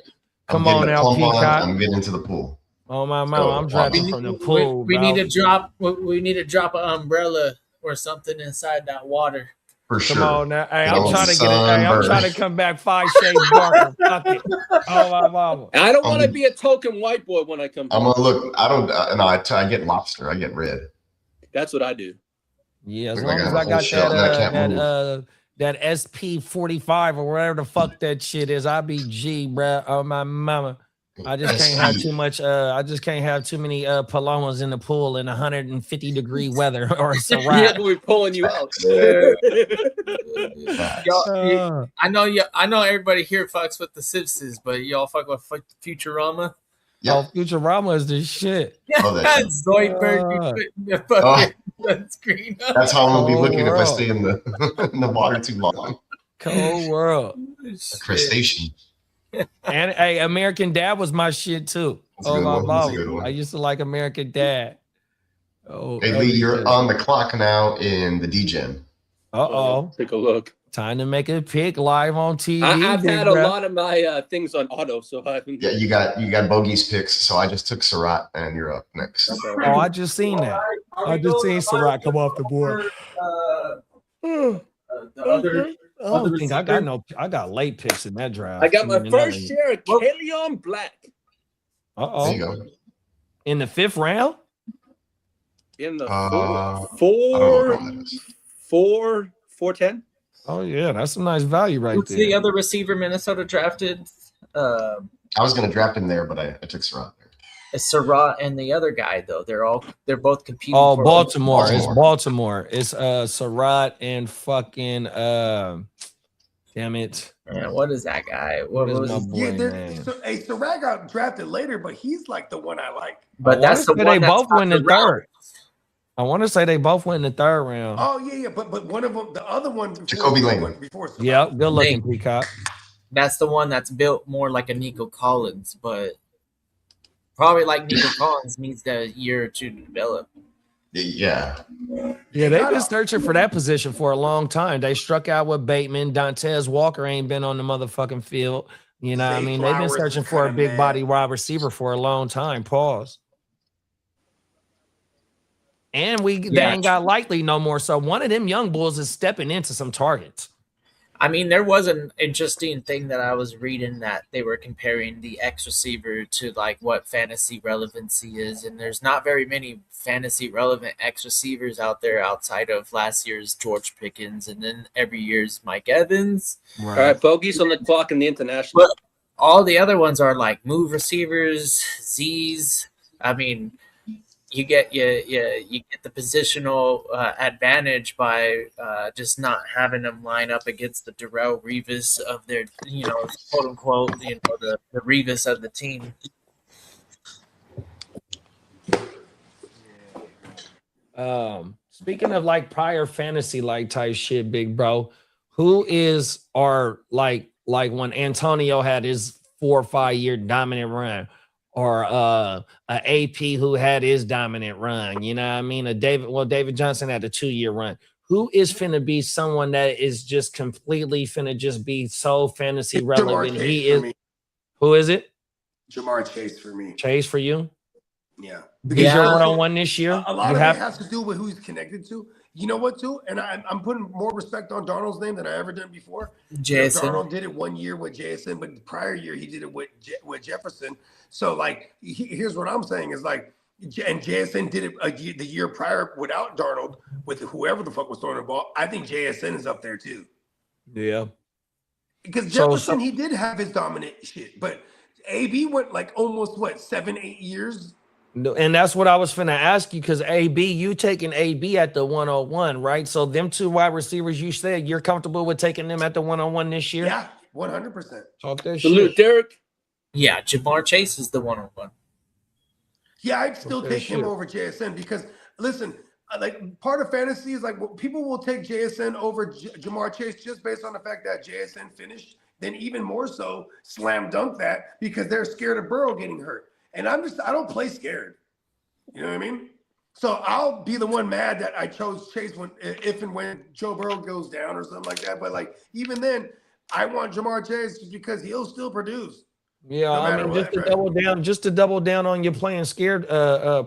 Come getting on the now, plumb on. Peacock. I'm getting into the pool. Oh my mama, So, I'm drafting from the pool. We bro. need to drop. We need to drop an umbrella or something inside that water. For sure. Come on now. Hey, Get I'm on trying to get it. Hey, I'm sunburn. trying to come back 5 shades darker. Fuck it. Oh my mama. And I don't want to be a token white boy when I come I'm home. gonna look. I don't. No, I get lobster. I get red. That's what I do. Yeah, as Look long like as a I whole got shell and I can't that SP 45 or whatever the fuck that shit is, I be G, bruh. Oh my mama. I just can't have too much. I just can't have too many palomas in the pool in 150-degree weather or it's a Yeah, wrap. but we're pulling you out. I know everybody here fucks with the Simpsons, but y'all fuck with Futurama. Oh, Futurama is the shit. Oh, that shit. Zoidberg be putting the fucking screen up. That's how I'm gonna be Cold looking if I world. stay in the in the water too long. Cold world. A crustacean. And hey, American Dad was my shit too. That's a Oh good my one. That's a good mama. one. I used to like American Dad. Oh, Hey Lee, you're on the clock now in the DGen. Uh-oh. Take a look. Time to make a pick live on TV. I've big had a bruh. lot of my things on auto, so I haven't. Yeah, you got Bogey's picks, so I just took Surratt, and you're up next. Oh, I just seen that. I just seen Surratt come off the board. The other. I don't think I got late picks in that draft. I got my In that first league. share of Kellyon Black There you Uh-oh. go. In the 5th round? in the I don't know four, how that is. 410. Oh yeah, that's some nice value right Who's there. the other receiver Minnesota drafted? I was gonna draft him there, but I took Surratt there. Surratt and the other guy though. They're both competing. Oh, for Baltimore. Baltimore. It's Baltimore. It's Surratt and fucking damn it. Man, what is that guy? What What was is my his boy Yeah, name? Surratt got drafted later, but he's like the one I like. But that's the they one that's both not went in the Surratt. third. I want to say they both went in the 3rd round. Oh yeah, but one of them, the other one, before, Jacoby Lane. before Surratt. Yeah, good looking Lane. Peacock. That's the one that's built more like a Nico Collins, but probably like Nico Collins needs a year or two to develop. Yeah, Yeah, they've been searching for that position for a long time. They struck out with Bateman. Dantez Walker ain't been on the motherfucking field. You know what I Zay mean? They've been Flowers searching was for a kinda big mad. body wide receiver for a long time. Pause. And they ain't got Likely no more. So one of them young bulls is stepping into some targets. I mean, there was an interesting thing that I was reading that they were comparing the X receiver to like what fantasy relevancy is, and there's not very many fantasy relevant X receivers out there outside of last year's George Pickens and then every year's Mike Evans. All right, Bogey's on the clock in the international. But all the other ones are like move receivers, Z's. I mean, you get the positional advantage by just not having them line up against the Darrelle Revis of their, quote unquote, the Revis of the team. Speaking of like prior fantasy like type shit, big bro, who is our like when Antonio had his 4 or 5 year dominant run, or a AP who had his dominant run, you know what I mean? David Johnson had a 2-year run. Who is finna be someone that is just completely finna just be so fantasy relevant? He is. Who is it? Jamar Chase for me. Chase for you? Yeah. Because you're 1-on-1 this year. A lot of it has to do with who he's connected to. You know what, too? And I'm putting more respect on Darnold's name than I ever done before. JSN. Darnold did it 1 year with JSN, but the prior year he did it with Jefferson. So, like, here's what I'm saying is, like, and JSN did it the year prior without Darnold, with whoever the fuck was throwing the ball. I think JSN is up there, too. Yeah. Because Jefferson, he did have his dominant shit, but AB went, like, almost, 7-8 years? No, and that's what I was finna ask you, because AB, you taking AB at the 101, right? So them 2 wide receivers, you said you're comfortable with taking them at the 101 this year? Yeah, 100%. Talk that Salute, shit. Derek. Yeah, Jamar Chase is the 101. Yeah, I'd still take him over JSN because, listen, like, part of fantasy is, like, people will take JSN over Jamar Chase just based on the fact that JSN finished, then even more so slam dunk that because they're scared of Burrow getting hurt. And I don't play scared. You know what I mean? So I'll be the one mad that I chose Chase if and when Joe Burrow goes down or something like that. But, like, even then, I want Jamar Chase because he'll still produce. Yeah, No I mean, just to double down on your playing scared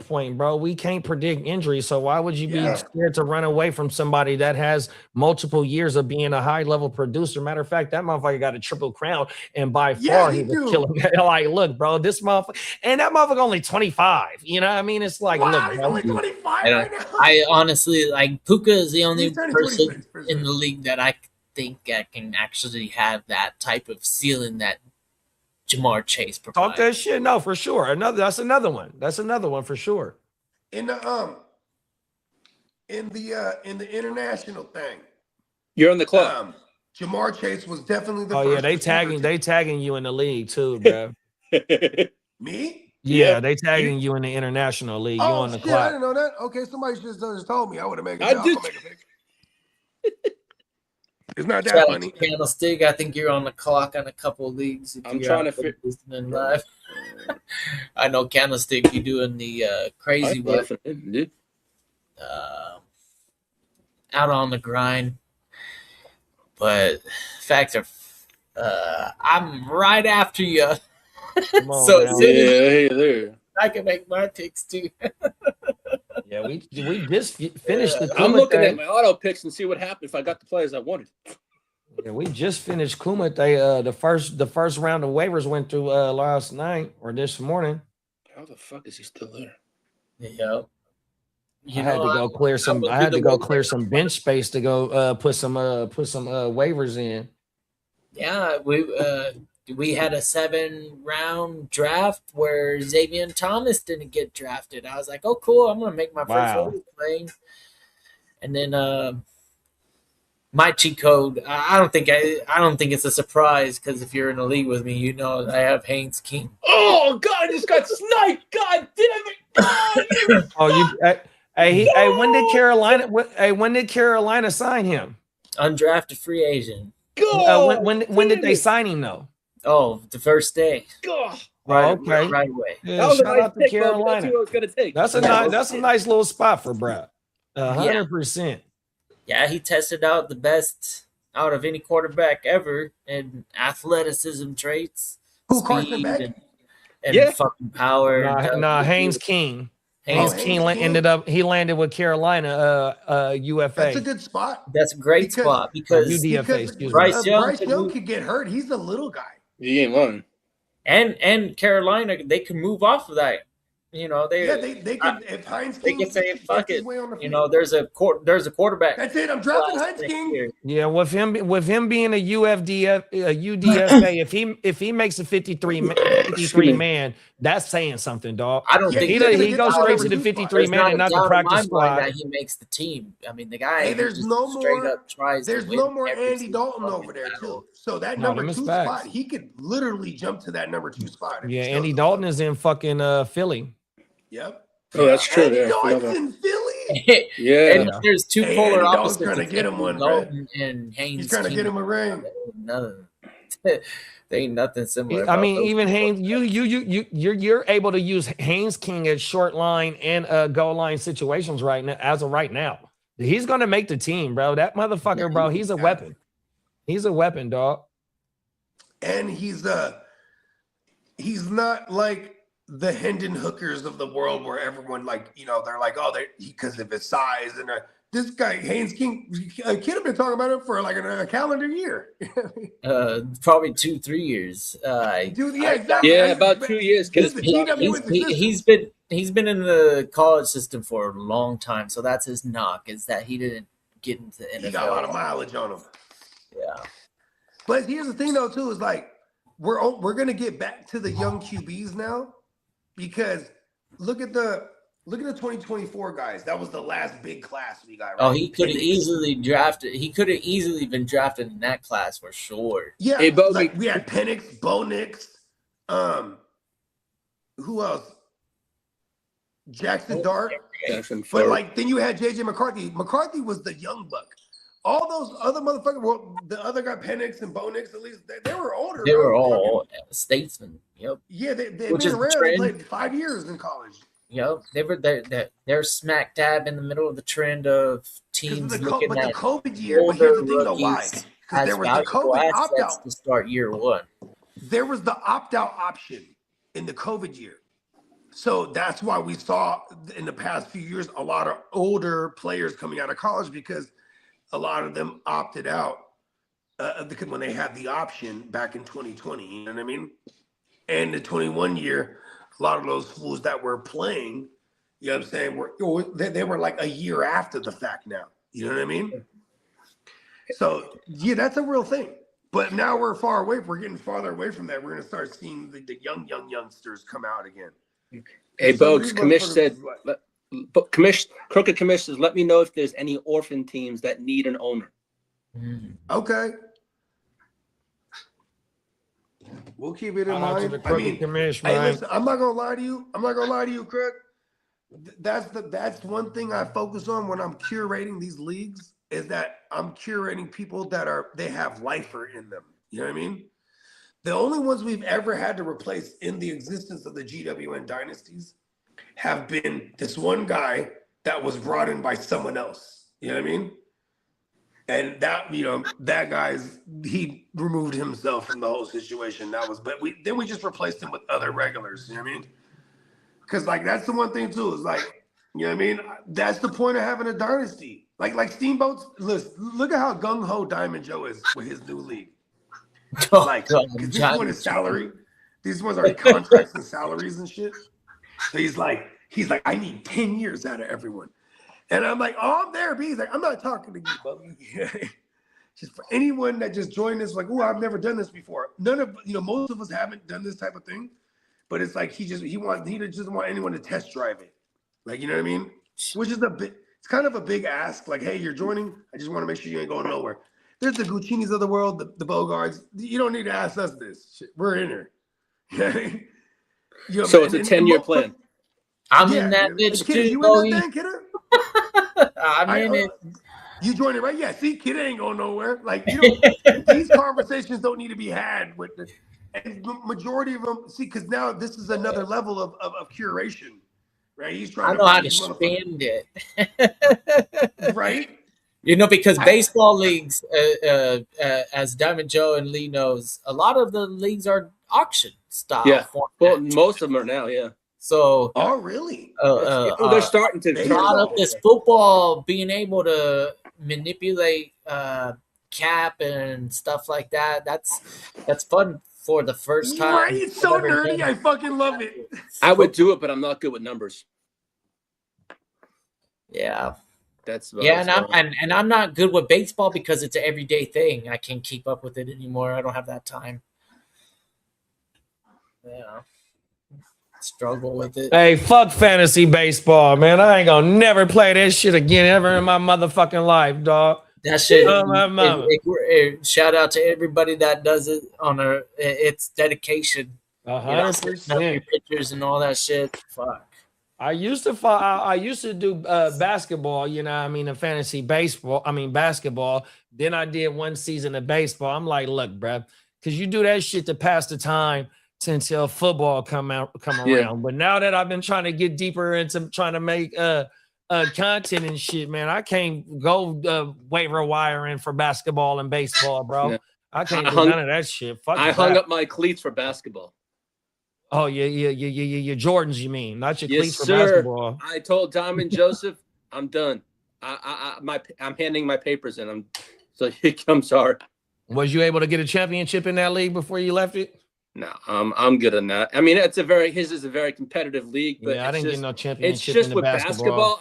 point, bro. We can't predict injury, so why would you be scared to run away from somebody that has multiple years of being a high level producer? Matter of fact, that motherfucker got a triple crown, and by far he was killing. Like, look, bro, this motherfucker, and that motherfucker only 25. You know what I mean? It's like, wow, look, he's bro, only 25 right now. I honestly, like, Puka is the only person in the league that I think I can actually have that type of ceiling that Jamar Chase provides. Talk that shit. No, for sure. That's another one. That's another one for sure. In the international thing, you're on the club. Jamar Chase was definitely the first. Oh yeah, they tagging you in the league too, bro. Me? Yeah, they tagging you in the international league. You on the shit, clock. I didn't know that. Okay, somebody just told me. I would have made it. I did. It's not that Shout funny. out to Candlestick. I think you're on the clock on a couple of leagues. I'm trying to fit listening live. I know Candlestick, you doing the crazy work. Out on the grind. But fact of I'm right after you. So there. I can make my picks too. Yeah, we just finished the Kuma I'm looking thing. at my auto picks and see what happened if I got the players I wanted. Yeah, we just finished Kumite. The first round of waivers went through last night or this morning. How the fuck is he still there? Yeah. I had to go clear some. I had to go clear some bench space to go put some waivers in. Yeah, we had a 7-round draft where Xavier Thomas didn't get drafted. I was like, oh, cool. I'm going to make my first waiver playing. And then my cheat code, I don't think it's a surprise because if you're in a league with me, you know I have Haynes King. Oh, God, I just got sniped. God damn it. When did Carolina sign him? Undrafted free agent. When did they sign him though? Oh, the first day. Right away. Yeah, shout out to Carolina. That's a nice little spot for Brad. 100%. Yeah, he tested out the best out of any quarterback ever in athleticism traits. Who, Carson Beck? And fucking power. Haynes King. Haynes King landed with Carolina UFA. That's a good spot. That's a great spot because Bryce Young could get hurt. He's a little guy. He ain't lying. And Carolina, they can move off of that. You know, they can. If Hines King, they can say fuck it. You know, there's a quarterback. That's it. I'm drafting Hines King. Yeah, with him being a UDFA, if he makes a 53 man, that's saying something, dog. I don't think he goes straight to the 53 man and not the practice squad. That he makes the team. I mean, the guy. Hey, there's no more Andy Andy Dalton over there too. So that number 2 spot, he could literally jump to that number 2 spot. Yeah, Andy Dalton is in fucking Philly. Yep. Oh, that's true. Andy Dalton's in Philly. Yeah. And there's two polar opposites. Trying to get him one, Dalton and Haynes. He's trying to get him a ring. There ain't nothing similar. I mean, even Haynes, you're able to use Haynes King at short line and goal line situations right now. As of right now, he's gonna make the team, bro. That motherfucker, bro. He's a weapon. He's a weapon, dog. And he's not like the Hendon Hookers of the world where everyone they're like, because of his size and This guy Haynes King, a kid have been talking about it for like a calendar year. Probably 2-3 years. Dude, yeah, exactly. Yeah, about 2 years. This is the GWN's He's been in the college system for a long time, so that's his knock, is that he didn't get into the NFL. He got a lot of mileage on him. Yeah. But here's the thing, though, too, is like we're gonna get back to the young QBs now, because look at the 2024 guys. That was the last big class we got. Right? Oh, he could have easily drafted. He could have easily been drafted in that class for sure. Yeah, hey, Bo, like we had Penix, Bo Nix, who else? Jackson Dart. But like then you had JJ McCarthy. McCarthy was the young buck. All those other motherfuckers, well, the other guy, Penix and Bo Nix, at least they were older. They were all statesmen. Yep. Yeah, they've been around. They played 5 years in college. Yep. They're smack dab in the middle of the trend of teams looking at the COVID year. But here's the thing, though, why? Because there was the COVID opt-out to start year one. There was the opt-out option in the COVID year. So that's why we saw in the past few years a lot of older players coming out of college, because a lot of them opted out when they had the option back in 2020. You know what I mean? And the 21 year, a lot of those fools that were playing, you know what I'm saying, they were like a year after the fact now. You know what I mean? So, yeah, that's a real thing. But now we're far away. We're getting farther away from that. We're going to start seeing the youngsters come out again. Hey, Bogues, Commish said, Crooked Commish says, let me know if there's any orphan teams that need an owner. Okay. We'll keep it in mind. Commish, hey, listen, I'm not gonna lie to you, Craig. That's one thing I focus on when I'm curating these leagues, is that I'm curating people that they have lifer in them. You know what I mean? The only ones we've ever had to replace in the existence of the GWN dynasties have been this one guy that was brought in by someone else. You know what I mean? And that guy's, he removed himself from the whole situation. But we just replaced him with other regulars. You know what I mean? Because like that's the one thing too, is like, you know what I mean? That's the point of having a dynasty. Like Steamboats. Listen, look at how gung ho Diamond Joe is with his new league. Like, because this one is salary. These ones are contracts and salaries and shit. So he's like, I need 10 years out of everyone. And I'm like, oh, I'm there, B. He's like, I'm not talking to you, Bubby. Just for anyone that just joined us, like, oh, I've never done this before. Most of us haven't done this type of thing. But it's like he doesn't want anyone to test drive it. Like, you know what I mean? Which is it's kind of a big ask. Like, hey, you're joining. I just want to make sure you ain't going nowhere. There's the Guccinis of the world, the Bogarts. You don't need to ask us this. Shit, we're in here. So it's a 10-year plan. I'm in that bitch too. You in that thing, Kidder? I'm in it. You joined it, right? Yeah. See, Kid ain't going nowhere. Like, these conversations don't need to be had with and the majority of them. See, because now this is another level of curation, right? He's trying. I know how to spend it, right? Because baseball leagues, as Diamond Joe and Lee knows, a lot of the leagues are auction style. Yeah, well, most of them are now. Yeah. So. Oh, really? They're starting to. A lot of this football being able to manipulate cap and stuff like that. That's fun for the first time. Right? It's so nerdy. I fucking love it. I would do it, but I'm not good with numbers. Yeah. And I'm not good with baseball because it's an everyday thing. I can't keep up with it anymore. I don't have that time. Yeah. Struggle with it. Hey, fuck fantasy baseball, man. I ain't gonna never play that shit again ever in my motherfucking life, dog. That shit. Shout out to everybody that does it on its dedication. 100%. Pictures and all that shit. Fuck. I used to do basketball, in fantasy baseball. Basketball. Then I did one season of baseball. I'm like, look, bro, because you do that shit to pass the time until football come around. Yeah. But now that I've been trying to get deeper into trying to make content and shit, man, I can't go waiver wiring for basketball and baseball, bro. Yeah. I can't do none of that shit. Fuck I hung up my cleats for basketball. Oh, yeah, your Jordans, you mean, not your cleats for basketball. I told Diamond Joseph, I'm done. I'm handing my papers in. I'm sorry. Was you able to get a championship in that league before you left it? No, I'm good on that. I mean, his is a very competitive league, but yeah, I didn't get no championship. It's just in the with basketball.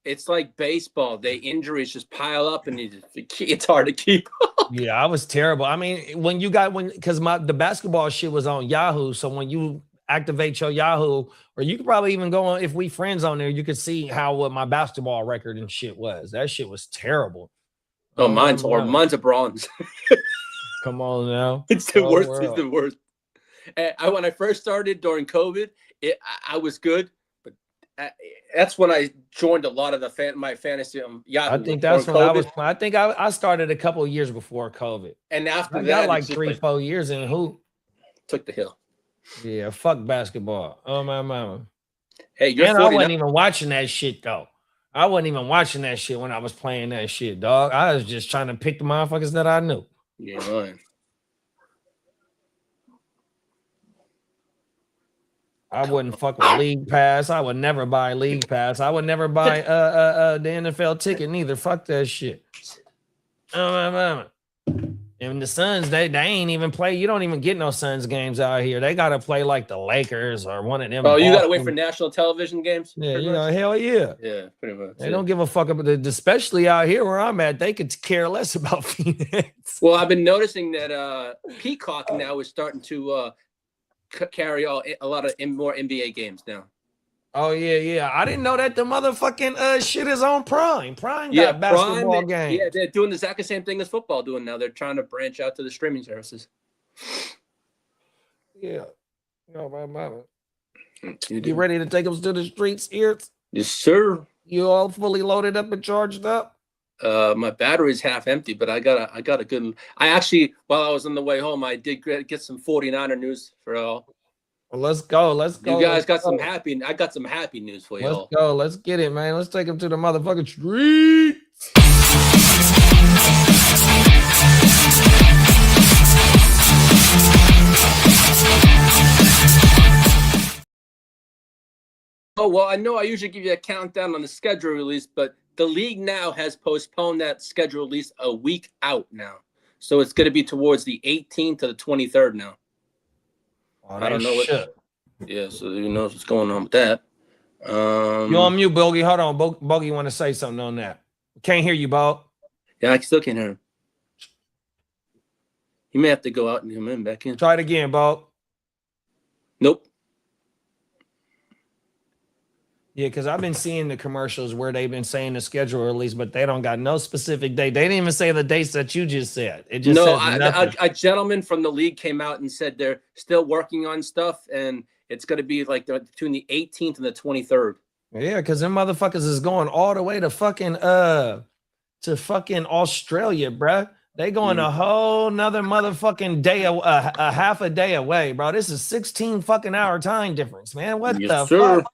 It's like baseball. The injuries just pile up, and it's hard to keep up. Yeah, I was terrible. I mean, because the basketball shit was on Yahoo, so when you activate your Yahoo, or you could probably even go on if we friends on there, you could see what my basketball record and shit was. That shit was terrible. Oh, mine's a bronze. Come on now. It's the worst. World. It's the worst. When I first started during COVID, I was good, but that's when I joined a lot of my fantasy. Yahoo. I think that's when I was. I think I started a couple of years before COVID, and after I got like 3-4 years in who took the hill. Yeah, fuck basketball. Oh my mama. Hey, I wasn't even watching that shit though. I wasn't even watching that shit when I was playing that shit, dog. I was just trying to pick the motherfuckers that I knew. Yeah, man. I wouldn't fuck with League Pass. I would never buy League Pass. I would never buy the NFL ticket neither. Fuck that shit. Oh my mama. And the Suns, they ain't even play. You don't even get no Suns games out here. They gotta play like the Lakers or one of them. Oh, you gotta wait for national television games? Yeah, hell yeah. Yeah, pretty much. They don't give a fuck about it, especially out here where I'm at. They could care less about Phoenix. Well, I've been noticing that Peacock now is starting to carry a lot of more NBA games now. Oh yeah. I didn't know that the motherfucking shit is on Prime. Prime got basketball games. Yeah, they're doing the exact same thing as football doing now. They're trying to branch out to the streaming services. Yeah. No, my mama. You ready to take them to the streets, Ears? Yes, sir. You all fully loaded up and charged up? My battery's half empty, but I got a good. I actually, while I was on the way home, I did get some 49er news for all. Well, let's go. You guys got some happy. I got some happy news for you. Let's go. Let's get it, man. Let's take them to the motherfucking streets. Oh well, I know I usually give you a countdown on the schedule release, but the league now has postponed that schedule release a week out now, so it's going to be towards the 18th to the 23rd now. Oh, I don't know what. Yeah, so who knows what's going on with that. You on mute, Bogey? Hold on, Bogey want to say something on that. Can't hear you, Bo. Yeah, I still can't hear him. You may have to go out and come in back in. Try it again, Bo. Nope. Yeah, because I've been seeing the commercials where they've been saying the schedule release, but they don't got no specific date. They didn't even say the dates that you just said. It just says a gentleman from the league came out and said they're still working on stuff, and it's going to be like between the 18th and the 23rd. Yeah, because them motherfuckers is going all the way to fucking Australia, bruh. They going a whole nother motherfucking day, a half a day away, bro. This is 16 fucking hour time difference, man. What the fuck?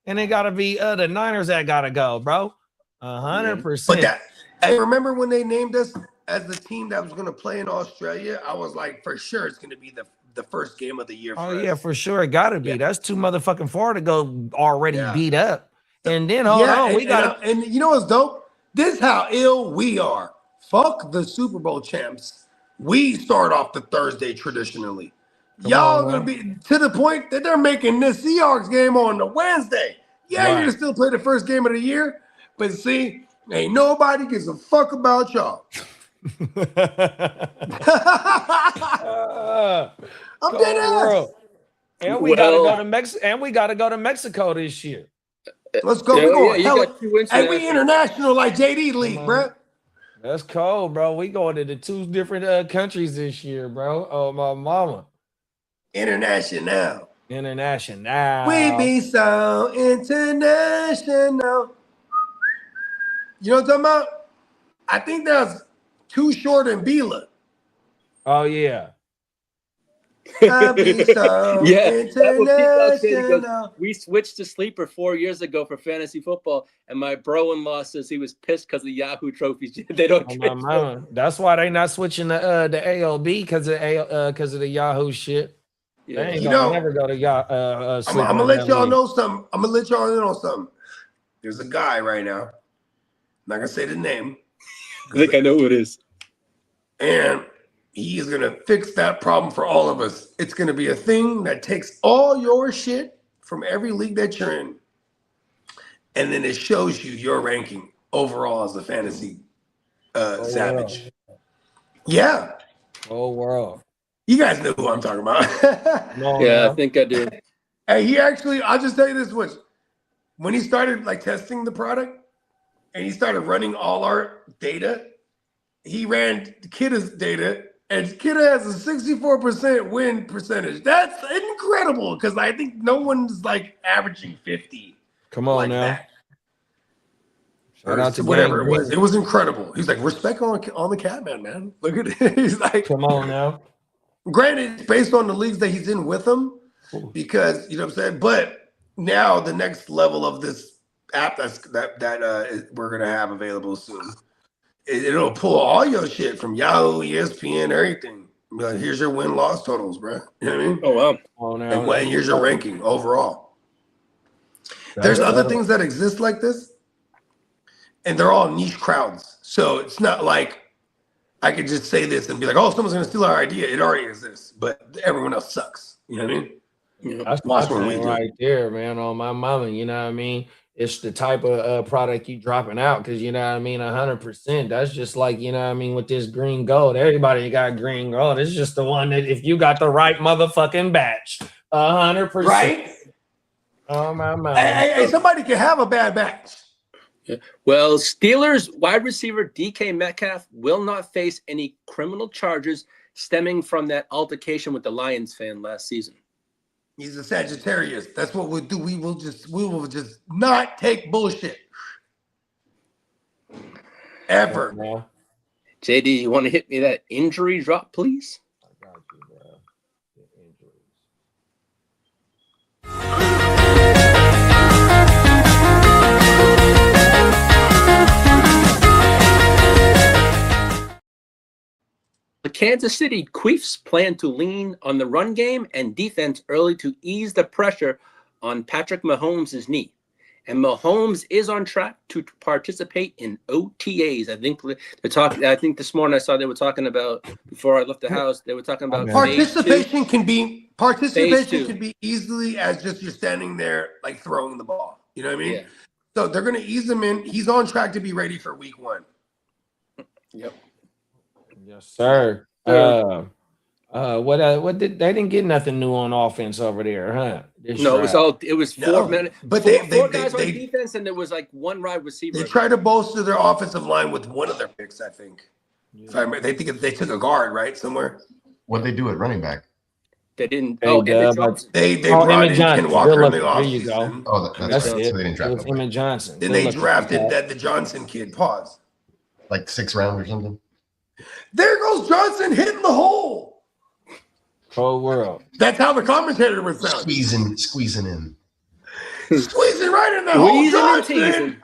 And it gotta be the Niners that gotta go, bro. 100%. But hey, remember when they named us as the team that was gonna play in Australia? I was like, for sure, it's gonna be the first game of the year. Yeah, for sure, it gotta be. That's too motherfucking far to go already beat up. And then hold on, we got. And you know what's dope? This is how ill we are. Fuck the Super Bowl champs. We start off the Thursday traditionally. Y'all gonna be to the point that they're making this Seahawks game on the Wednesday. Yeah, you're gonna still play the first game of the year, but see, ain't nobody gives a fuck about y'all. I'm dead ass. And we gotta go to Mexico. And we gotta go to Mexico this year. Let's go. We're going. Hey, we international like JD League, bro. That's cold, bro. We going to the 2 different countries this year, bro. Oh my mama. International. We be so international. You know what I'm talking about? I think that's Too Short and Bila. Oh yeah. I be so international. We switched to Sleeper 4 years ago for fantasy football, and my bro-in-law says he was pissed because of Yahoo trophies. They don't. That's why they not switching the AOB because of the Yahoo shit. Yeah. They ain't never go to I'm gonna let y'all know something. There's a guy right now. I'm not gonna say the name. I think I know who it is. And he is gonna fix that problem for all of us. It's gonna be a thing that takes all your shit from every league that you're in, and then it shows you your ranking overall as a fantasy savage. Yeah. Whole world. You guys know who I'm talking about. Yeah, I think I do. And he actually, I'll just tell you this much. When he started like testing the product and he started running all our data, he ran Kidda's data, and Kidda has a 64% win percentage. That's incredible because I think no one's like averaging 50. Come on like now. That. Shout out to whatever Gang it was. Green. It was incredible. He's like, respect on the Catman, man. Look at it. He's like, come on now. Granted, it's based on the leagues that he's in with him, because you know what I'm saying. But now the next level of this app that we're gonna have available soon, it'll pull all your shit from Yahoo, ESPN, everything. Like, here's your win-loss totals, bro. You know what I mean? Oh wow. Oh, now. And here's your ranking overall. There's other things that exist like this, and they're all niche crowds. So it's not like I could just say this and be like, oh, someone's going to steal our idea. It already exists, but everyone else sucks. You know what I mean? Yeah. That's Watch my what we thing do. right there, man, on my mama. You know what I mean? It's the type of product you dropping out because, you know what I mean, 100%. That's just like, you know what I mean, with this green gold. Everybody got green gold. It's just the one that if you got the right motherfucking batch, 100%. Right? Oh, my mama. Hey, somebody can have a bad batch. Yeah. Well, Steelers wide receiver DK Metcalf will not face any criminal charges stemming from that altercation with the Lions fan last season. He's a Sagittarius. That's what we'll do. We will just not take bullshit. Ever. Yeah. JD, you want to hit me that injury drop, please? I got you, bro. The injuries. The Kansas City Chiefs plan to lean on the run game and defense early to ease the pressure on Patrick Mahomes' knee. And Mahomes is on track to participate in OTAs. I think they're talking. I think this morning I saw they were talking about, before I left the house, they were talking about participation can be easily as just you're standing there like throwing the ball. You know what I mean? Yeah. So they're gonna ease him in. He's on track to be ready for week 1. Yep. Yes, sir. What did they didn't get nothing new on offense over there, huh? No, it was 4 minutes. But four guys on defense, and there was like one wide receiver. They tried to bolster their offensive line with one of their picks, I think. Yeah. If I remember, they took a guard, right? Somewhere. What they do at running back? They didn't. Emmett Johnson. They brought in Ken Walker in the There you go. offseason. Oh, that's That's it. so they didn't It draft was nobody. Emmett Johnson. Then they drafted the Johnson kid. Pause. Like 6th round or something. There goes Johnson hitting the hole. Whole world. That's how the commentator was sound. Squeezing in. Squeezing right in the hole, Johnson.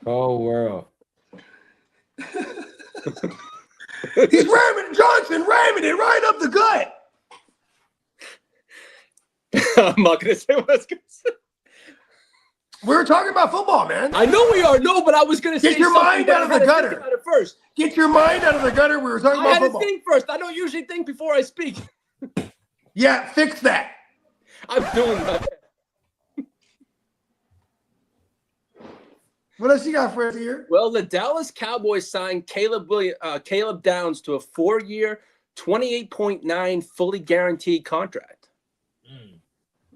Whole world. He's ramming it right up the gut. I'm not gonna say what I was gonna say. We were talking about football, man. I know we are. No, but I was gonna say Get your mind out of the gutter. First, get your mind out of the gutter. We were talking about football. I had to think first. I don't usually think before I speak. Yeah, fix that. I'm doing that. What else you got for us here? Well, the Dallas Cowboys signed Caleb Downs to a 4-year, $28.9 fully guaranteed contract.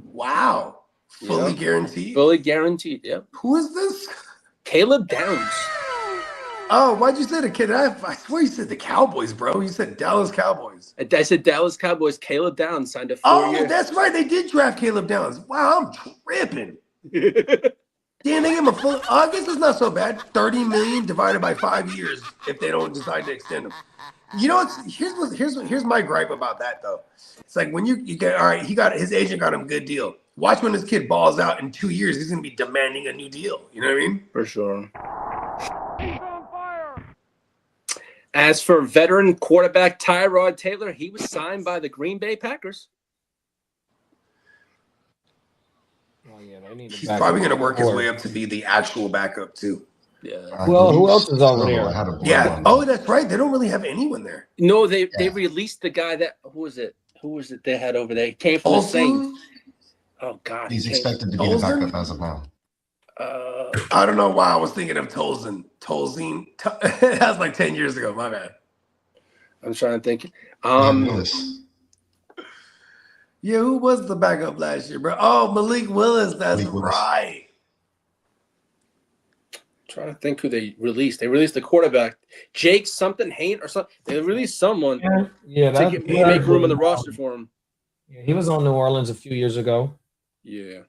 Wow. Fully guaranteed? Fully guaranteed, yep. Who is this? Caleb Downs. Oh, why'd you say the kid? I swear you said the Cowboys, bro. You said Dallas Cowboys. I said Dallas Cowboys. Caleb Downs signed a 4-year. Oh, that's right. They did draft Caleb Downs. Wow, I'm tripping. Damn, they give him a full. I guess it's not so bad. $30 million divided by 5 years if they don't decide to extend him. You know, here's my gripe about that though. It's like when you get all right. His agent got him a good deal. Watch when this kid balls out in 2 years. He's gonna be demanding a new deal. You know what I mean? For sure. As for veteran quarterback Tyrod Taylor, he was signed by the Green Bay Packers. yeah, they need to He's back probably up going to work his forward. way up to be the actual backup too. Yeah. Well, who else is over there? I had a blood Yeah. on Oh, that. that's right. They don't really have anyone there. No, they Yeah. released the guy that who was it they had over there? He came from the Saints. Olsen? Oh God, He's he came- expected to be the Olsen? backup as of now. I don't know why I was thinking of Tolzien. That was like 10 years ago. My bad. I'm trying to think. Willis. Yeah, who was the backup last year, bro? Oh, Malik Willis. That's Malik Willis. right. Trying to think who they released. They released the quarterback, Jake something Hain or something. They released someone Yeah, to make room on the roster for him. Yeah, he was on New Orleans a few years ago. Yeah.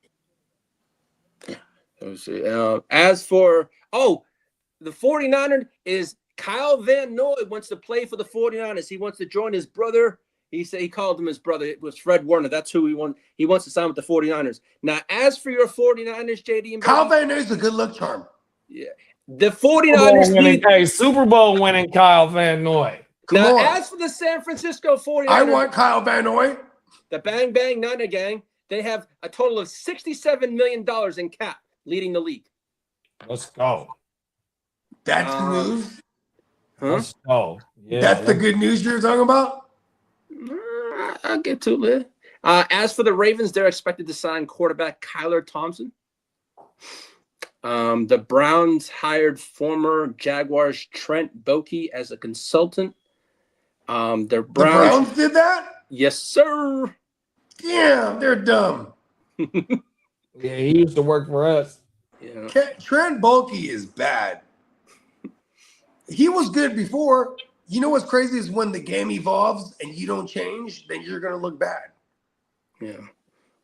Let's see. As for the 49er is Kyle Van Noy wants to play for the 49ers. He wants to join his brother. He said he called him his brother. It was Fred Warner. That's who he wants to sign with the 49ers. Now, as for your 49ers, JD and Kyle Brady, Van Noy's a good luck charm. yeah. The 49ers need Super Bowl winning Kyle Van Noy. now, on. as for the San Francisco 49ers, I want Kyle Van Noy. the Bang Bang Niner Gang, they have a total of $67 million in cap, leading the league. Let's go. That's the news. Huh? Let's go. Yeah, That's the good news you're talking about. I'll get to it. As for the Ravens, they're expected to sign quarterback Kyler Thompson. The Browns hired former Jaguars Trent Baalke as a consultant. The Browns did that? Yes, sir. Damn, they're dumb. Yeah, he used to work for us. Yeah. Trent Baalke is bad. He was good before. You know what's crazy is when the game evolves and you don't change, then you're going to look bad. Yeah.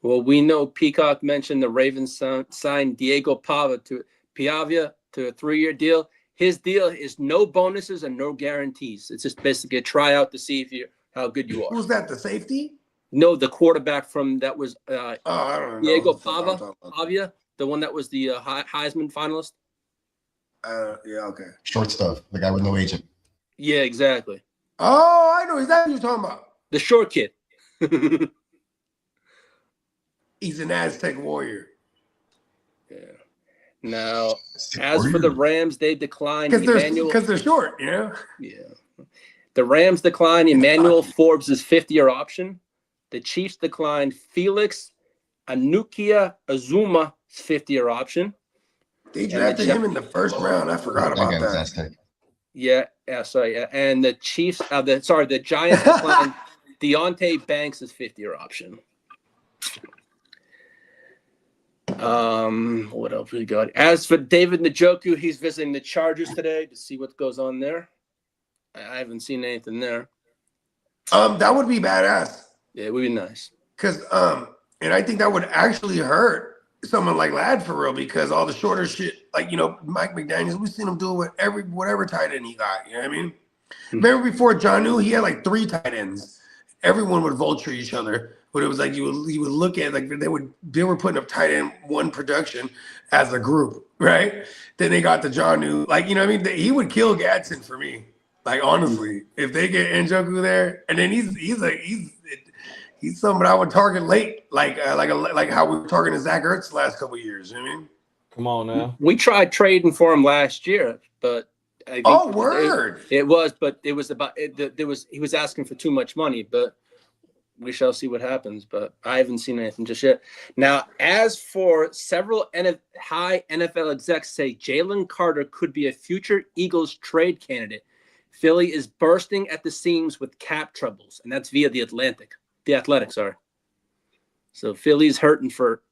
Well, we know Peacock mentioned the Ravens signed Diego Piavia to a 3-year deal. His deal is no bonuses and no guarantees. It's just basically a tryout to see how good you are. Who's that, the safety? No, the quarterback from that was I don't know. Diego What the fuck I'm talking Pavia, the one that was the Heisman finalist. about. Yeah, okay. Short stuff. The guy with no agent. Yeah, exactly. Oh, I know exactly what you're talking about. The short kid. He's an Aztec warrior. Yeah. Now, as for the Rams, they declined Because they're short, you know? Yeah. The Rams declined Emmanuel Forbes' 5th-year option. The Chiefs declined Felix Anukia Azuma's 5th-year option. They drafted him in the first round. I forgot about that. Aztec. Yeah, sorry. Yeah. And the Chiefs, the Giants declined Deontay Banks' 5th-year option. What else we got? As for David Njoku, he's visiting the Chargers today to see what goes on there. I haven't seen anything there. That would be badass. Yeah, it would be nice. Because and I think that would actually hurt someone like Ladd for real, because all the shorter shit, like, you know, Mike McDaniels, we've seen him do it with whatever tight end he got. You know what I mean? Remember before Jonnu, he had like 3 tight ends. Everyone would vulture each other, but it was like you would look at, like, they were putting up tight end 1 production as a group, right? Then they got the Jonnu, like, you know what I mean? He would kill Gadsden for me, like, honestly, if they get Njoku there, and then he's someone I would target late, like how we were targeting Zach Ertz the last couple of years. You know what I mean? Come on now. We tried trading for him last year, but I think word! It was about it. He was asking for too much money, but we shall see what happens. But I haven't seen anything just yet. Now, as for several high NFL execs say Jalen Carter could be a future Eagles trade candidate, Philly is bursting at the seams with cap troubles, and that's via the Athletic. Sorry. So Philly's hurting for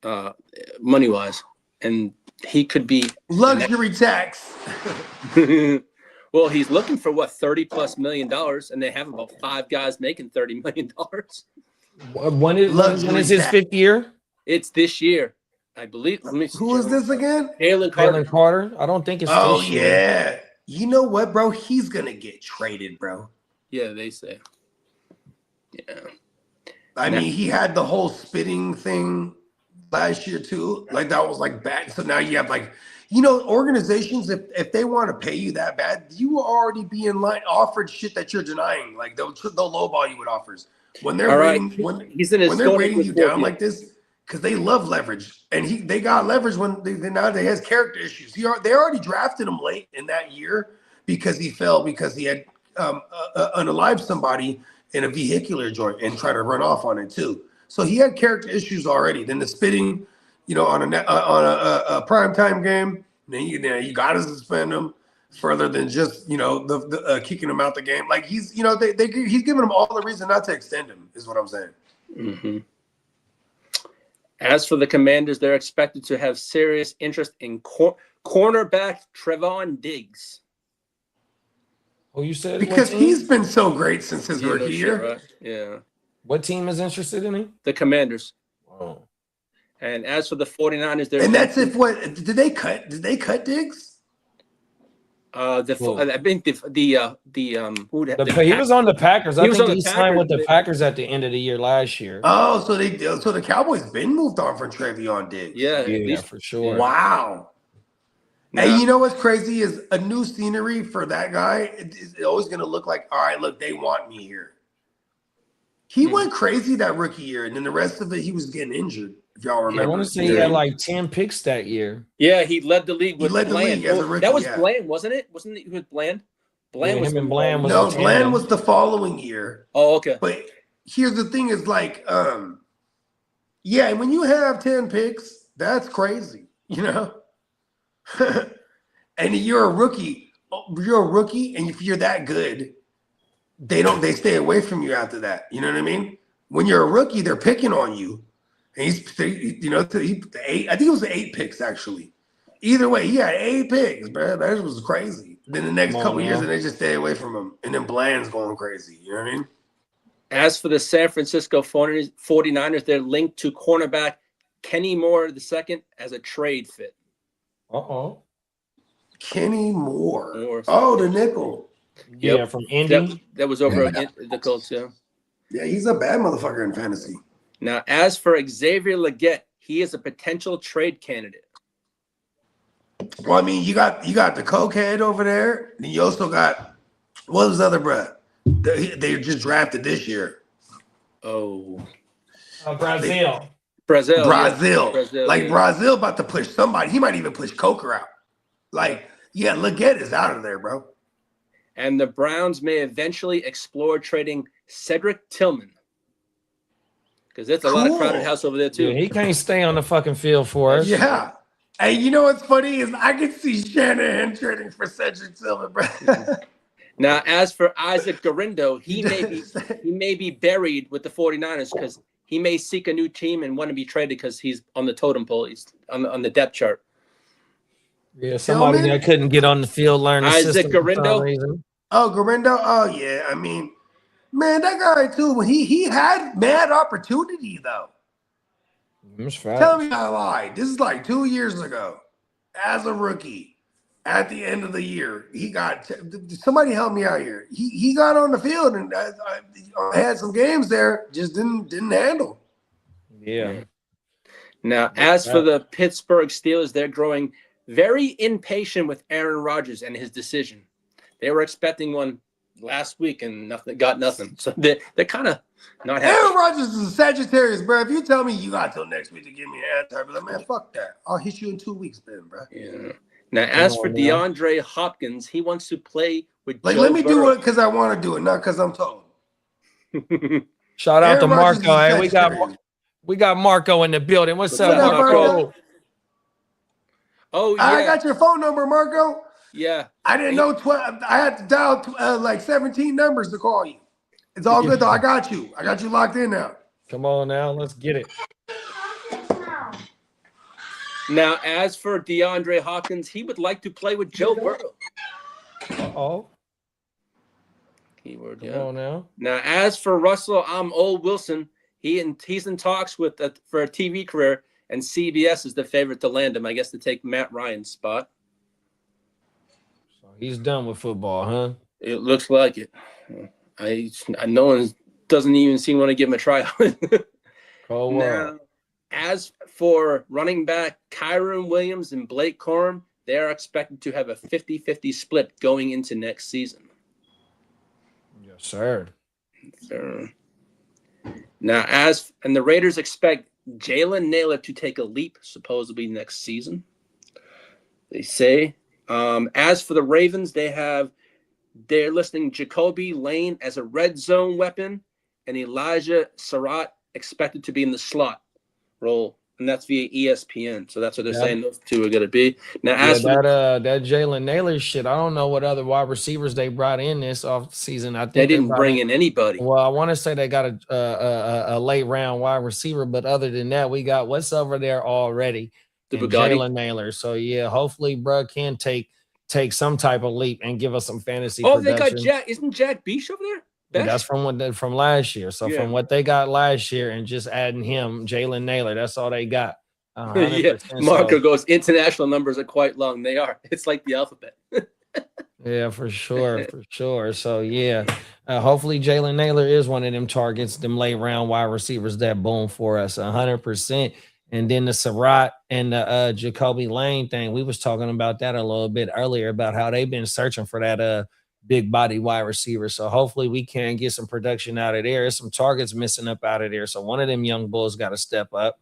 money-wise, and he could be luxury tax. Well, he's looking for $30+ million, and they have about 5 guys making $30 million. When is his 5th year? It's this year, I believe. Let me see. Who is this again? Jalen Carter. Jalen Carter. I don't think it's. Oh this yeah. year. You know what, bro? He's gonna get traded, bro. Yeah, they say. Yeah. I mean, he had the whole spitting thing last year too. Like, that was like bad. So now you have, like, you know, organizations, if they want to pay you that bad, you already be in line offered shit that you're denying. Like, they'll lowball you with offers when they're rating, when they're rating you down like this. because they love leverage, and they got leverage when they has character issues. They already drafted him late in that year because he fell because he had unalived somebody in a vehicular joint and tried to run off on it too. So he had character issues already. Then the spitting, on a primetime game, then you got to suspend him further than just the kicking him out the game. Like he's he's giving him all the reason not to extend him is what I'm saying. Mm-hmm. As for the Commanders, they're expected to have serious interest in cornerback Trevon Diggs. Oh, you said because he's been so great since his rookie year. Right? Yeah. What team is interested in him? The Commanders. Oh. And as for the 49ers, they're that's if what did they cut? Did they cut Diggs? I think he was on the Packers. I think he signed with the Packers at the end of the year last year. Oh, so the Cowboys been moved on from Trevion Diggs. Yeah, for sure. Wow. No. And you know what's crazy is a new scenery for that guy is always going to look like, all right, look, they want me here. He went crazy that rookie year, and then the rest of it, he was getting injured. If y'all remember, I want to say he had like 10 picks that year. Yeah, he led the league with Bland. As a rookie, that was Bland, wasn't it? Wasn't it with Bland? Bland was Bland was the following year. Oh, okay. But here's the thing: is like, when you have 10 picks, that's crazy, and you're a rookie. And if you're that good, they stay away from you after that. You know what I mean? When you're a rookie, they're picking on you. And I think it was 8 picks actually. Either way, he had 8 picks, bro. That was crazy. Then the next couple years, and they just stay away from him. And then Bland's going crazy. You know what I mean? As for the San Francisco 49ers, they're linked to cornerback Kenny Moore II as a trade fit. Kenny Moore. Oh, the nickel. Yeah, from Indy. That was over the Colts, yeah. Yeah, he's a bad motherfucker in fantasy. Now, as for Xavier Legette, he is a potential trade candidate. Well, I mean, you got the cokehead over there, and you also got what was the other bruh? They just drafted this year. Brazil. Brazil. Brazil about to push somebody. He might even push Coker out. Legette is out of there, bro. And the Browns may eventually explore trading Cedric Tillman. Because it's a lot of crowded house over there, too. Yeah, he can't stay on the fucking field for us. Yeah. Hey, you know what's funny is I can see Shanahan trading for Cedric Tillman, bro. Now, as for Isaac Garindo, he may be buried with the 49ers because he may seek a new team and want to be traded because he's on the totem pole. He's on the depth chart. Yeah, somebody that couldn't get on the field, learn the Isaac system Garindo. Oh, Garindo. Oh, yeah. I mean, man, that guy too. He had mad opportunity though. Tell me I lied. This is like 2 years ago, as a rookie. At the end of the year, he got somebody help me out here. He got on the field and had some games there, just didn't handle. Yeah. Now, as for the Pittsburgh Steelers, they're growing very impatient with Aaron Rodgers and his decision. They were expecting one last week and got nothing. So they're kind of not happy. Aaron Rodgers is a Sagittarius, bro. If you tell me you got till next week to give me an answer, I'll be like, man, fuck that. I'll hit you in 2 weeks, then, bro. Yeah. Now, as for DeAndre Hopkins, he wants to play with Joe let me Burrow. do it because I want to do it, not because I'm told. Shout out to Marco. Hey, we got Marco in the building. What's up, Marco? Oh, yeah. I got your phone number, Marco. Yeah. I didn't know 12. I had to dial like 17 numbers to call you. It's all good, though. I got you. I got you locked in now. Come on now. Let's get it. Now, as for DeAndre Hopkins, he would like to play with Joe Burrow. Keyword, yeah. Come on now. Now, as for Russell, Wilson, he's in talks for a TV career, and CBS is the favorite to land him, I guess, to take Matt Ryan's spot. So he's done with football, huh? It looks like it. No one doesn't even seem to want to give him a tryout. Now, as for running back Kyron Williams and Blake Corum, they are expected to have a 50-50 split going into next season. Yes, sir. Now, the Raiders expect Jalen Naylor to take a leap, supposedly next season. They say. As for the Ravens, they're listing Jacoby Lane as a red zone weapon and Elijah Surratt expected to be in the slot role. And that's via ESPN. So that's what they're saying those two are going to be. Now, as for that Jalen Naylor shit, I don't know what other wide receivers they brought in this off season. I think they didn't bring in anybody. Well, I want to say they got a late round wide receiver, but other than that, we got what's over there already. Jalen Naylor. So yeah, hopefully, bro, can take some type of leap and give us some fantasy. Oh, production. They got Jack. Isn't Jack Beach over there? That's from last year. So from what they got last year and just adding him, Jalen Naylor, that's all they got. Yeah, Marco goes, international numbers are quite long. They are. It's like the alphabet. Yeah, for sure. So yeah, hopefully Jalen Naylor is one of them targets, them late round wide receivers that boom for us 100%. And then the Surratt and the Jacoby Lane thing, we was talking about that a little bit earlier about how they've been searching for that big body wide receiver. So hopefully we can get some production out of there. There's some targets missing up out of there. So one of them young bulls got to step up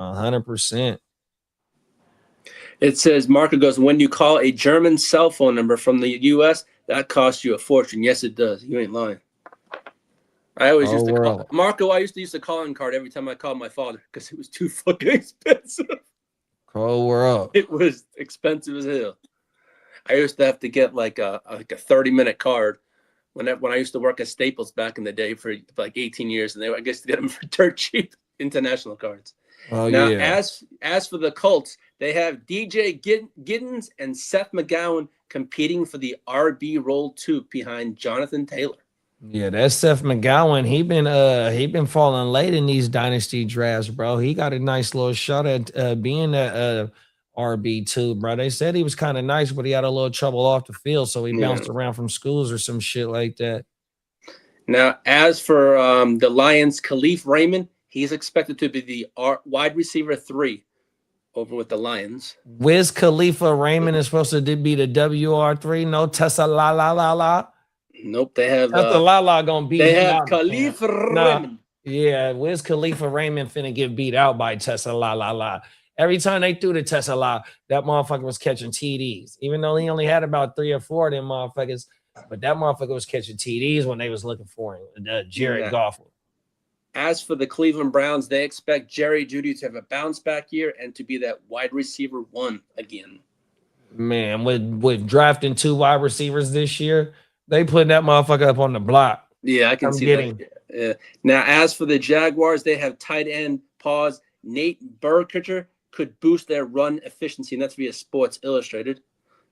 100%. It says, Marco goes, when you call a German cell phone number from the U.S., that costs you a fortune. Yes, it does. You ain't lying. I always used to call Marco. I used to use the calling card every time I called my father because it was too fucking expensive. Cold world. It was expensive as hell. I used to have to get like a 30-minute card when I used to work at Staples back in the day for like 18 years, and I guess to get them for dirt cheap international cards. Oh, now, yeah. as for the Colts, they have DJ Giddens and Seth McGowan competing for the RB role 2 behind Jonathan Taylor. Yeah, that's Seth McGowan. He been falling late in these dynasty drafts, bro. He got a nice little shot at being a RB2, bro. They said he was kind of nice, but he had a little trouble off the field, so he bounced around from schools or some shit like that. Now, as for the Lions, Khalif Raymond, he's expected to be the wide receiver 3 over with the Lions. Wiz Khalifa Raymond is supposed to be the WR3. No Tessa la. Nope, they have Tessa la gonna beat. They have Khalif Raymond. Yeah, Wiz Khalifa Raymond finna get beat out by Tessa la. Every time they threw the Tessa la, that motherfucker was catching TDs. Even though he only had about 3 or 4 of them motherfuckers, but that motherfucker was catching TDs when they was looking for him. Jared Goff. As for the Cleveland Browns, they expect Jerry Jeudy to have a bounce back year and to be that wide receiver 1 again. Man, with drafting 2 wide receivers this year, they put that motherfucker up on the block. Yeah, I can see that. Now, as for the Jaguars, they have tight end Nate Burkhardt could boost their run efficiency, and that's via Sports Illustrated.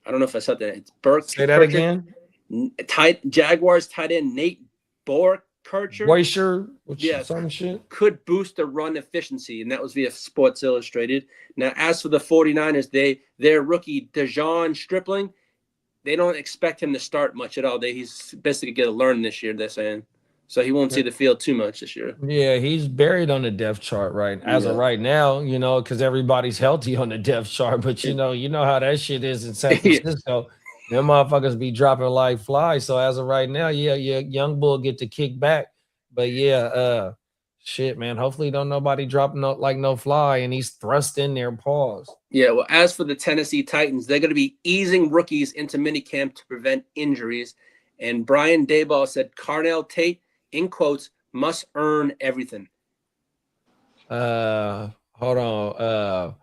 I don't know if I said that. It's Burkhardt. Say that again. Jaguars tight end Nate Burkhardt. Some shit could boost the run efficiency, and that was via Sports Illustrated. Now, as for the 49ers, their rookie Dejon Stripling, they don't expect him to start much at all. He's basically going to learn this year, they're saying. So he won't see the field too much this year. Yeah, he's buried on the depth chart as of right now, because everybody's healthy on the depth chart. But you know how that shit is in San Francisco. Them motherfuckers be dropping like flies. So as of right now, young bull get to kick back. But shit, man. Hopefully don't nobody drop no fly, and he's thrust in there. Pause. Yeah, well, as for the Tennessee Titans, they're going to be easing rookies into minicamp to prevent injuries. And Brian Daboll said Carnell Tate, in quotes, must earn everything. Hold on.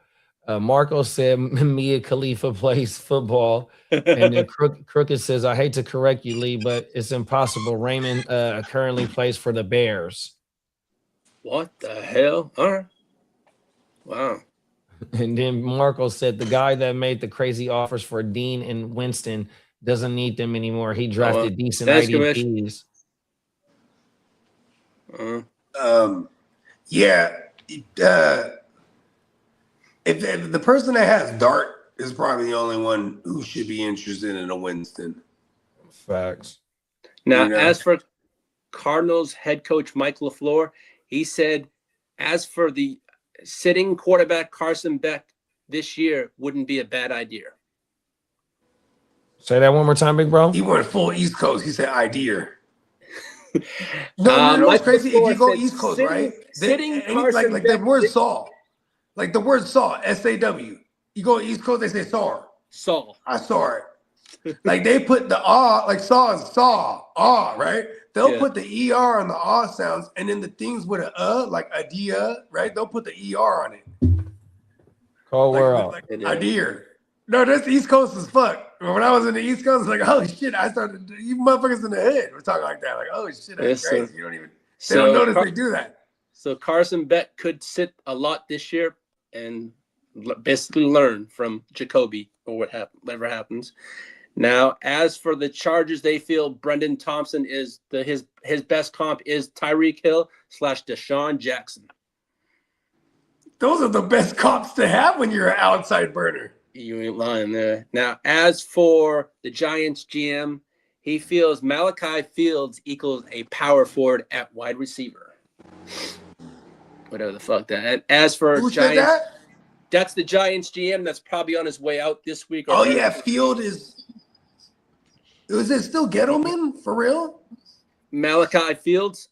Marco said Mia Khalifa plays football. And then Crooked says, I hate to correct you, Lee, but it's impossible. Raymond currently plays for the Bears. What the hell? All right. Wow. And then Marco said the guy that made the crazy offers for Dean and Winston doesn't need them anymore. He drafted decent IDPs. If the person that has Dart is probably the only one who should be interested in a Winston. Facts. Now, as for Cardinals head coach Mike LaFleur, he said, as for the sitting quarterback Carson Beck this year wouldn't be a bad idea. Say that one more time, big bro. He went full East Coast. He said idea. No, you know what's crazy? If you go said East Coast, sitting, right? Sitting Carson like Beck. the word saw. Like the word saw, S-A-W. You go East Coast, they say saw. Saw. I saw it. Like they put the ah, like saw is saw, ah, right? They'll put the ER on the ah sounds, and then the things with a like idea, right? They'll put the ER on it. Cold world. Like idea. No, that's East Coast as fuck. When I was in the East Coast, like, oh shit, I started, you motherfuckers in the hood were talking like that. Like, oh shit, that's crazy. You don't even, they don't notice they do that. So Carson Beck could sit a lot this year and basically learn from Jacoby or whatever happens. Now, as for the Chargers, they feel Brendan Thompson is his best comp is Tyreek Hill / Deshaun Jackson. Those are the best comps to have when you're an outside burner. You ain't lying there. Now, as for the Giants GM, he feels Malachi Fields equals a power forward at wide receiver. Whatever the fuck that. And as for Who Giants, said that? That's the Giants GM that's probably on his way out this week. Oh yeah, Field is it still Gettleman for real? Malachi Fields?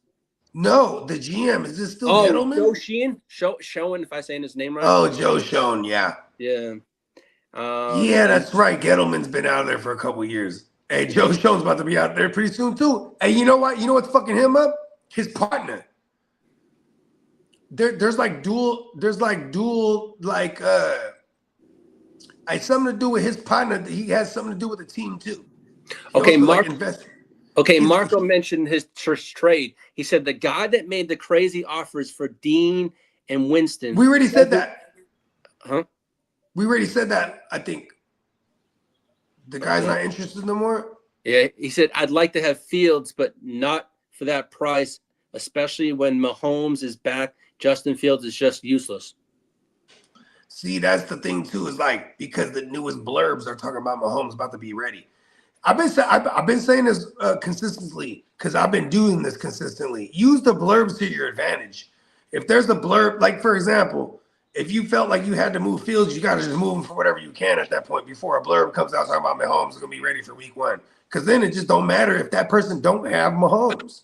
No, the GM is it still Gettleman? Joe Sheehan? Schoen, if I'm saying his name right. Oh, Joe Schoen, yeah. Yeah. Yeah, that's right. Gettleman's been out there for a couple years. Hey, Joe Schoen's about to be out there pretty soon too. Hey, you know what? You know what's fucking him up? His partner. There's something to do with his partner. He has something to do with the team too. Okay, Marco mentioned his trade. He said the guy that made the crazy offers for Dean and Winston. We already said that. Huh? We already said that, I think. The guy's not interested no more. Yeah, he said, I'd like to have Fields, but not for that price, especially when Mahomes is back. Justin Fields is just useless. See, that's the thing, too, is like, because the newest blurbs are talking about Mahomes about to be ready. I've been saying this consistently because I've been doing this consistently. Use the blurbs to your advantage. If there's a blurb, like, for example, if you felt like you had to move Fields, you got to just move him for whatever you can at that point before a blurb comes out talking about Mahomes is going to be ready for week 1. Because then it just don't matter if that person don't have Mahomes.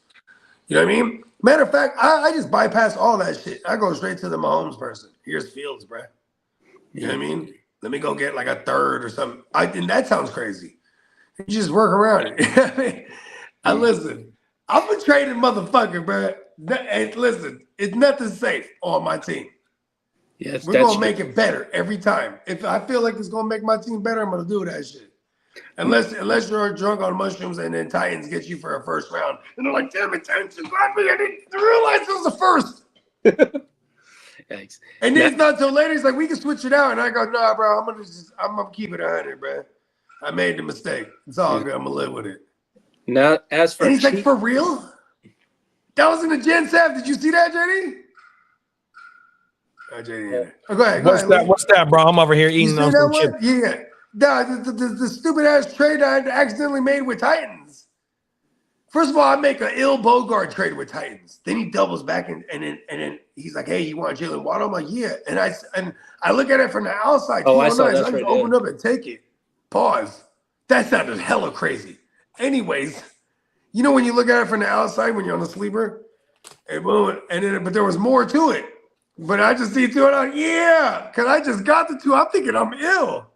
You know what I mean? Matter of fact, I just bypass all that shit. I go straight to the Mahomes person. Here's Fields, bro. You know what I mean? Let me go get like a third or something. And that sounds crazy. You just work around it. Listen, I'm a trading motherfucker, bro. Hey, listen, it's nothing safe on my team. Yes, we're gonna make it better every time. If I feel like it's gonna make my team better, I'm gonna do that shit. Unless you're drunk on mushrooms and then Titans get you for a first round, and they're like, "Damn it, Titans, you got me! I didn't realize it was the first." Thanks. And then it's not till later. He's like, "We can switch it out," and I go, "Nah, bro. I'm gonna keep it 100, bro. I made the mistake. It's all good. I'm gonna live with it." Now, as for and he's like, "For real? That was in the Gen Sav. Did you see that, JD?" Oh, JD, yeah. Oh, go ahead. What's that, bro? I'm over here eating on some chips. Yeah. The stupid ass trade I accidentally made with Titans. First of all, I make an ill Bogart trade with Titans. Then he doubles back and then he's like, "Hey, you want Jalen Waddle?" I'm like, "Yeah." And I look at it from the outside. Oh, I saw that. So I just open up and take it. Pause. That sounded hella crazy. Anyways, you know when you look at it from the outside when you're on the sleeper, and boom, but there was more to it. But I just see 2 and I'm like, yeah, because I just got the 2. I'm thinking I'm ill.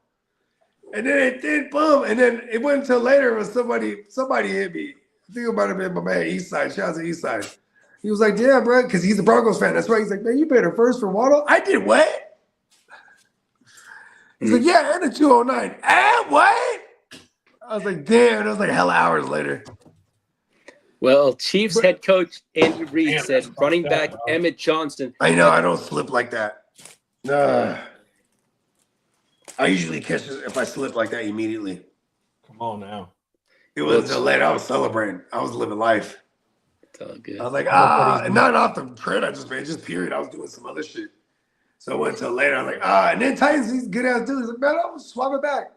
And then it did, boom. And then it wasn't until later when somebody hit me. I think it might have been my man Eastside. Shout out to Eastside. He was like, "Yeah, bro," because he's a Broncos fan. That's right. He's like, "Man, you paid her first for Waddle." I did what? He's like, "Yeah, and a 209. And what?" I was like, "Damn." It was like hella hours later. Well, Chiefs head coach Andy Reid said running back Emmett Johnson. I know, I don't slip like that. I usually catch it if I slip like that immediately. Come on now. It wasn't until late. I was celebrating. I was living life. It's all good. I was like, and not off the trade I just made, just period. I was doing some other shit. So it wasn't until later. I was like, and then Titans, he's good ass dude. He's like, "Man, I'm gonna swap it back."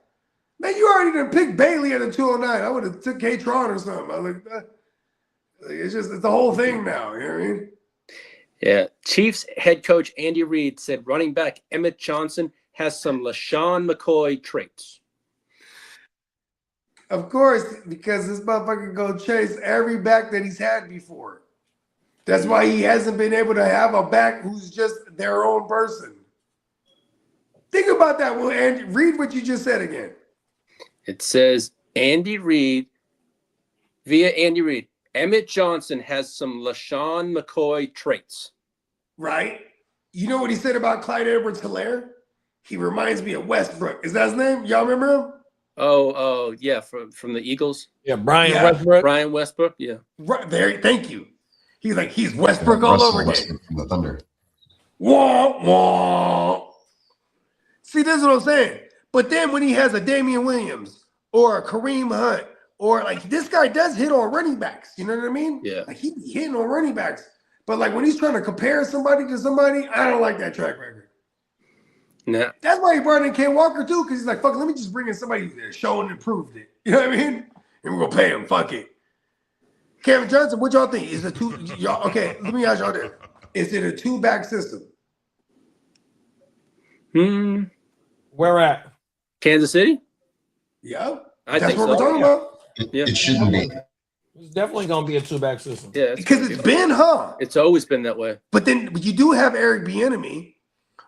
Man, you already done picked Bailey at the 209. I would have took K-Tron or something. I was like, it's the whole thing now. You know what I mean? Yeah. Chiefs head coach Andy Reid said running back Emmett Johnson has some LaShawn McCoy traits. Of course, because this motherfucker go chase every back that he's had before. That's why he hasn't been able to have a back who's just their own person. Think about that. Well, and read what you just said again. It says Andy Reid, via Andy Reid, Emmett Johnson has some LaShawn McCoy traits. Right? You know what he said about Clyde Edwards-Helaire? He reminds me of Westbrook. Is that his name? Y'all remember him? Oh, yeah, from the Eagles. Yeah, Westbrook. Brian Westbrook, yeah. Right there. Thank you. He's like, he's Westbrook all over again. Westbrook from the Thunder. Wah, wah. See, this is what I'm saying. But then when he has a Damian Williams or a Kareem Hunt, or like this guy does hit on running backs. You know what I mean? Yeah. Like he be hitting on running backs. But like when he's trying to compare somebody to somebody, I don't like that track record. Nah. That's why he brought in Ken Walker too, because he's like, fuck, let me just bring in somebody who's shown and proved it. You know what I mean? And we're gonna pay him. Fuck it. Kevin Johnson, what y'all think? Is it y'all okay? Let me ask y'all this. Is it a 2-back system? Where at? Kansas City? Yeah. I That's think what so. we're talking about. It shouldn't be. It's definitely gonna be a 2-back system. Yeah, Because it's been, huh? It's always been that way. But then you do have Eric Bieniemy,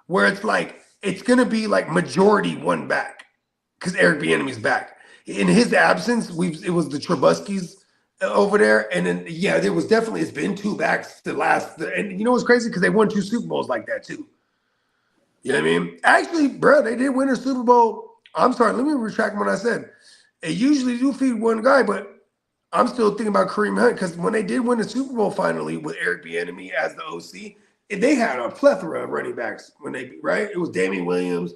where it's like it's gonna be like majority 1 back, because Eric Bieniemy's back. In his absence, it was the Trubuskys over there, and then it's been 2 backs the last. And you know what's crazy? Because they won 2 Super Bowls like that too. You know what I mean? Actually, bro, they did win a Super Bowl. I'm sorry, let me retract what I said. They usually do feed 1 guy, but I'm still thinking about Kareem Hunt, because when they did win the Super Bowl finally with Eric Bieniemy as the OC, they had a plethora of running backs right? It was Damian Williams,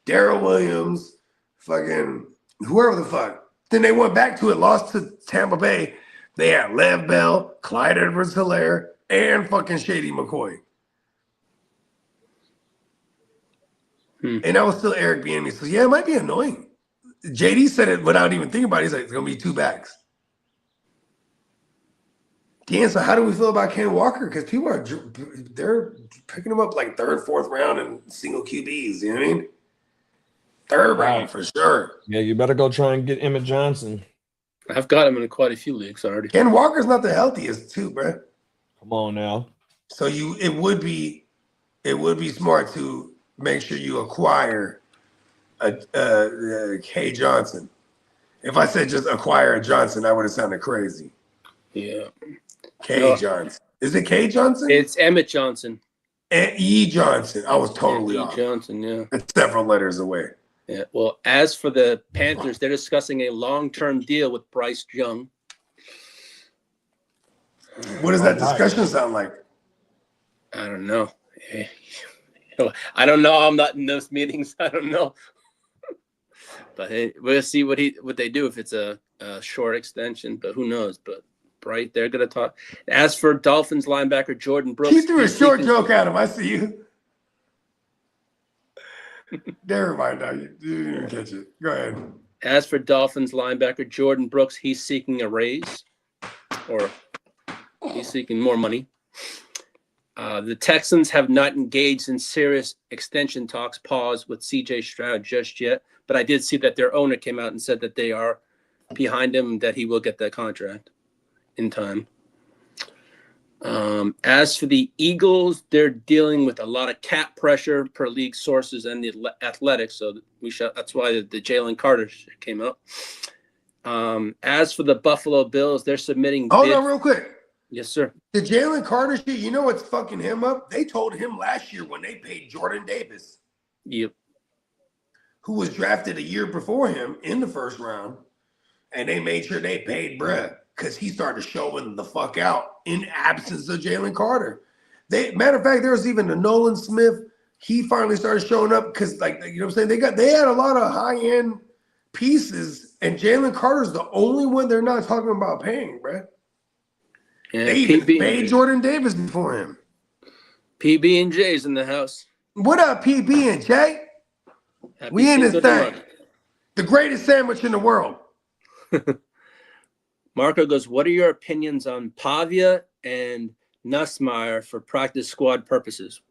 Darrell Williams, fucking whoever the fuck. Then they went back to it, lost to Tampa Bay. They had Lev Bell, Clyde Edwards-Helaire, and fucking Shady McCoy. And that was still Eric Bieniemy. So yeah, it might be annoying. JD said it without even thinking about it. He's like, it's gonna be 2 backs. Dan, so how do we feel about Ken Walker? Because people they're picking him up like 3rd, 4th round and single QBs. You know what I mean? 3rd round for sure. Yeah, you better go try and get Emmett Johnson. I've got him in quite a few leagues already. Ken Walker's not the healthiest too, bro. Come on now. So it would be smart to make sure you acquire a K Johnson. If I said just acquire a Johnson, that would have sounded crazy. Yeah. K Johnson. Is it K Johnson? It's Emmett Johnson. E Johnson. I was totally off. Johnson, yeah. It's several letters away. Yeah. Well, as for the Panthers, they're discussing a long-term deal with Bryce Young. What does that discussion sound like? I don't know. I don't know. I'm not in those meetings. I don't know. But hey, we'll see what they do if it's a short extension. But who knows? But right, they're gonna talk. As for Dolphins linebacker Jordan Brooks, he threw a short joke at him. I see you. Never mind. Now you didn't catch it. Go ahead. As for Dolphins linebacker Jordan Brooks, he's seeking a raise, or he's seeking more money. The Texans have not engaged in serious extension talks, pause with C.J. Stroud just yet. But I did see that their owner came out and said that they are behind him, that he will get that contract in time. As for the Eagles, they're dealing with a lot of cap pressure per league sources and the Athletics. So that's why the Jalen Carter shit came out. As for the Buffalo Bills, they're submitting. Hold on real quick. Yes, sir. The Jalen Carter shit, you know what's fucking him up? They told him last year when they paid Jordan Davis. Yep. Who was drafted a year before him in the 1st round, and they made sure they paid bruh because he started showing the fuck out in absence of Jalen Carter. Matter of fact, there was even a Nolan Smith. He finally started showing up because, like, you know what I'm saying? They had a lot of high-end pieces, and Jalen Carter's the only one they're not talking about paying, bruh. Yeah, they even paid Jordan Davis before him. PB and J's in the house. What up, PB and J? We in this thing. The greatest sandwich in the world. Marco goes, what are your opinions on Pavia and Nussmeier for practice squad purposes?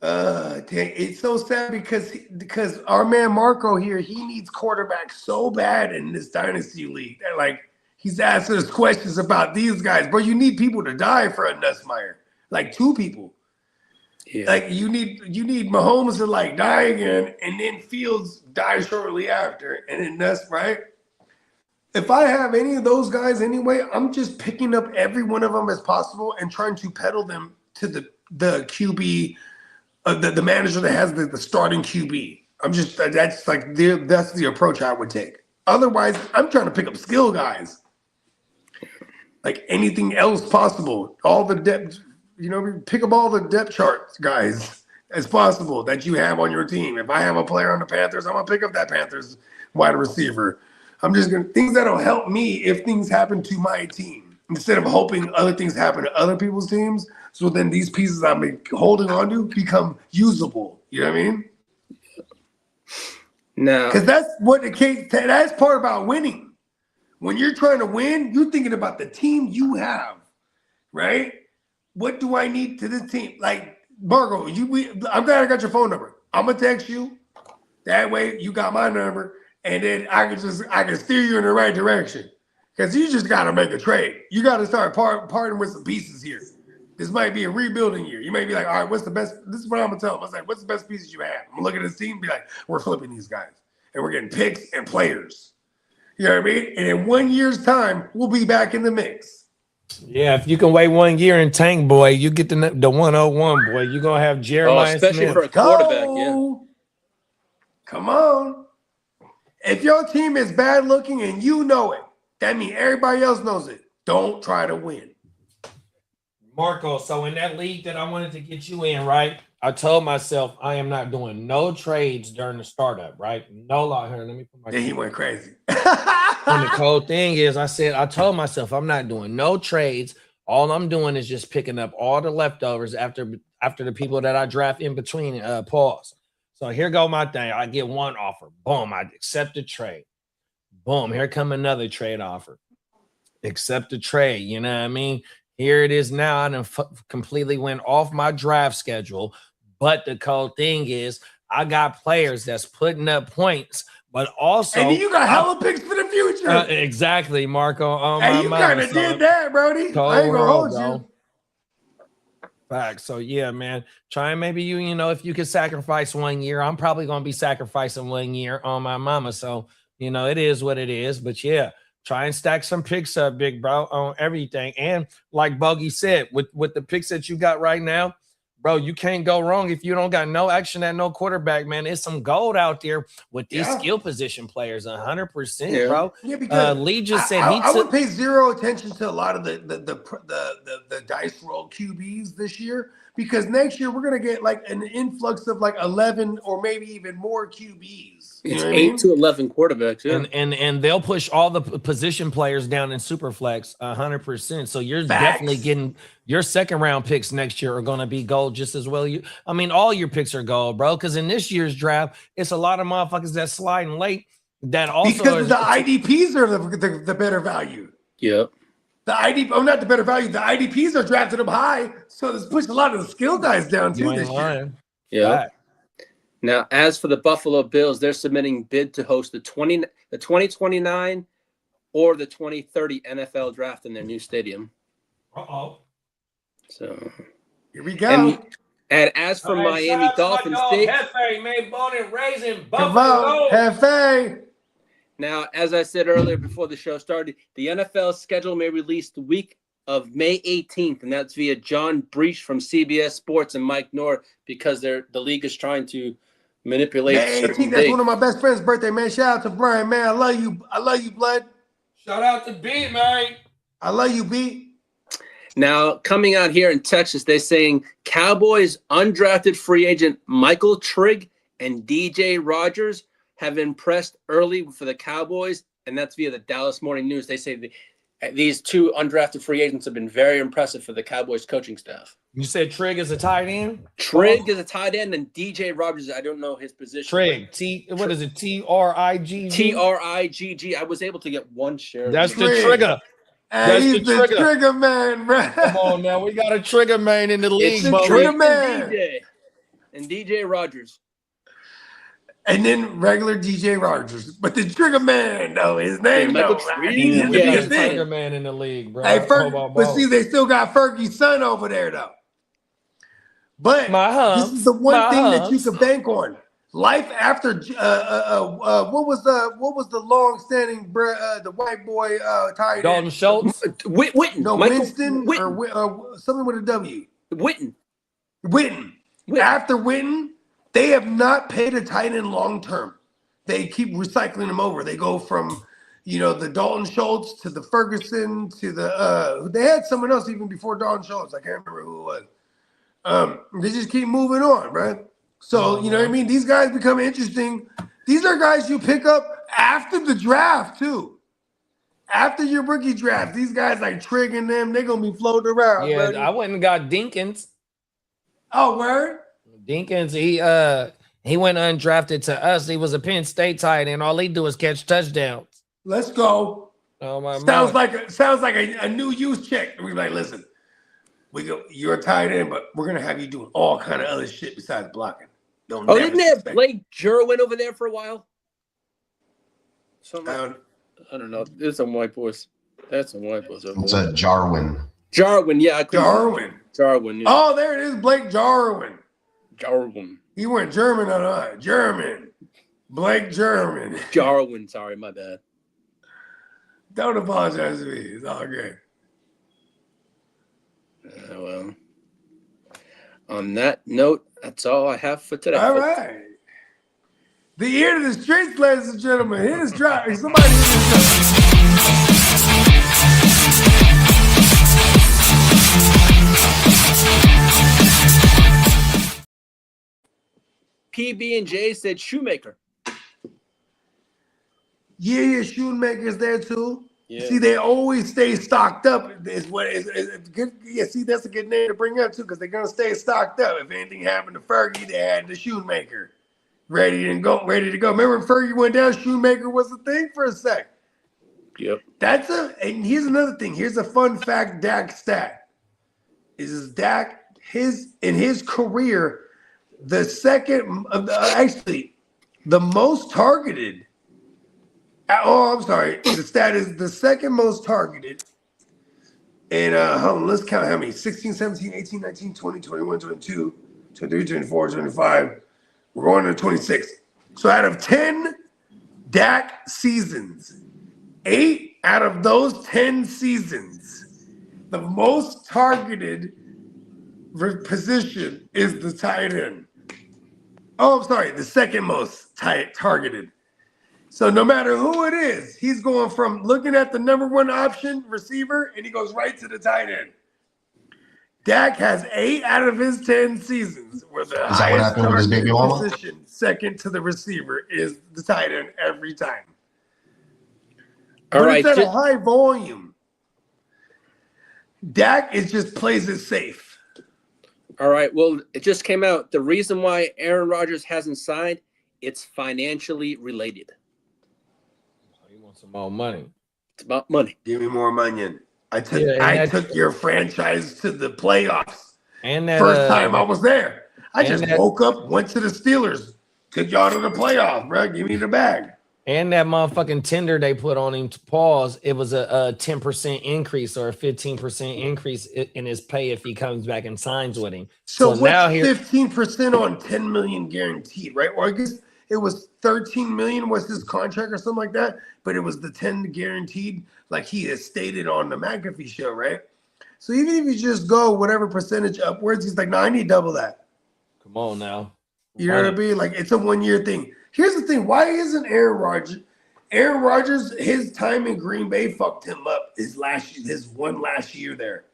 It's so sad because our man Marco here, he needs quarterbacks so bad in this dynasty league. And like he's asking us questions about these guys, bro. You need people to die for a Nussmeier, like 2 people. Yeah. Like you need Mahomes to like die again, and then Fields die shortly after, and then Nuss, right? If I have any of those guys anyway, I'm just picking up every one of them as possible and trying to peddle them to the QB. The manager that has the starting QB. That's the approach I would take. Otherwise, I'm trying to pick up skill guys. Like anything else possible. All the depth, pick up all the depth charts guys as possible that you have on your team. If I have a player on the Panthers, I'm gonna pick up that Panthers wide receiver. I'm just gonna things that'll help me if things happen to my team. Instead of hoping other things happen to other people's teams. So then these pieces I'm holding on to become usable. You know what I mean? No. Because that's part about winning. When you're trying to win, you're thinking about the team you have, right? What do I need to this team? Like, Margo, I'm glad I got your phone number. I'm going to text you. That way you got my number. And then I can steer you in the right direction. Because you just got to make a trade. You got to start parting with some pieces here. This might be a rebuilding year. You may be like, all right, what's the best? This is what I'm going to tell them. I was like, what's the best pieces you have? I'm going to look at this team and be like, we're flipping these guys. And we're getting picks and players. You know what I mean? And in 1 year's time, we'll be back in the mix. Yeah, if you can wait 1 year and tank, boy, you get the 101, boy. You're going to have Jeremiah especially Smith. For a quarterback, yeah. Come on. If your team is bad looking and you know it, that means everybody else knows it. Don't try to win. Marco, so in that league that I wanted to get you in, right? I told myself I am not doing no trades during the startup, right? No lie here. Let me put my. Then he went crazy. And the cold thing is, I told myself I'm not doing no trades. All I'm doing is just picking up all the leftovers after the people that I draft in between. Pause. So here go my thing. I get one offer. Boom. I accept the trade. Boom. Here come another trade offer. Accept the trade. You know what I mean? Here it is now. I done completely went off my draft schedule. But the cold thing is, I got players that's putting up points, but also and you got hella picks for the future. Exactly, Marco. And you kind of did that, Brody. I ain't gonna hold you. Fact. So yeah, man. Try and maybe if you could sacrifice 1 year, I'm probably gonna be sacrificing 1 year on my mama. So it is what it is. But yeah. Try and stack some picks up, big bro, on everything. And like Bogey said, with the picks that you got right now, bro, you can't go wrong if you don't got no action at no quarterback, man. There's some gold out there with these skill position players, 100%, bro. Yeah, because Lee just said I would pay zero attention to a lot of the dice roll QBs this year, because next year we're gonna get like an influx of like 11 or maybe even more QBs. It's 8 to 11 quarterbacks, yeah. And they'll push all the position players down in Superflex 100%. So you're definitely getting your second round picks next year are going to be gold just as well. All your picks are gold, bro. Because in this year's draft, it's a lot of motherfuckers that sliding late that also because the IDPs are the better value. Yep. Not the better value. The IDPs are drafted up high, so this pushed a lot of the skill guys down too this year. Yeah. Now, as for the Buffalo Bills, they're submitting bid to host the 2029 or the 2030 NFL draft in their new stadium. Uh-oh. So here we go. And as for Miami Dolphins, Hefe, man, born and raised in Buffalo. Come on, Hefe. Now, as I said earlier before the show started, the NFL schedule may release the week of May 18th, and that's via John Breach from CBS Sports and Mike Knorr, because the league is trying to manipulate. May 18th, that's one of my best friends' birthday, man. Shout out to Brian, man. I love you, blood. Shout out to B, man. I love you, B. Now, coming out here in Texas, they're saying Cowboys undrafted free agent Michael Trigg and DJ Rogers have impressed early for the Cowboys, and that's via the Dallas Morning News. They say these two undrafted free agents have been very impressive for the Cowboys coaching staff. You said Trigg is a tight end? Trigg is a tight end, and DJ Rogers, I don't know his position. Trigg. What is it? T-R-I-G-G? T-R-I-G-G. I was able to get one share. That's the trigger. That's the trigger man, bro. Come on now. We got a trigger man in the league. It's the trigger man. and DJ Rogers. And then regular DJ Rogers. But the Trigger Man, though, his name, Michael though. Trigger. He's the biggest thing. Trigger Man in the league, bro. Hey, but see, they still got Fergie's son over there, though. But this is the one thing that you can bank on. Life after what was the long-standing the white boy tight end? Dalton Schultz? Witten. No, Michael Winston Witten. or something with a W. Witten. After Witten, they have not paid a tight end long term. They keep recycling them over. They go from, the Dalton Schultz to the Ferguson to the they had someone else even before Dalton Schultz. I can't remember who it was. They just keep moving on, right? So, you know what I mean? These guys become interesting. These are guys you pick up after the draft, too. After your rookie draft, these guys like triggering them. They're going to be floating around. Yeah, buddy. I went and got Dinkins. Oh, word? Dinkins, he went undrafted to us. He was a Penn State tight end. All he do is catch touchdowns. Let's go. Oh, my sounds like a new youth check. We're like, listen, you're a tight end, but we're going to have you doing all kind of other shit besides blocking. Didn't they have Blake Jerwin over there for a while? I don't know. There's some white boys. That's some white boys over there. It's a Jarwin. Jarwin, yeah. Jarwin. Yeah. Oh, there it is, Blake Jarwin. Jarwin. He went German on us. German. Blake German. Jarwin, sorry, my bad. Don't apologize to me. It's all good. Well, on that note, that's all I have for today. All right. The ear to the streets, ladies and gentlemen. Hit his drop. Somebody hit his drop. PB&J said Shoemaker. Yeah, Shoemaker's there too. Yeah. See, they always stay stocked up. Is good. Yeah, see, that's a good name to bring up too, because they're gonna stay stocked up. If anything happened to Fergie, they had the Shoemaker ready to go. Remember when Fergie went down, Shoemaker was a thing for a sec. Yep. And here's another thing. Here's a fun fact. Dak stat is Dak in his career the second the most targeted. Oh, I'm sorry. The stat is the second most targeted. And hold on, let's count how many. 16, 17, 18, 19, 20, 21, 22, 23, 24, 25. We're going to 26. So out of 10 Dak seasons, 8 out of those 10 seasons, the most targeted position is the tight end. Oh, I'm sorry, the second most targeted. So no matter who it is, he's going from looking at the number one option receiver, and he goes right to the tight end. Dak has 8 out of his 10 seasons where the highest targeted position, second to the receiver, is the tight end every time. But it's at a high volume. Dak just plays it safe. All right. Well, it just came out. The reason why Aaron Rodgers hasn't signed, it's financially related. He wants some more money. It's about money. Give me more money. I took your franchise to the playoffs. And that, first time I was there. I just woke up, went to the Steelers, took y'all to the playoffs, bro. Give me the bag. And that motherfucking tender they put on him to pause, it was a 10% increase or a 15% increase in his pay if he comes back and signs with him. So now 15% on 10 million guaranteed, right? Or I guess it was 13 million was his contract or something like that, but it was the 10 guaranteed, like he has stated on the McAfee show, right? So even if you just go whatever percentage upwards, he's like, no, I need double that. Come on now. You know what I mean? Like, it's a 1 year thing. Here's the thing. Why isn't Aaron Rodgers? Aaron Rodgers, his time in Green Bay fucked him up his one last year there.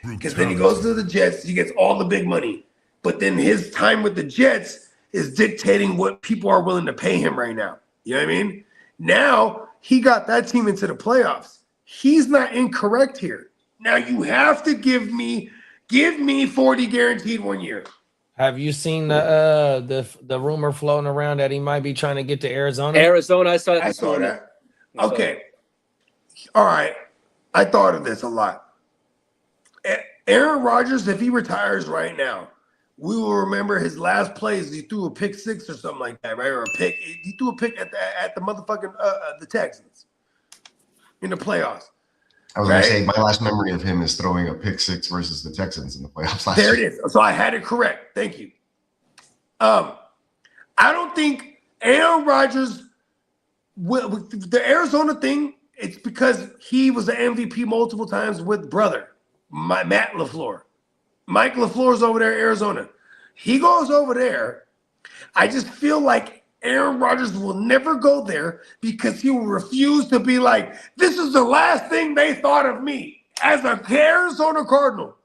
Because then he goes to the Jets. He gets all the big money. But then his time with the Jets is dictating what people are willing to pay him right now. You know what I mean? Now he got that team into the playoffs. He's not incorrect here. Now you have to give me 40 guaranteed 1 year. Have you seen the rumor floating around that he might be trying to get to Arizona? Arizona, I saw that. Okay. All right. I thought of this a lot. Aaron Rodgers, if he retires right now, we will remember his last plays. He threw a pick 6 or something like that, right? Or a pick. He threw a pick at the motherfucking the Texans in the playoffs. I was going to say my last memory of him is throwing a pick 6 versus the Texans in the playoffs last year. There it is. So I had it correct. Thank you. I don't think Aaron Rodgers with the Arizona thing. It's because he was the MVP multiple times with brother Matt LaFleur. Mike LaFleur's over there in Arizona. He goes over there. I just feel like Aaron Rodgers will never go there because he will refuse to be like, this is the last thing they thought of me as a Arizona Cardinal.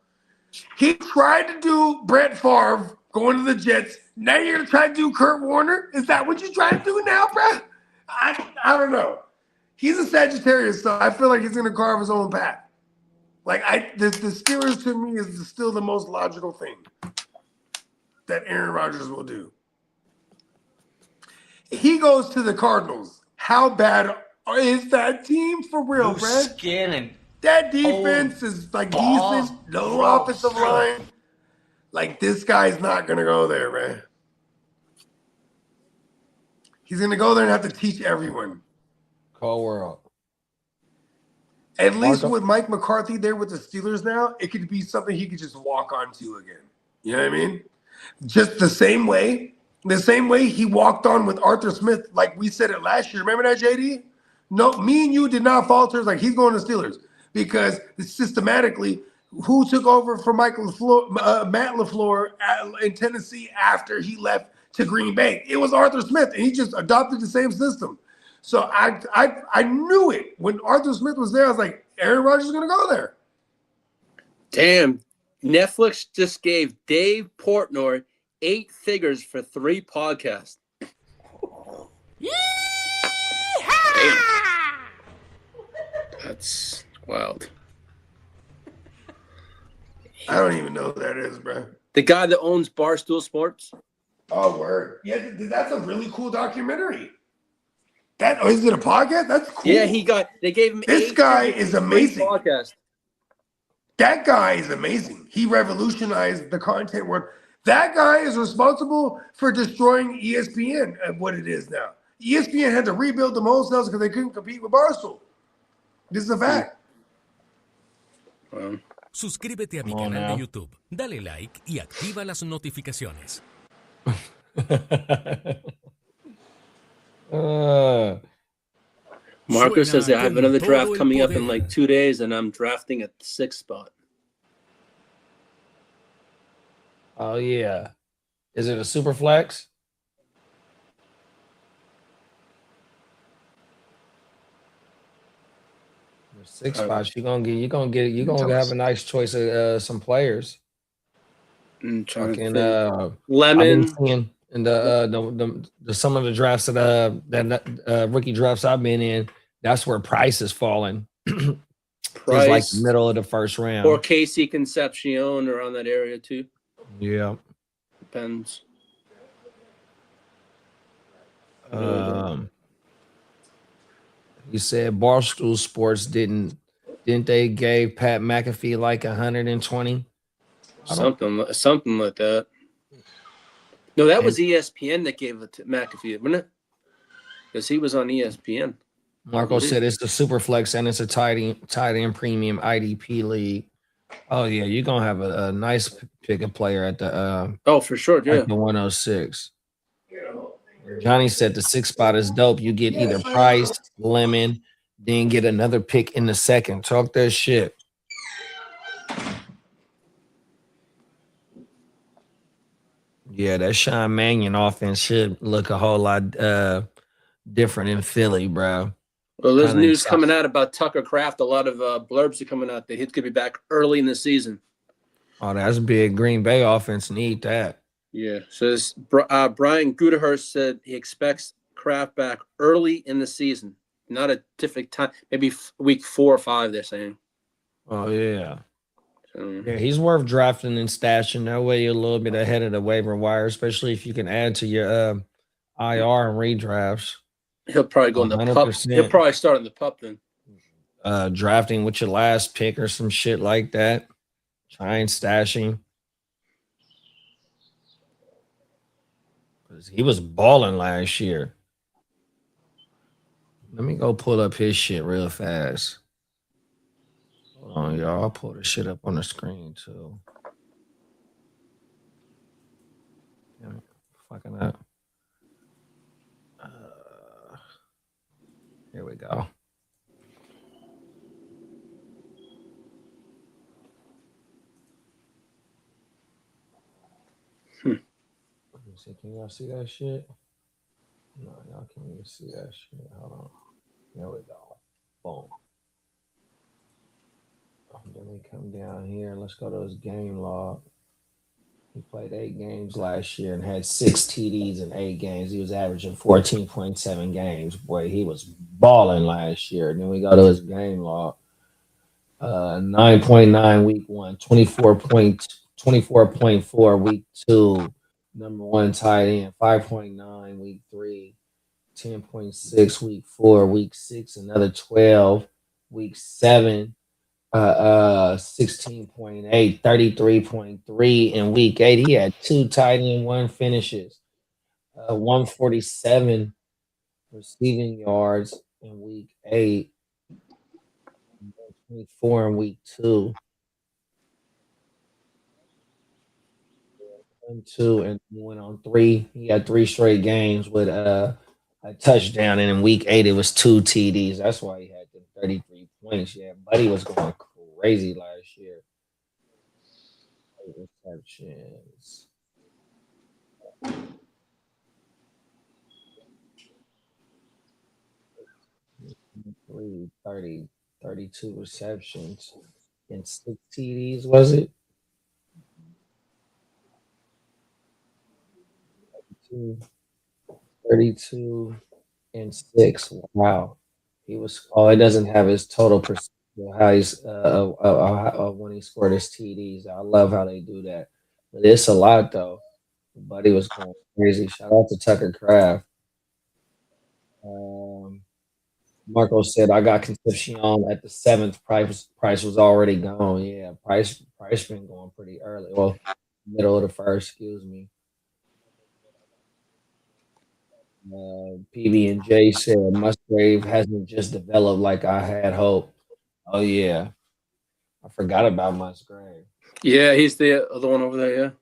He tried to do Brett Favre going to the Jets. Now you're going to try to do Kurt Warner? Is that what you're trying to do now, bro? I don't know. He's a Sagittarius, so I feel like he's going to carve his own path. Like the Steelers to me is still the most logical thing that Aaron Rodgers will do. He goes to the Cardinals. How bad is that team for real, Brad? That defense is like decent, no offensive line. Like this guy's not gonna go there, man. He's gonna go there and have to teach everyone. Cold world. At least with Mike McCarthy there with the Steelers now, it could be something he could just walk onto again. You know what I mean? Just the same way he walked on with Arthur Smith, like we said it last year. Remember that, JD? No, me and you did not falter. Like he's going to Steelers because systematically, who took over for Matt LaFleur in Tennessee after he left to Green Bay? It was Arthur Smith, and he just adopted the same system. So I knew it when Arthur Smith was there. I was like, Aaron Rodgers is going to go there. Damn. Netflix just gave Dave Portnoy 8 figures for 3 podcasts. Damn. That's wild. I don't even know who that is, bro. The guy that owns Barstool Sports. Oh, word. Yeah, that's a really cool documentary. Is it a podcast? That's cool. Yeah, they gave him this guy is amazing. Podcast. That guy is amazing. He revolutionized the content world. That guy is responsible for destroying ESPN at what it is now. ESPN had to rebuild the wholesales because they couldn't compete with Barstool. This is a fact. Suscríbete a mi canal de YouTube, dale like y activa las notificaciones. Marcus says I have another draft coming up in like 2 days, and I'm drafting at the 6th spot. Oh yeah, is it a super flex? The 6 spots you're gonna have a nice choice of some players. Lemon. And the some of the drafts that rookie drafts I've been in, that's where price is falling. It's like the middle of the first round. Or Casey Concepcion around that area too. Yeah. Depends. You said Barstool Sports didn't they gave Pat McAfee like 120? Something like that. No, that was ESPN that gave it to McAfee, wasn't it? Because he was on ESPN. Marco said it's the super flex and it's a tight end premium IDP league. Oh yeah, you're gonna have a nice pick a player at the for sure, yeah. At the 106. Johnny said the 6 spot is dope. You get either Price, Lemon, then get another pick in the second. Talk that shit. Yeah, that Sean Mannion offense should look a whole lot different in Philly, bro. Well, there's news coming out about Tucker Kraft. A lot of blurbs are coming out that he's going to be back early in the season. Oh, that's big. Green Bay offense need that. Yeah. So Brian Gutekunst said he expects Kraft back early in the season. Not a different time. Maybe week 4 or 5, they're saying. Oh, yeah. Yeah, he's worth drafting and stashing. That way you're a little bit ahead of the waiver wire, especially if you can add to your IR and redrafts. He'll probably go in the pup. He'll probably start in the pup then. Drafting with your last pick or some shit like that. Try and stashing. He was balling last year. Let me go pull up his shit real fast. Hold on, y'all. I'll pull the shit up on the screen too. Damn it. Fucking up. Here we go. Let me see. Can y'all see that shit? No, y'all can't even see that shit. Hold on. There we go. Boom. Then we come down here. Let's go to his game log. He played 8 games last year and had 6 TDs in 8 games. He was averaging 14.7 games. Boy, he was balling last year. And then we go to his game log. 9.9 week 1, 24.4 week 2, number 1 tight end, 5.9 week 3, 10.6 week 4, week 6, another 12, week 7. 16.8, 33.3 in week 8. He had 2 tight end, 1 finishes, 147 receiving yards in week 8, 24 in week 2, 2, and went on 3. He had 3 straight games with a touchdown, and in week 8 it was 2 TDs. That's why he had the 33 points. Yeah, Buddy was going crazy last year. Receptions. 30, 32 receptions and 6 TDs, was it? 32 and 6. Wow. He was, it doesn't have his total percentage, how he's when he scored his TDs. I love how they do that. But it's a lot, though. Buddy was going crazy. Shout out to Tucker Craft. Marco said, I got Concepcion at the 7th. Price was already gone. Yeah, Price been going pretty early. Well, middle of the first, excuse me. PB&J said Musgrave hasn't just developed like I had hoped. Oh, yeah. I forgot about Musgrave. Yeah, he's the other one over there,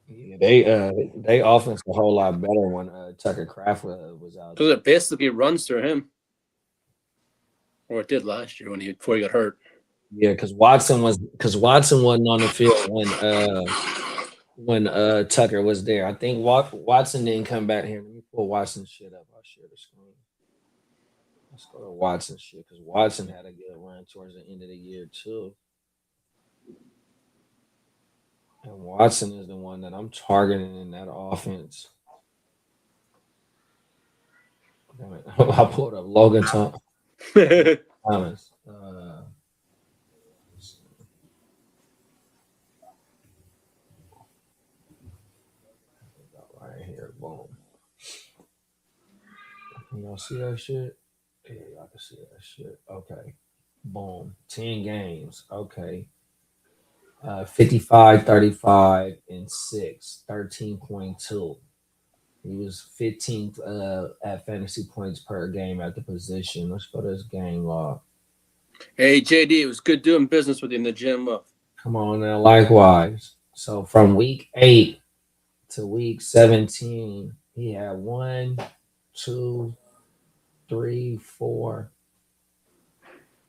Yeah, they offense a whole lot better when Tucker Craft was out. Because it basically runs through him. Or it did last year before he got hurt. Yeah, because Watson wasn't on the field when Tucker was there. I think Watson didn't come back here. Let me pull Watson's shit up. I'll share the screen. Let's go to Watson's shit because Watson had a good run towards the end of the year too. And Watson is the one that I'm targeting in that offense. Damn it. I pulled up Logan Thomas. Right here, boom. Y'all see that shit? Yeah, y'all can see that shit. Okay. Boom. 10 games. Okay. 55, 35, and 6. 13.2. He was 15th at fantasy points per game at the position. Let's go to his game log. Hey, JD, it was good doing business with you in the gym. Come on now, likewise. So from week 8 to week 17, he had 1, 2, 3, 4,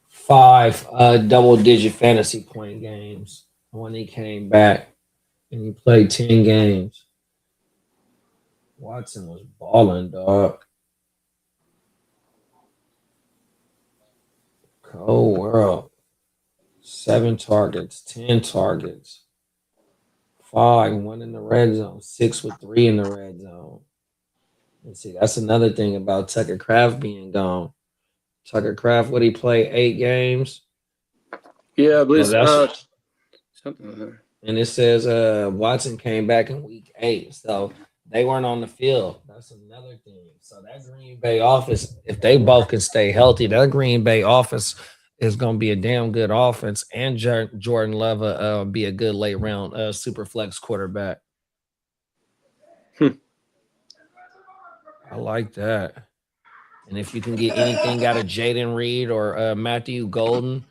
5 double-digit fantasy point games when he came back, and he played 10 games. Watson was balling, dog. Cold world. 7 targets, 10 targets, 5, 1 in the red zone, 6 with 3 in the red zone. And see, that's another thing about Tucker Craft being gone. Tucker Craft, would he play 8 games? Yeah, I believe something like that. And it says Watson came back in week 8, so they weren't on the field. That's another thing. So that Green Bay offense, if they both can stay healthy, that Green Bay offense is going to be a damn good offense, and Jordan Love be a good late round super flex quarterback. I like that. And if you can get anything out of Jaden Reed or Matthew Golden,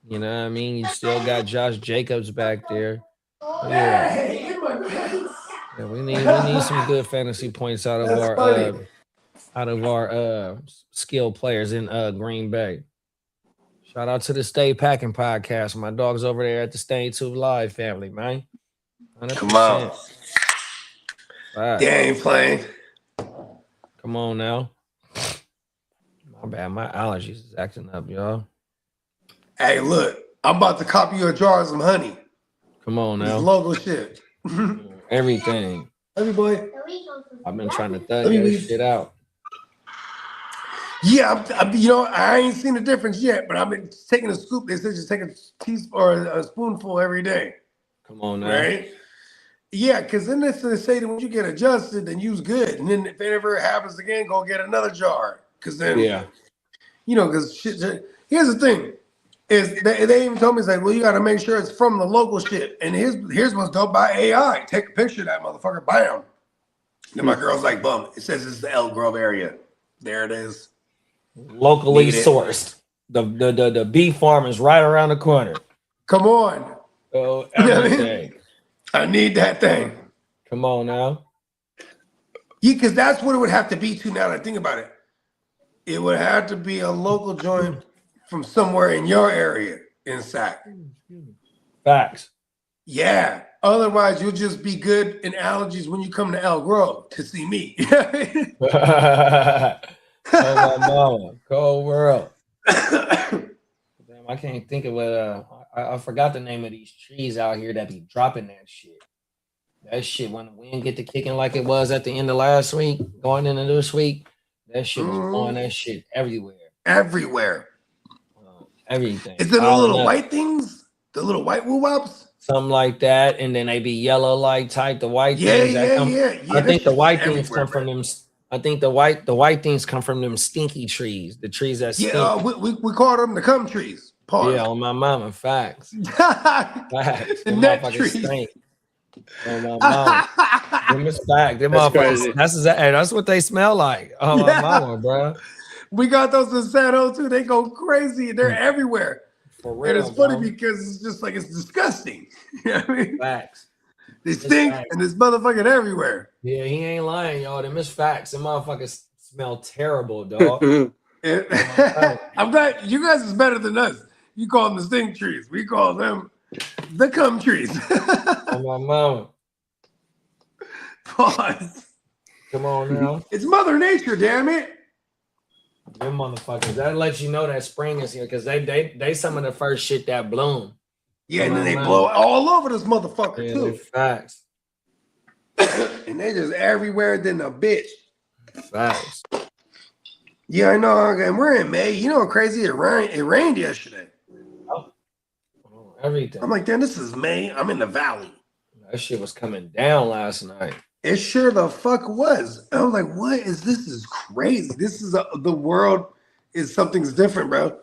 you know what I mean? You still got Josh Jacobs back there. Yeah, we need some good fantasy points out of our skilled players in Green Bay. Shout out to the Stay Packing podcast. My dog's over there at the Stay Tube Live family, man. 100%. Come on. Right. They ain't playing. Come on now. My bad. My allergies is acting up, y'all. Hey, look. I'm about to copy you a jar of some honey. Come on now. This logo shit. Everything. Love you, boy. I've been trying to thug this shit out. Yeah, I ain't seen the difference yet, but I've been taking a scoop. They said just take a teaspoon or a spoonful every day. Come on now. Right? Yeah, because then they say that when you get adjusted, then use good. And then if it ever happens again, go get another jar. Because then, because shit. Here's the thing. Is they even told me, it's like, well, you got to make sure it's from the local shit. And here's what's dope by AI. Take a picture of that motherfucker, bam. Then my girl's like, bum, it says it's the Elk Grove area. There it is. Locally sourced. The beef farm is right around the corner. Come on. Oh, everything. I need that thing. Come on now. Yeah, because that's what it would have to be too now that I think about it. It would have to be a local joint from somewhere in your area in Sac. Facts. Yeah. Otherwise, you'll just be good in allergies when you come to Elk Grove to see me. Oh, my mama. Cold world. Damn, I can't think of what I forgot the name of these trees out here that be dropping that shit. That shit, when the wind get to kicking like it was at the end of last week, going into this week, that shit was blowing that shit everywhere. Everywhere. Everything. Is it the little white things? The little white woo-wops? Something like that, and then they be yellow like type. The white things. Yeah. I think the white things come from them. I think the white things come from them stinky trees. The trees that stink. Yeah, we call them the cum trees. Pause. Yeah, on my mama, facts. Facts. The net trees. Stink. On my mama. Them is fact. Them motherfuckers. That's what they smell like. Oh my mama, bro. We got those in San Jose too. They go crazy. They're everywhere. For real, and it's funny because it's just like it's disgusting. You know what I mean? Facts. They stink and it's motherfucking everywhere. Yeah, he ain't lying, y'all. Them is facts. Them motherfuckers smell terrible, dog. I'm glad you guys is better than us. You call them the stink trees. We call them the cum trees. On my mama. Pause. Come on now. It's Mother Nature, damn it. Them motherfuckers. That lets you know that spring is here because they some of the first shit that bloom. Yeah, and then they blow all over this motherfucker too. Facts. And they just everywhere than a bitch. Facts. Yeah, I know. And we're in May. You know what crazy? It rained yesterday. Oh, everything. I'm like, damn, this is May. I'm in the valley. That shit was coming down last night. It sure the fuck was. I was like, what is this? This is crazy. This is the world is something's different, bro.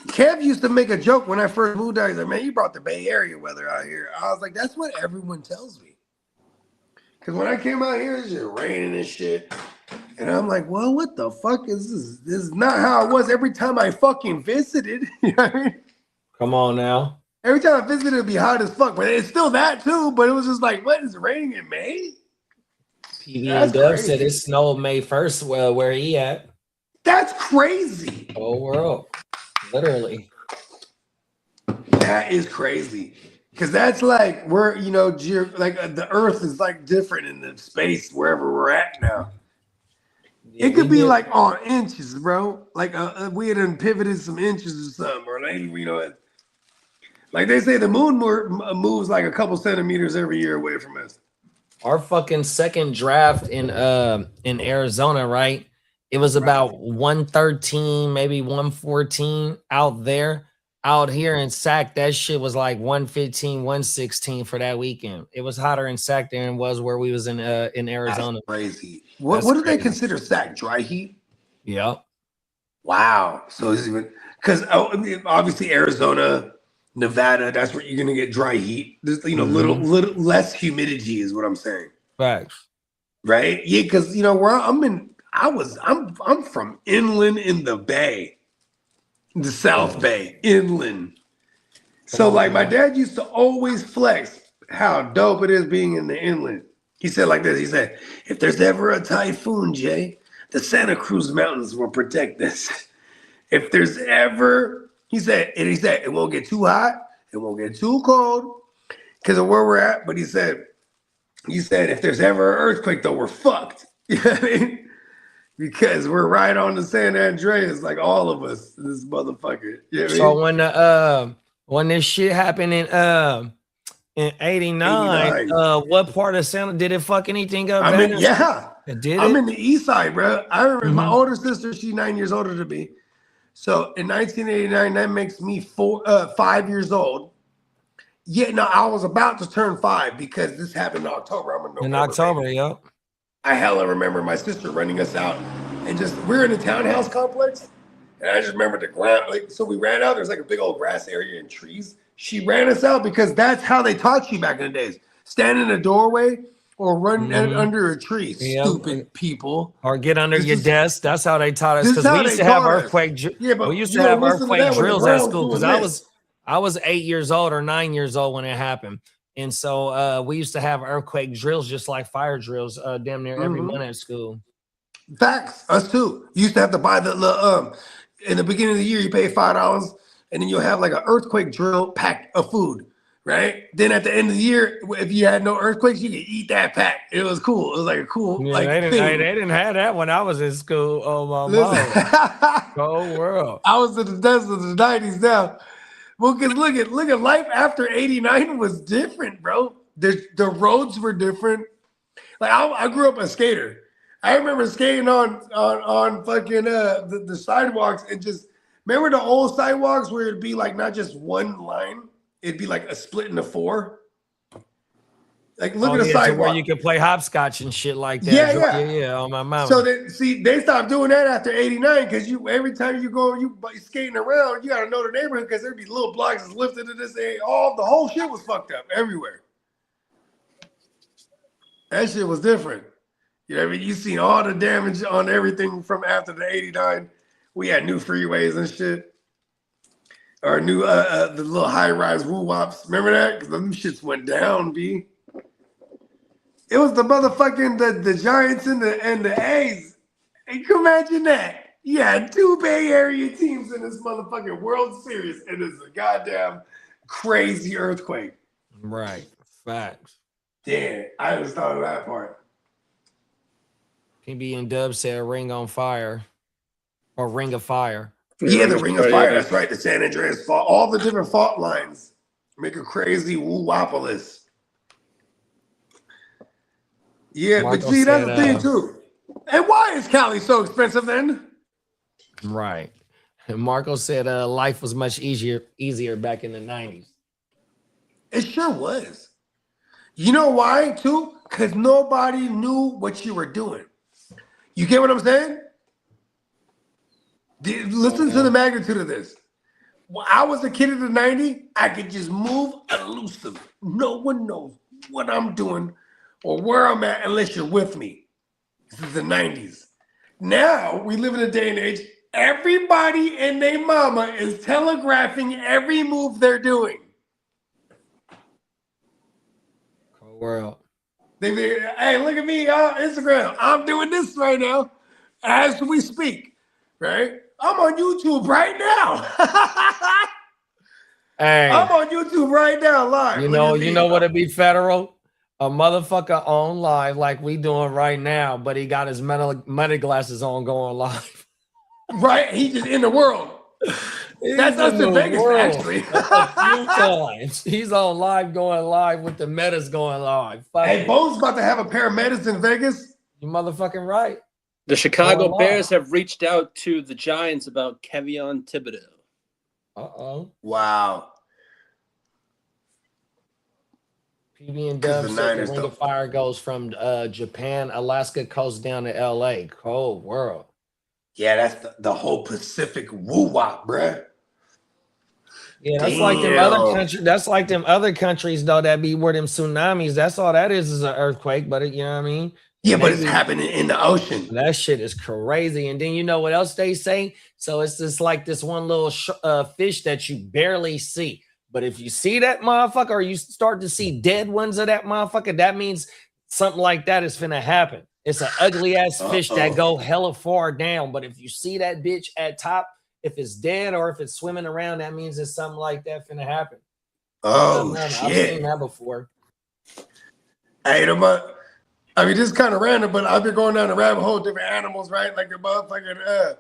Kev used to make a joke when I first moved out. He's like, man, you brought the Bay Area weather out here. I was like, that's what everyone tells me. Because when I came out here, it's just raining and shit. And I'm like, well, what the fuck is this? This is not how it was every time I fucking visited. You know what I mean? Come on now. Every time I visited, it'd be hot as fuck. But it's still that too. But it was just like, what is it raining in May? PB and Dub said it snowed May 1st. Well, where he at? That's crazy. Whole world. Literally. That is crazy. Because that's like we're, the earth is like different in the space wherever we're at now. Yeah, it could be like on inches, bro. Like we had pivoted some inches or something. Or like they say the moon moves like a couple centimeters every year away from us. Our fucking second draft in Arizona, right? It was about 113, maybe 114 out there. Out here in Sac, that shit was like 115, 116 for that weekend. It was hotter in Sac than it was where we was in Arizona. That's crazy. What do they consider Sac? Dry heat? Yep. Wow. So it's even because obviously Arizona, Nevada, that's where you're gonna get dry heat. There's little less humidity is what I'm saying. Facts. Right? Yeah, because where I'm from inland in the Bay, the South Bay, inland. So like my dad used to always flex how dope it is being in the inland. He said like this, he said, if there's ever a typhoon, Jay, the Santa Cruz Mountains will protect us. If there's ever, he said, it won't get too hot, it won't get too cold because of where we're at. But he said, if there's ever an earthquake, though, we're fucked. You know what I mean? Because we're right on the San Andreas, like all of us, this motherfucker. You know what So I mean? when this shit happened in 89, what part of Santa did it fuck anything up? I'm in the east side, bro. I remember my older sister, she's 9 years older than me. So in 1989, that makes me 5 years old. Yeah, no, I was about to turn 5 because this happened in October. I'm in October, yep. I hella remember my sister running us out and we're in a townhouse complex. And I just remember the ground, so we ran out. There's like a big old grass area and trees. She ran us out because that's how they taught you back in the days. Stand in a doorway or run under a tree. Yep. Stupid people. Or get under your desk. That's how they taught us. Because we used to have earthquake drills at school. Because I was 8 years old or 9 years old when it happened. And so we used to have earthquake drills just like fire drills damn near every month at school. Facts. Us too. You used to have to buy the in the beginning of the year, you pay $5 and then you'll have like an earthquake drill pack of food, right? Then at the end of the year, if you had no earthquakes, you could eat that pack. It was cool. It was like a cool thing. They didn't have that when I was in school. Oh my mom. Cold world. I was in the desert of the 90s now. Well, because look at life after 89 was different, bro. The roads were different. Like I grew up a skater. I remember skating on fucking the sidewalks and just remember the old sidewalks where it'd be like not just one line, it'd be like a split into 4. Like look at the sidewalk where you could play hopscotch and shit like that. Yeah. On my mouth. So they stopped doing that after 89 because every time you go you skating around, you gotta know the neighborhood because there'd be little blocks that's lifted to this area. The whole shit was fucked up everywhere. That shit was different. You know what I mean? You seen all the damage on everything from after the 89. We had new freeways and shit. Or new the little high-rise woo-wops. Remember that? Because them shits went down, B. It was the motherfucking the Giants and the A's. And you imagine that. You had 2 Bay Area teams in this motherfucking World Series, and it's a goddamn crazy earthquake. Right. Facts. Damn, I just thought of that part. PB and Dub said Ring on Fire or Ring of Fire. Yeah, the Ring of Fire. That's right. The San Andreas fault. All the different fault lines make a crazy woo-wopolis. Yeah, Marco but see, that's the thing too. And why is Cali so expensive then? Right. And Marco said life was much easier back in the 90s. It sure was. You know why too? Because nobody knew what you were doing. You get what I'm saying? Listen to the magnitude of this. When I was a kid in the 90s, I could just move elusive. No one knows what I'm doing or where I'm at unless you're with me. This is the 90s. Now, we live in a day and age, everybody and their mama is telegraphing every move they're doing. Cold world. Hey, look at me on Instagram. I'm doing this right now as we speak, right? I'm on YouTube right now. Hey, I'm on YouTube right now live. You know what it'd be federal? A motherfucker on live like we doing right now, but he got his meta glasses on going live. Right? He just in the world. That's us in Vegas, actually. A few times. He's on live going live with the metas going live. Hey, Bo's about to have a pair of metas in Vegas. You motherfucking right. The Chicago Bears have reached out to the Giants about Kevion Thibodeau. Uh-oh. Wow. PB and Dub said the Ring of Fire goes from Japan, Alaska coast down to LA. Cold world. Yeah, that's the whole Pacific woo-wop, bruh. Yeah, that's like them other countries. That's like them other countries though that be where them tsunamis. That's all that is an earthquake. But you know what I mean? Yeah, but it's happening in the ocean. That shit is crazy. And then you know what else they say? So it's just like this one little fish that you barely see. But if you see that motherfucker, or you start to see dead ones of that motherfucker, that means something like that is finna happen. It's an ugly ass fish that go hella far down. But if you see that bitch at top, if it's dead or if it's swimming around, that means it's something like that finna happen. Oh, shit. I've seen that before. Hey, I mean, this is kind of random, but I've been going down the rabbit hole, different animals, right? Like the motherfucking,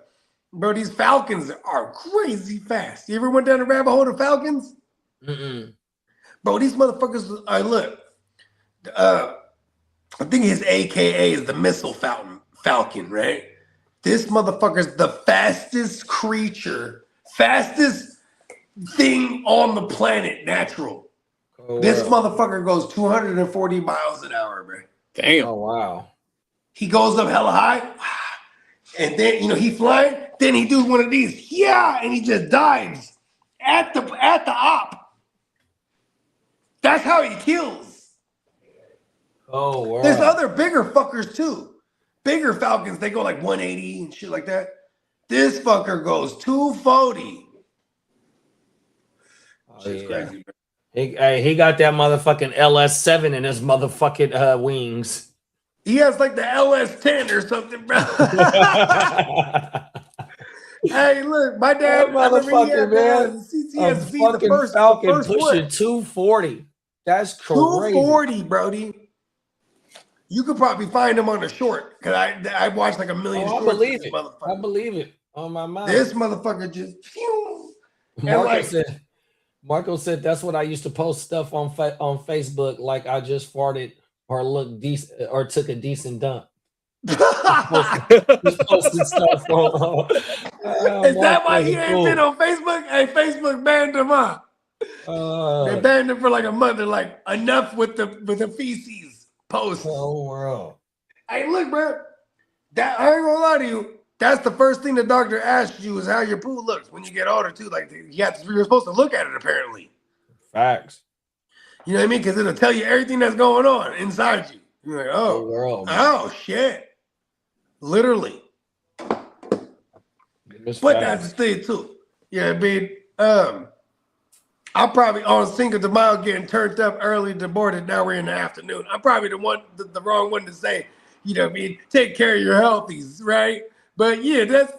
bro, these falcons are crazy fast. You ever went down the rabbit hole to falcons? Mm-mm. Bro, these motherfuckers, look, I think his AKA is the missile falcon, right? This motherfucker's the fastest creature, fastest thing on the planet, natural. Oh, this motherfucker goes 240 miles an hour, bro. Damn. Oh, wow. He goes up hella high, and then, he flying, then he does one of these, and he just dives at the op. That's how he kills. Oh, wow. There's other bigger fuckers, too. Bigger falcons, they go like 180 and shit like that. This fucker goes 240. Oh, yeah. Crazy, he got that motherfucking LS7 in his motherfucking wings. He has like the LS10 or something, bro. Hey, look, my dad, motherfucker, man. CTSV, the first falcon first pushing 240. That's crazy. 240, Brody. You could probably find him on the short because I watched like a million. I believe it. I believe it on my mind. This motherfucker just. Marco said that's what I used to post stuff on Facebook, like I just farted or looked decent or took a decent dump. Just posted stuff on. Is that why he ain't been on Facebook? Hey, Facebook banned him up. They banned him for like a month. They're like, enough with the feces post. Oh, world. Hey, look, bro. That I ain't gonna lie to you. That's the first thing the doctor asks you is how your poo looks when you get older too. Like you're supposed to look at it apparently. Facts. You know what I mean? Because it'll tell you everything that's going on inside you. You're like, oh shit. Literally. But that's the thing too. Yeah, I mean, I'm probably on Cinco de Mayo getting turned up early to board it. Now we're in the afternoon. I'm probably the wrong one to say, you know what I mean, take care of your healthies, right? But yeah, that's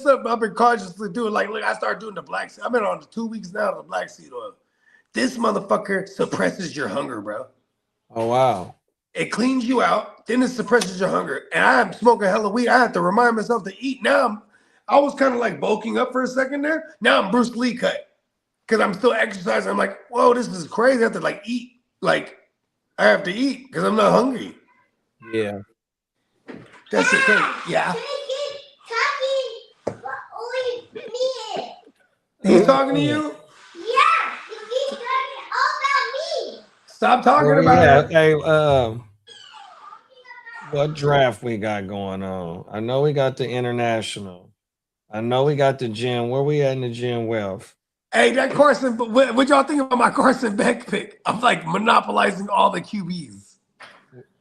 something I've been consciously doing. Like, look, I started doing the black seed. I've been on 2 weeks now of the black seed oil. This motherfucker suppresses your hunger, bro. Oh, wow. It cleans you out, then it suppresses your hunger. And I'm smoking hella weed. I have to remind myself to eat. Now I was kind of like bulking up for a second there. Now I'm Bruce Lee cut because I'm still exercising. I'm like, whoa, this is crazy. I have to like eat. Like, I have to eat because I'm not hungry. Yeah. That's it. Yeah. He's talking to you? Yeah, he's talking all about me. Stop talking about it. Hey, what draft we got going on? I know we got the international. I know we got the gym. Where we at in the gym, Wealth? Hey, that Carson, what y'all think about my Carson Beck pick? I'm like monopolizing all the QBs.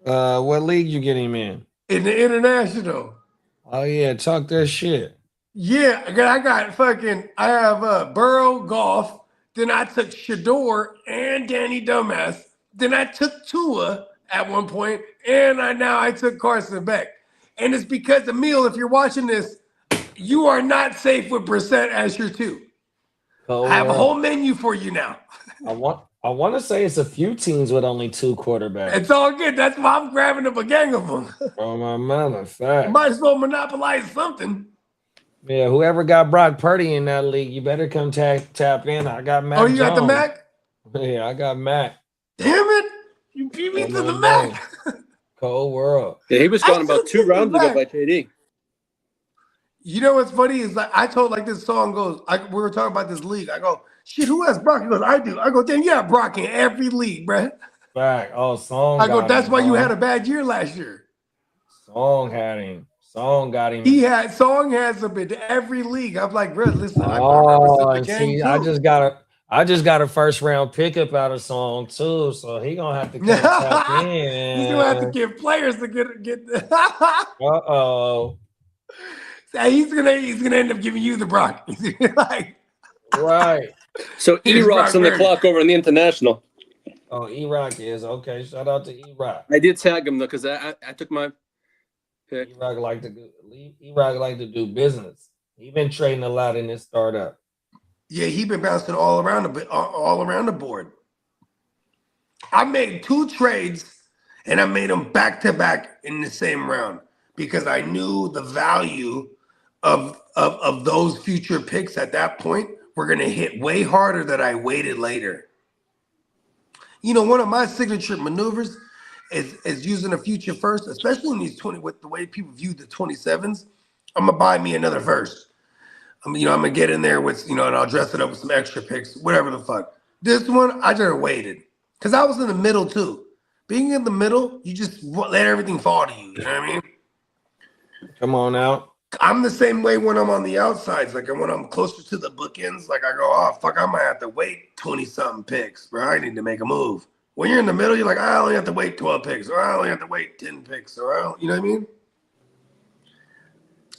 What league you get him in? In the international. Oh, yeah. Talk that shit. Yeah, I have Burrow, Goff. Then I took Shador and Danny Dumbass. Then I took Tua at one point, and I took Carson Beck. And it's because, Emil, if you're watching this, you are not safe with Brissett as your two. Oh, I have a whole menu for you now. I want to say it's a few teams with only two quarterbacks. It's all good. That's why I'm grabbing up a gang of them. Oh, my mother, fact. Might as well monopolize something. Yeah, whoever got Brock Purdy in that league, you better come tap in. I got Mac. Oh, you Jones. got the Mac? Yeah, I got Mac. Damn it. You beat me to the Mac. Cold world. Yeah, he was gone about 2 rounds ago by JD. You know what's funny is like I told like this song goes, we were talking about this league. I go, shit, who has Brock? He goes, I do. I go, damn, you have Brock in every league, bro. Back. Oh, Song. I go, that's why you had a bad year last year. Song had him. Song got him. Song has him in every league. I'm like, bro, listen, I Oh, represent the and gang see, too. I just got a first round pickup out of Song too, so he gonna have to come tap in. He's gonna have to give players to get. Uh-oh. He's gonna end up giving you the Brock. Like, Right. So E-Rock's on the clock over in the international. Oh, E-Rock is okay. Shout out to E-Rock. I did tag him though because I took my pick. E-Rock like to do business. He been trading a lot in this startup. Yeah, he been bouncing all around the board. I made 2 trades, and I made them back to back in the same round because I knew the value of those future picks at that point were going to hit way harder than I waited later. You know, one of my signature maneuvers is using a future first, especially in these 20 with the way people view the 27s. I'm gonna buy me another first. I'm gonna get in there with, and I'll dress it up with some extra picks, whatever the fuck. This one, I just waited because I was in the middle too. Being in the middle, you just let everything fall to you. You know what I mean? Come on out. I'm the same way when I'm on the outsides. Like when I'm closer to the bookends, like I go, oh fuck, I might have to wait 20-something picks, bro. I need to make a move. When you're in the middle, you're like, I only have to wait 12 picks, or I only have to wait 10 picks, or you know what I mean?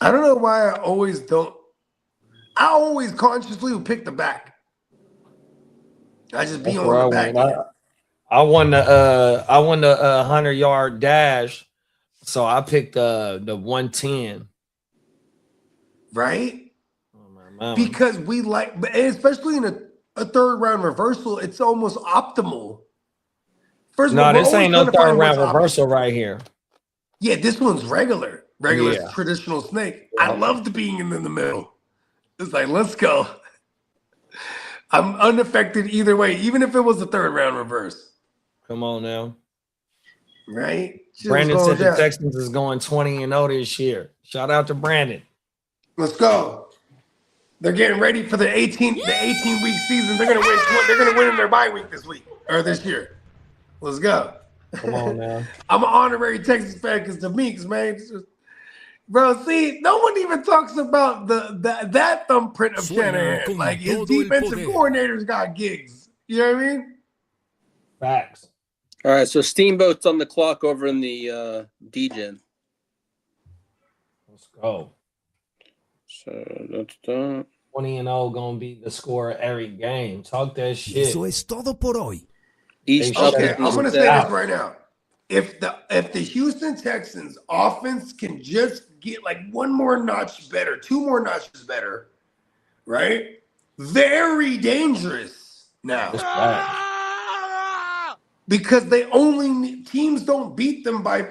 I don't know why I always consciously will pick the back. I just be on the back. I won the 100-yard dash, so I picked the 110. Right? Oh, because we like, especially in a third round reversal, it's almost optimal. First of all, this ain't no third round reversal right here. Yeah, this one's regular traditional snake. I loved being in the middle. It's like, let's go. I'm unaffected either way, even if it was a third round reverse. Come on now. Right? Brandon said the Texans is going 20-0 this year. Shout out to Brandon. Let's go. They're getting ready for the 18-week season. They're gonna win. They're gonna win in their bye week this year. Let's go. Come on now. I'm an honorary Texas fan because the Meeks, man. Bro, see, no one even talks about that thumbprint of Shanahan. Like his defensive coordinators got gigs. You know what I mean? Facts. All right, so Steamboat's on the clock over in the DGen. Let's go. So that's done. 20-0 gonna be the score of every game. Talk that shit. Eso es todo por hoy. Okay, I'm gonna say this right now. If the Houston Texans offense can just get like one more notch better, 2 more notches better, right? Very dangerous now. Because teams don't beat them by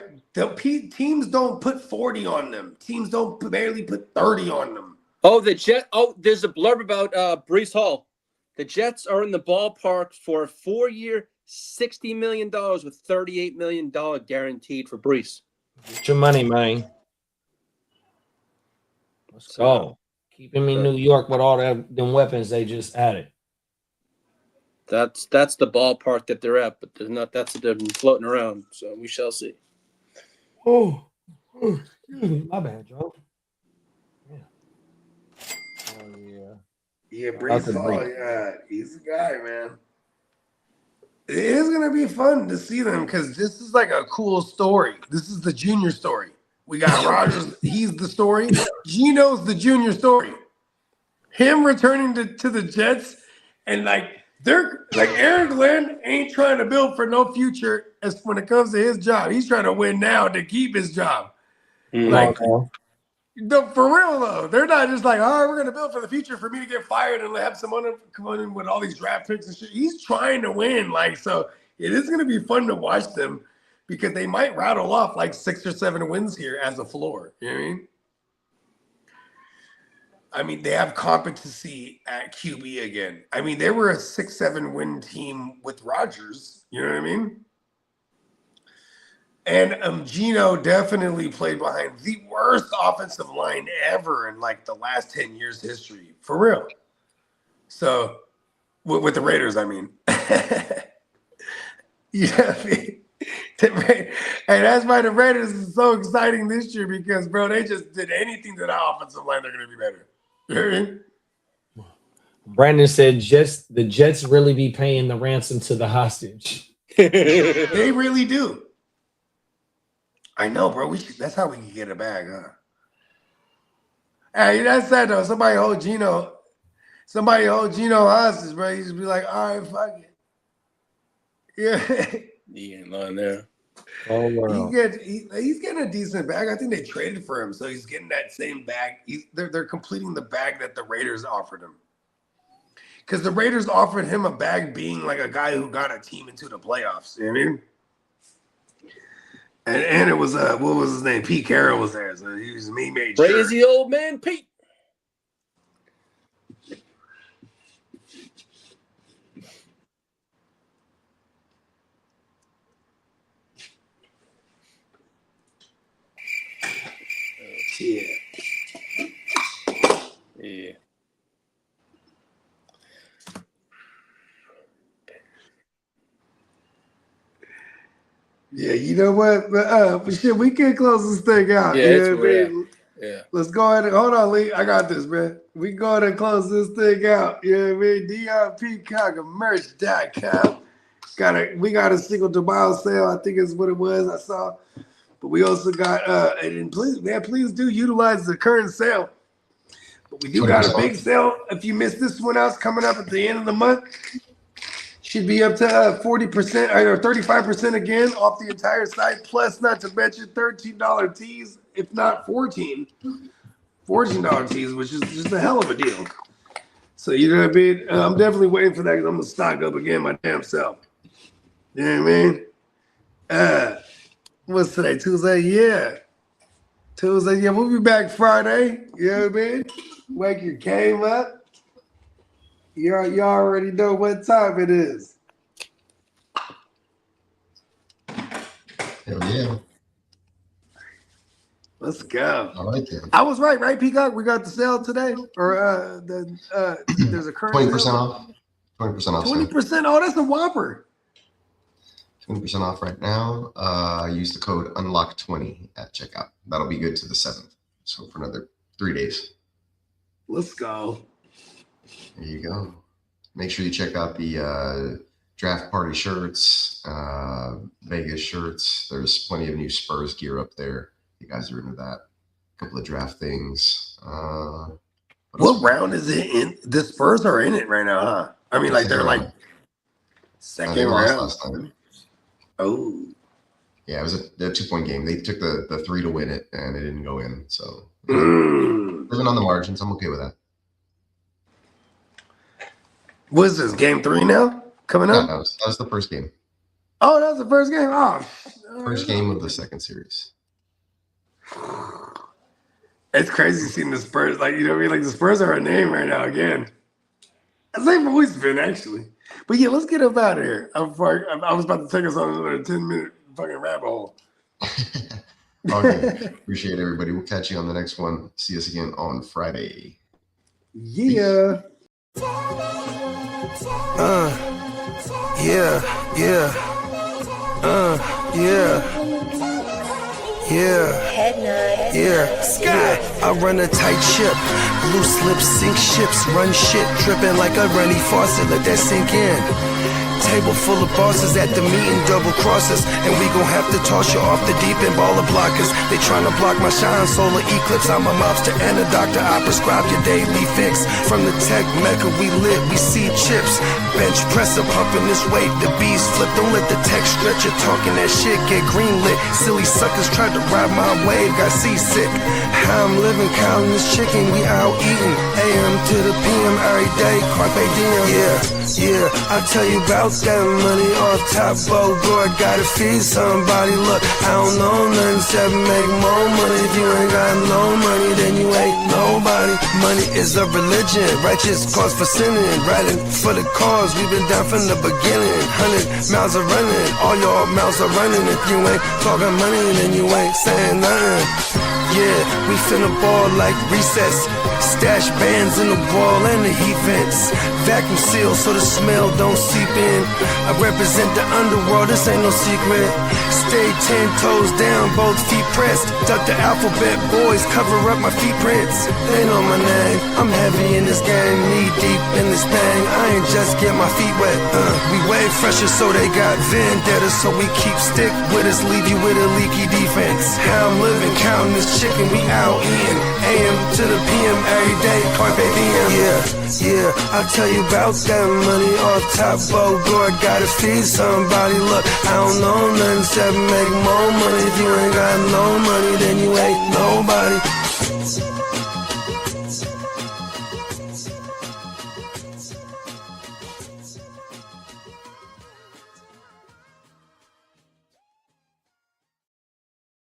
teams don't put 40 on them. Teams don't barely put 30 on them. Oh, there's a blurb about Breece Hall. The Jets are in the ballpark for a 4-year, $60 million with $38 million guaranteed for Breece. Get your money, man. Let's go. Keeping me in New York with all them weapons they just added. That's the ballpark that they're at, but they're not. That's what they're floating around. So we shall see. Oh, my bad, Joe. Yeah. Oh yeah. Yeah, Breece Hall. Yeah, he's a guy, man. It is gonna be fun to see them because this is like a cool story. This is the junior story. We got Rodgers. He's the story. Geno's the junior story. Him returning to the Jets and they're like Aaron Glenn ain't trying to build for no future as when it comes to his job. He's trying to win now to keep his job. For real though, they're not just like, all right, we're gonna build for the future for me to get fired and have someone come in with all these draft picks and shit. He's trying to win, so it is gonna be fun to watch them because they might rattle off like 6 or 7 wins here as a floor. You know what I mean? I mean, they have competency at QB again. I mean, they were a 6-7 win team with Rodgers. You know what I mean? And Geno definitely played behind the worst offensive line ever in the last 10 years history. For real. So, with the Raiders, I mean. Yeah, Hey, that's why the Raiders is so exciting this year because, bro, they just did anything to the offensive line. They're going to be better. You know what I mean? Brandon said, the Jets really be paying the ransom to the hostage. They really do. I know, bro. That's how we can get it back, huh? Hey, that's sad though. Somebody hold Gino hostage, bro. He just be like, all right, fuck it. Yeah. He ain't lying there. Oh, wow. He's getting a decent bag. I think they traded for him, so he's getting that same bag. They're completing the bag that the Raiders offered him. Because the Raiders offered him a bag being like a guy who got a team into the playoffs. You know what I mean? And it was what was his name? Pete Carroll was there, so he made sure. Crazy old man Pete. Yeah. Yeah. Yeah, you know what? But shit, we can close this thing out. Yeah, you it's know what I mean? Yeah. Let's go ahead and hold on, Lee. I got this, man. We can go ahead and close this thing out. You know what I mean? DRPCogmerch.com. We got a Cinco De Mayo sale, I think is what it was. I saw. But we also got and please do utilize the current sale. But we do got a big sale. If you missed this one out, coming up at the end of the month. Should be up to 40% or 35% again off the entire site. Plus, not to mention $13 tees, if not $14 tees, which is just a hell of a deal. So you know what I mean? I'm definitely waiting for that because I'm gonna stock up again my damn self. You know what I mean? What's today? Tuesday? Yeah. Tuesday. Yeah, we'll be back Friday. You know what I mean? Wake your game up. You already know what time it is. Hell yeah. Let's go. I like it. I was right, Peacock? We got the sale today? Or there's a current 20% sale? off. 20% off. 20%? Oh, that's a whopper. 20% off right now. Use the code UNLOCK20 at checkout. That'll be good to the 7th. So for another 3 days. Let's go. There you go. Make sure you check out the draft party shirts, Vegas shirts. There's plenty of new Spurs gear up there. You guys are into that. A couple of draft things. What round is it in? The Spurs are in it right now, huh? I mean, like they're like second round. Last time. Oh. Yeah, it was a 2-point game. They took the 3 to win it, and it didn't go in. So living on the margins. I'm okay with that. What is this, game 3 now? Coming up? That was the first game. Oh, that was the first game? Oh. First game of the second series. It's crazy seeing the Spurs. Like, you know what I mean? Like, the Spurs are a name right now again. As they've always been, actually. But yeah, let's get up out of here. I was about to take us on another 10-minute fucking rabbit hole. Okay. Appreciate everybody. We'll catch you on the next one. See us again on Friday. Yeah. Sky. I run a tight ship. Loose lips sink ships. Run shit. Dripping like a runny faucet. Let that sink in. Table full of bosses at the meeting, double crosses, and we gon' have to toss you off the deep end, baller blockers. They tryna block my shine, solar eclipse. I'm a mobster and a doctor. I prescribe your daily fix. From the tech mecca, we lit, we see chips. Bench presser pumping this weight, the bees flip. Don't let the tech stretch you talking that shit, get green lit. Silly suckers tried to ride my wave, got seasick. How I'm living, counting this chicken, we out eating. AM to the PM every day, carpe diem. Yeah, I'll tell you about that money off top, boy, gotta feed somebody. Look, I don't know nothing except make more money. If you ain't got no money, then you ain't nobody. Money is a religion, righteous cause for sinning. Riding for the cause, we've been down from the beginning. 100 miles are running, all your mouths are running. If you ain't talking money, then you ain't saying nothing. Yeah, we finna ball like recess. Stash bands in the wall and the heat vents. vacuum sealed so the smell don't seep in. I represent the underworld, this ain't no secret. Stay 10 toes down, both feet pressed. Duck the alphabet boys, cover up my feet prints. They know my name, I'm heavy in this game, knee deep in this thing. I ain't just get my feet wet. We way fresher, so they got vendetta, so we keep stick with us, leave you with a leaky defense. How I'm living, counting this chicken, we out in AM to the PM every day, carpe diem. Yeah, I'll tell you about that money off top, boy, gotta feed somebody. Look, I don't know nothing except make more money. If you ain't got no money, then you ain't nobody.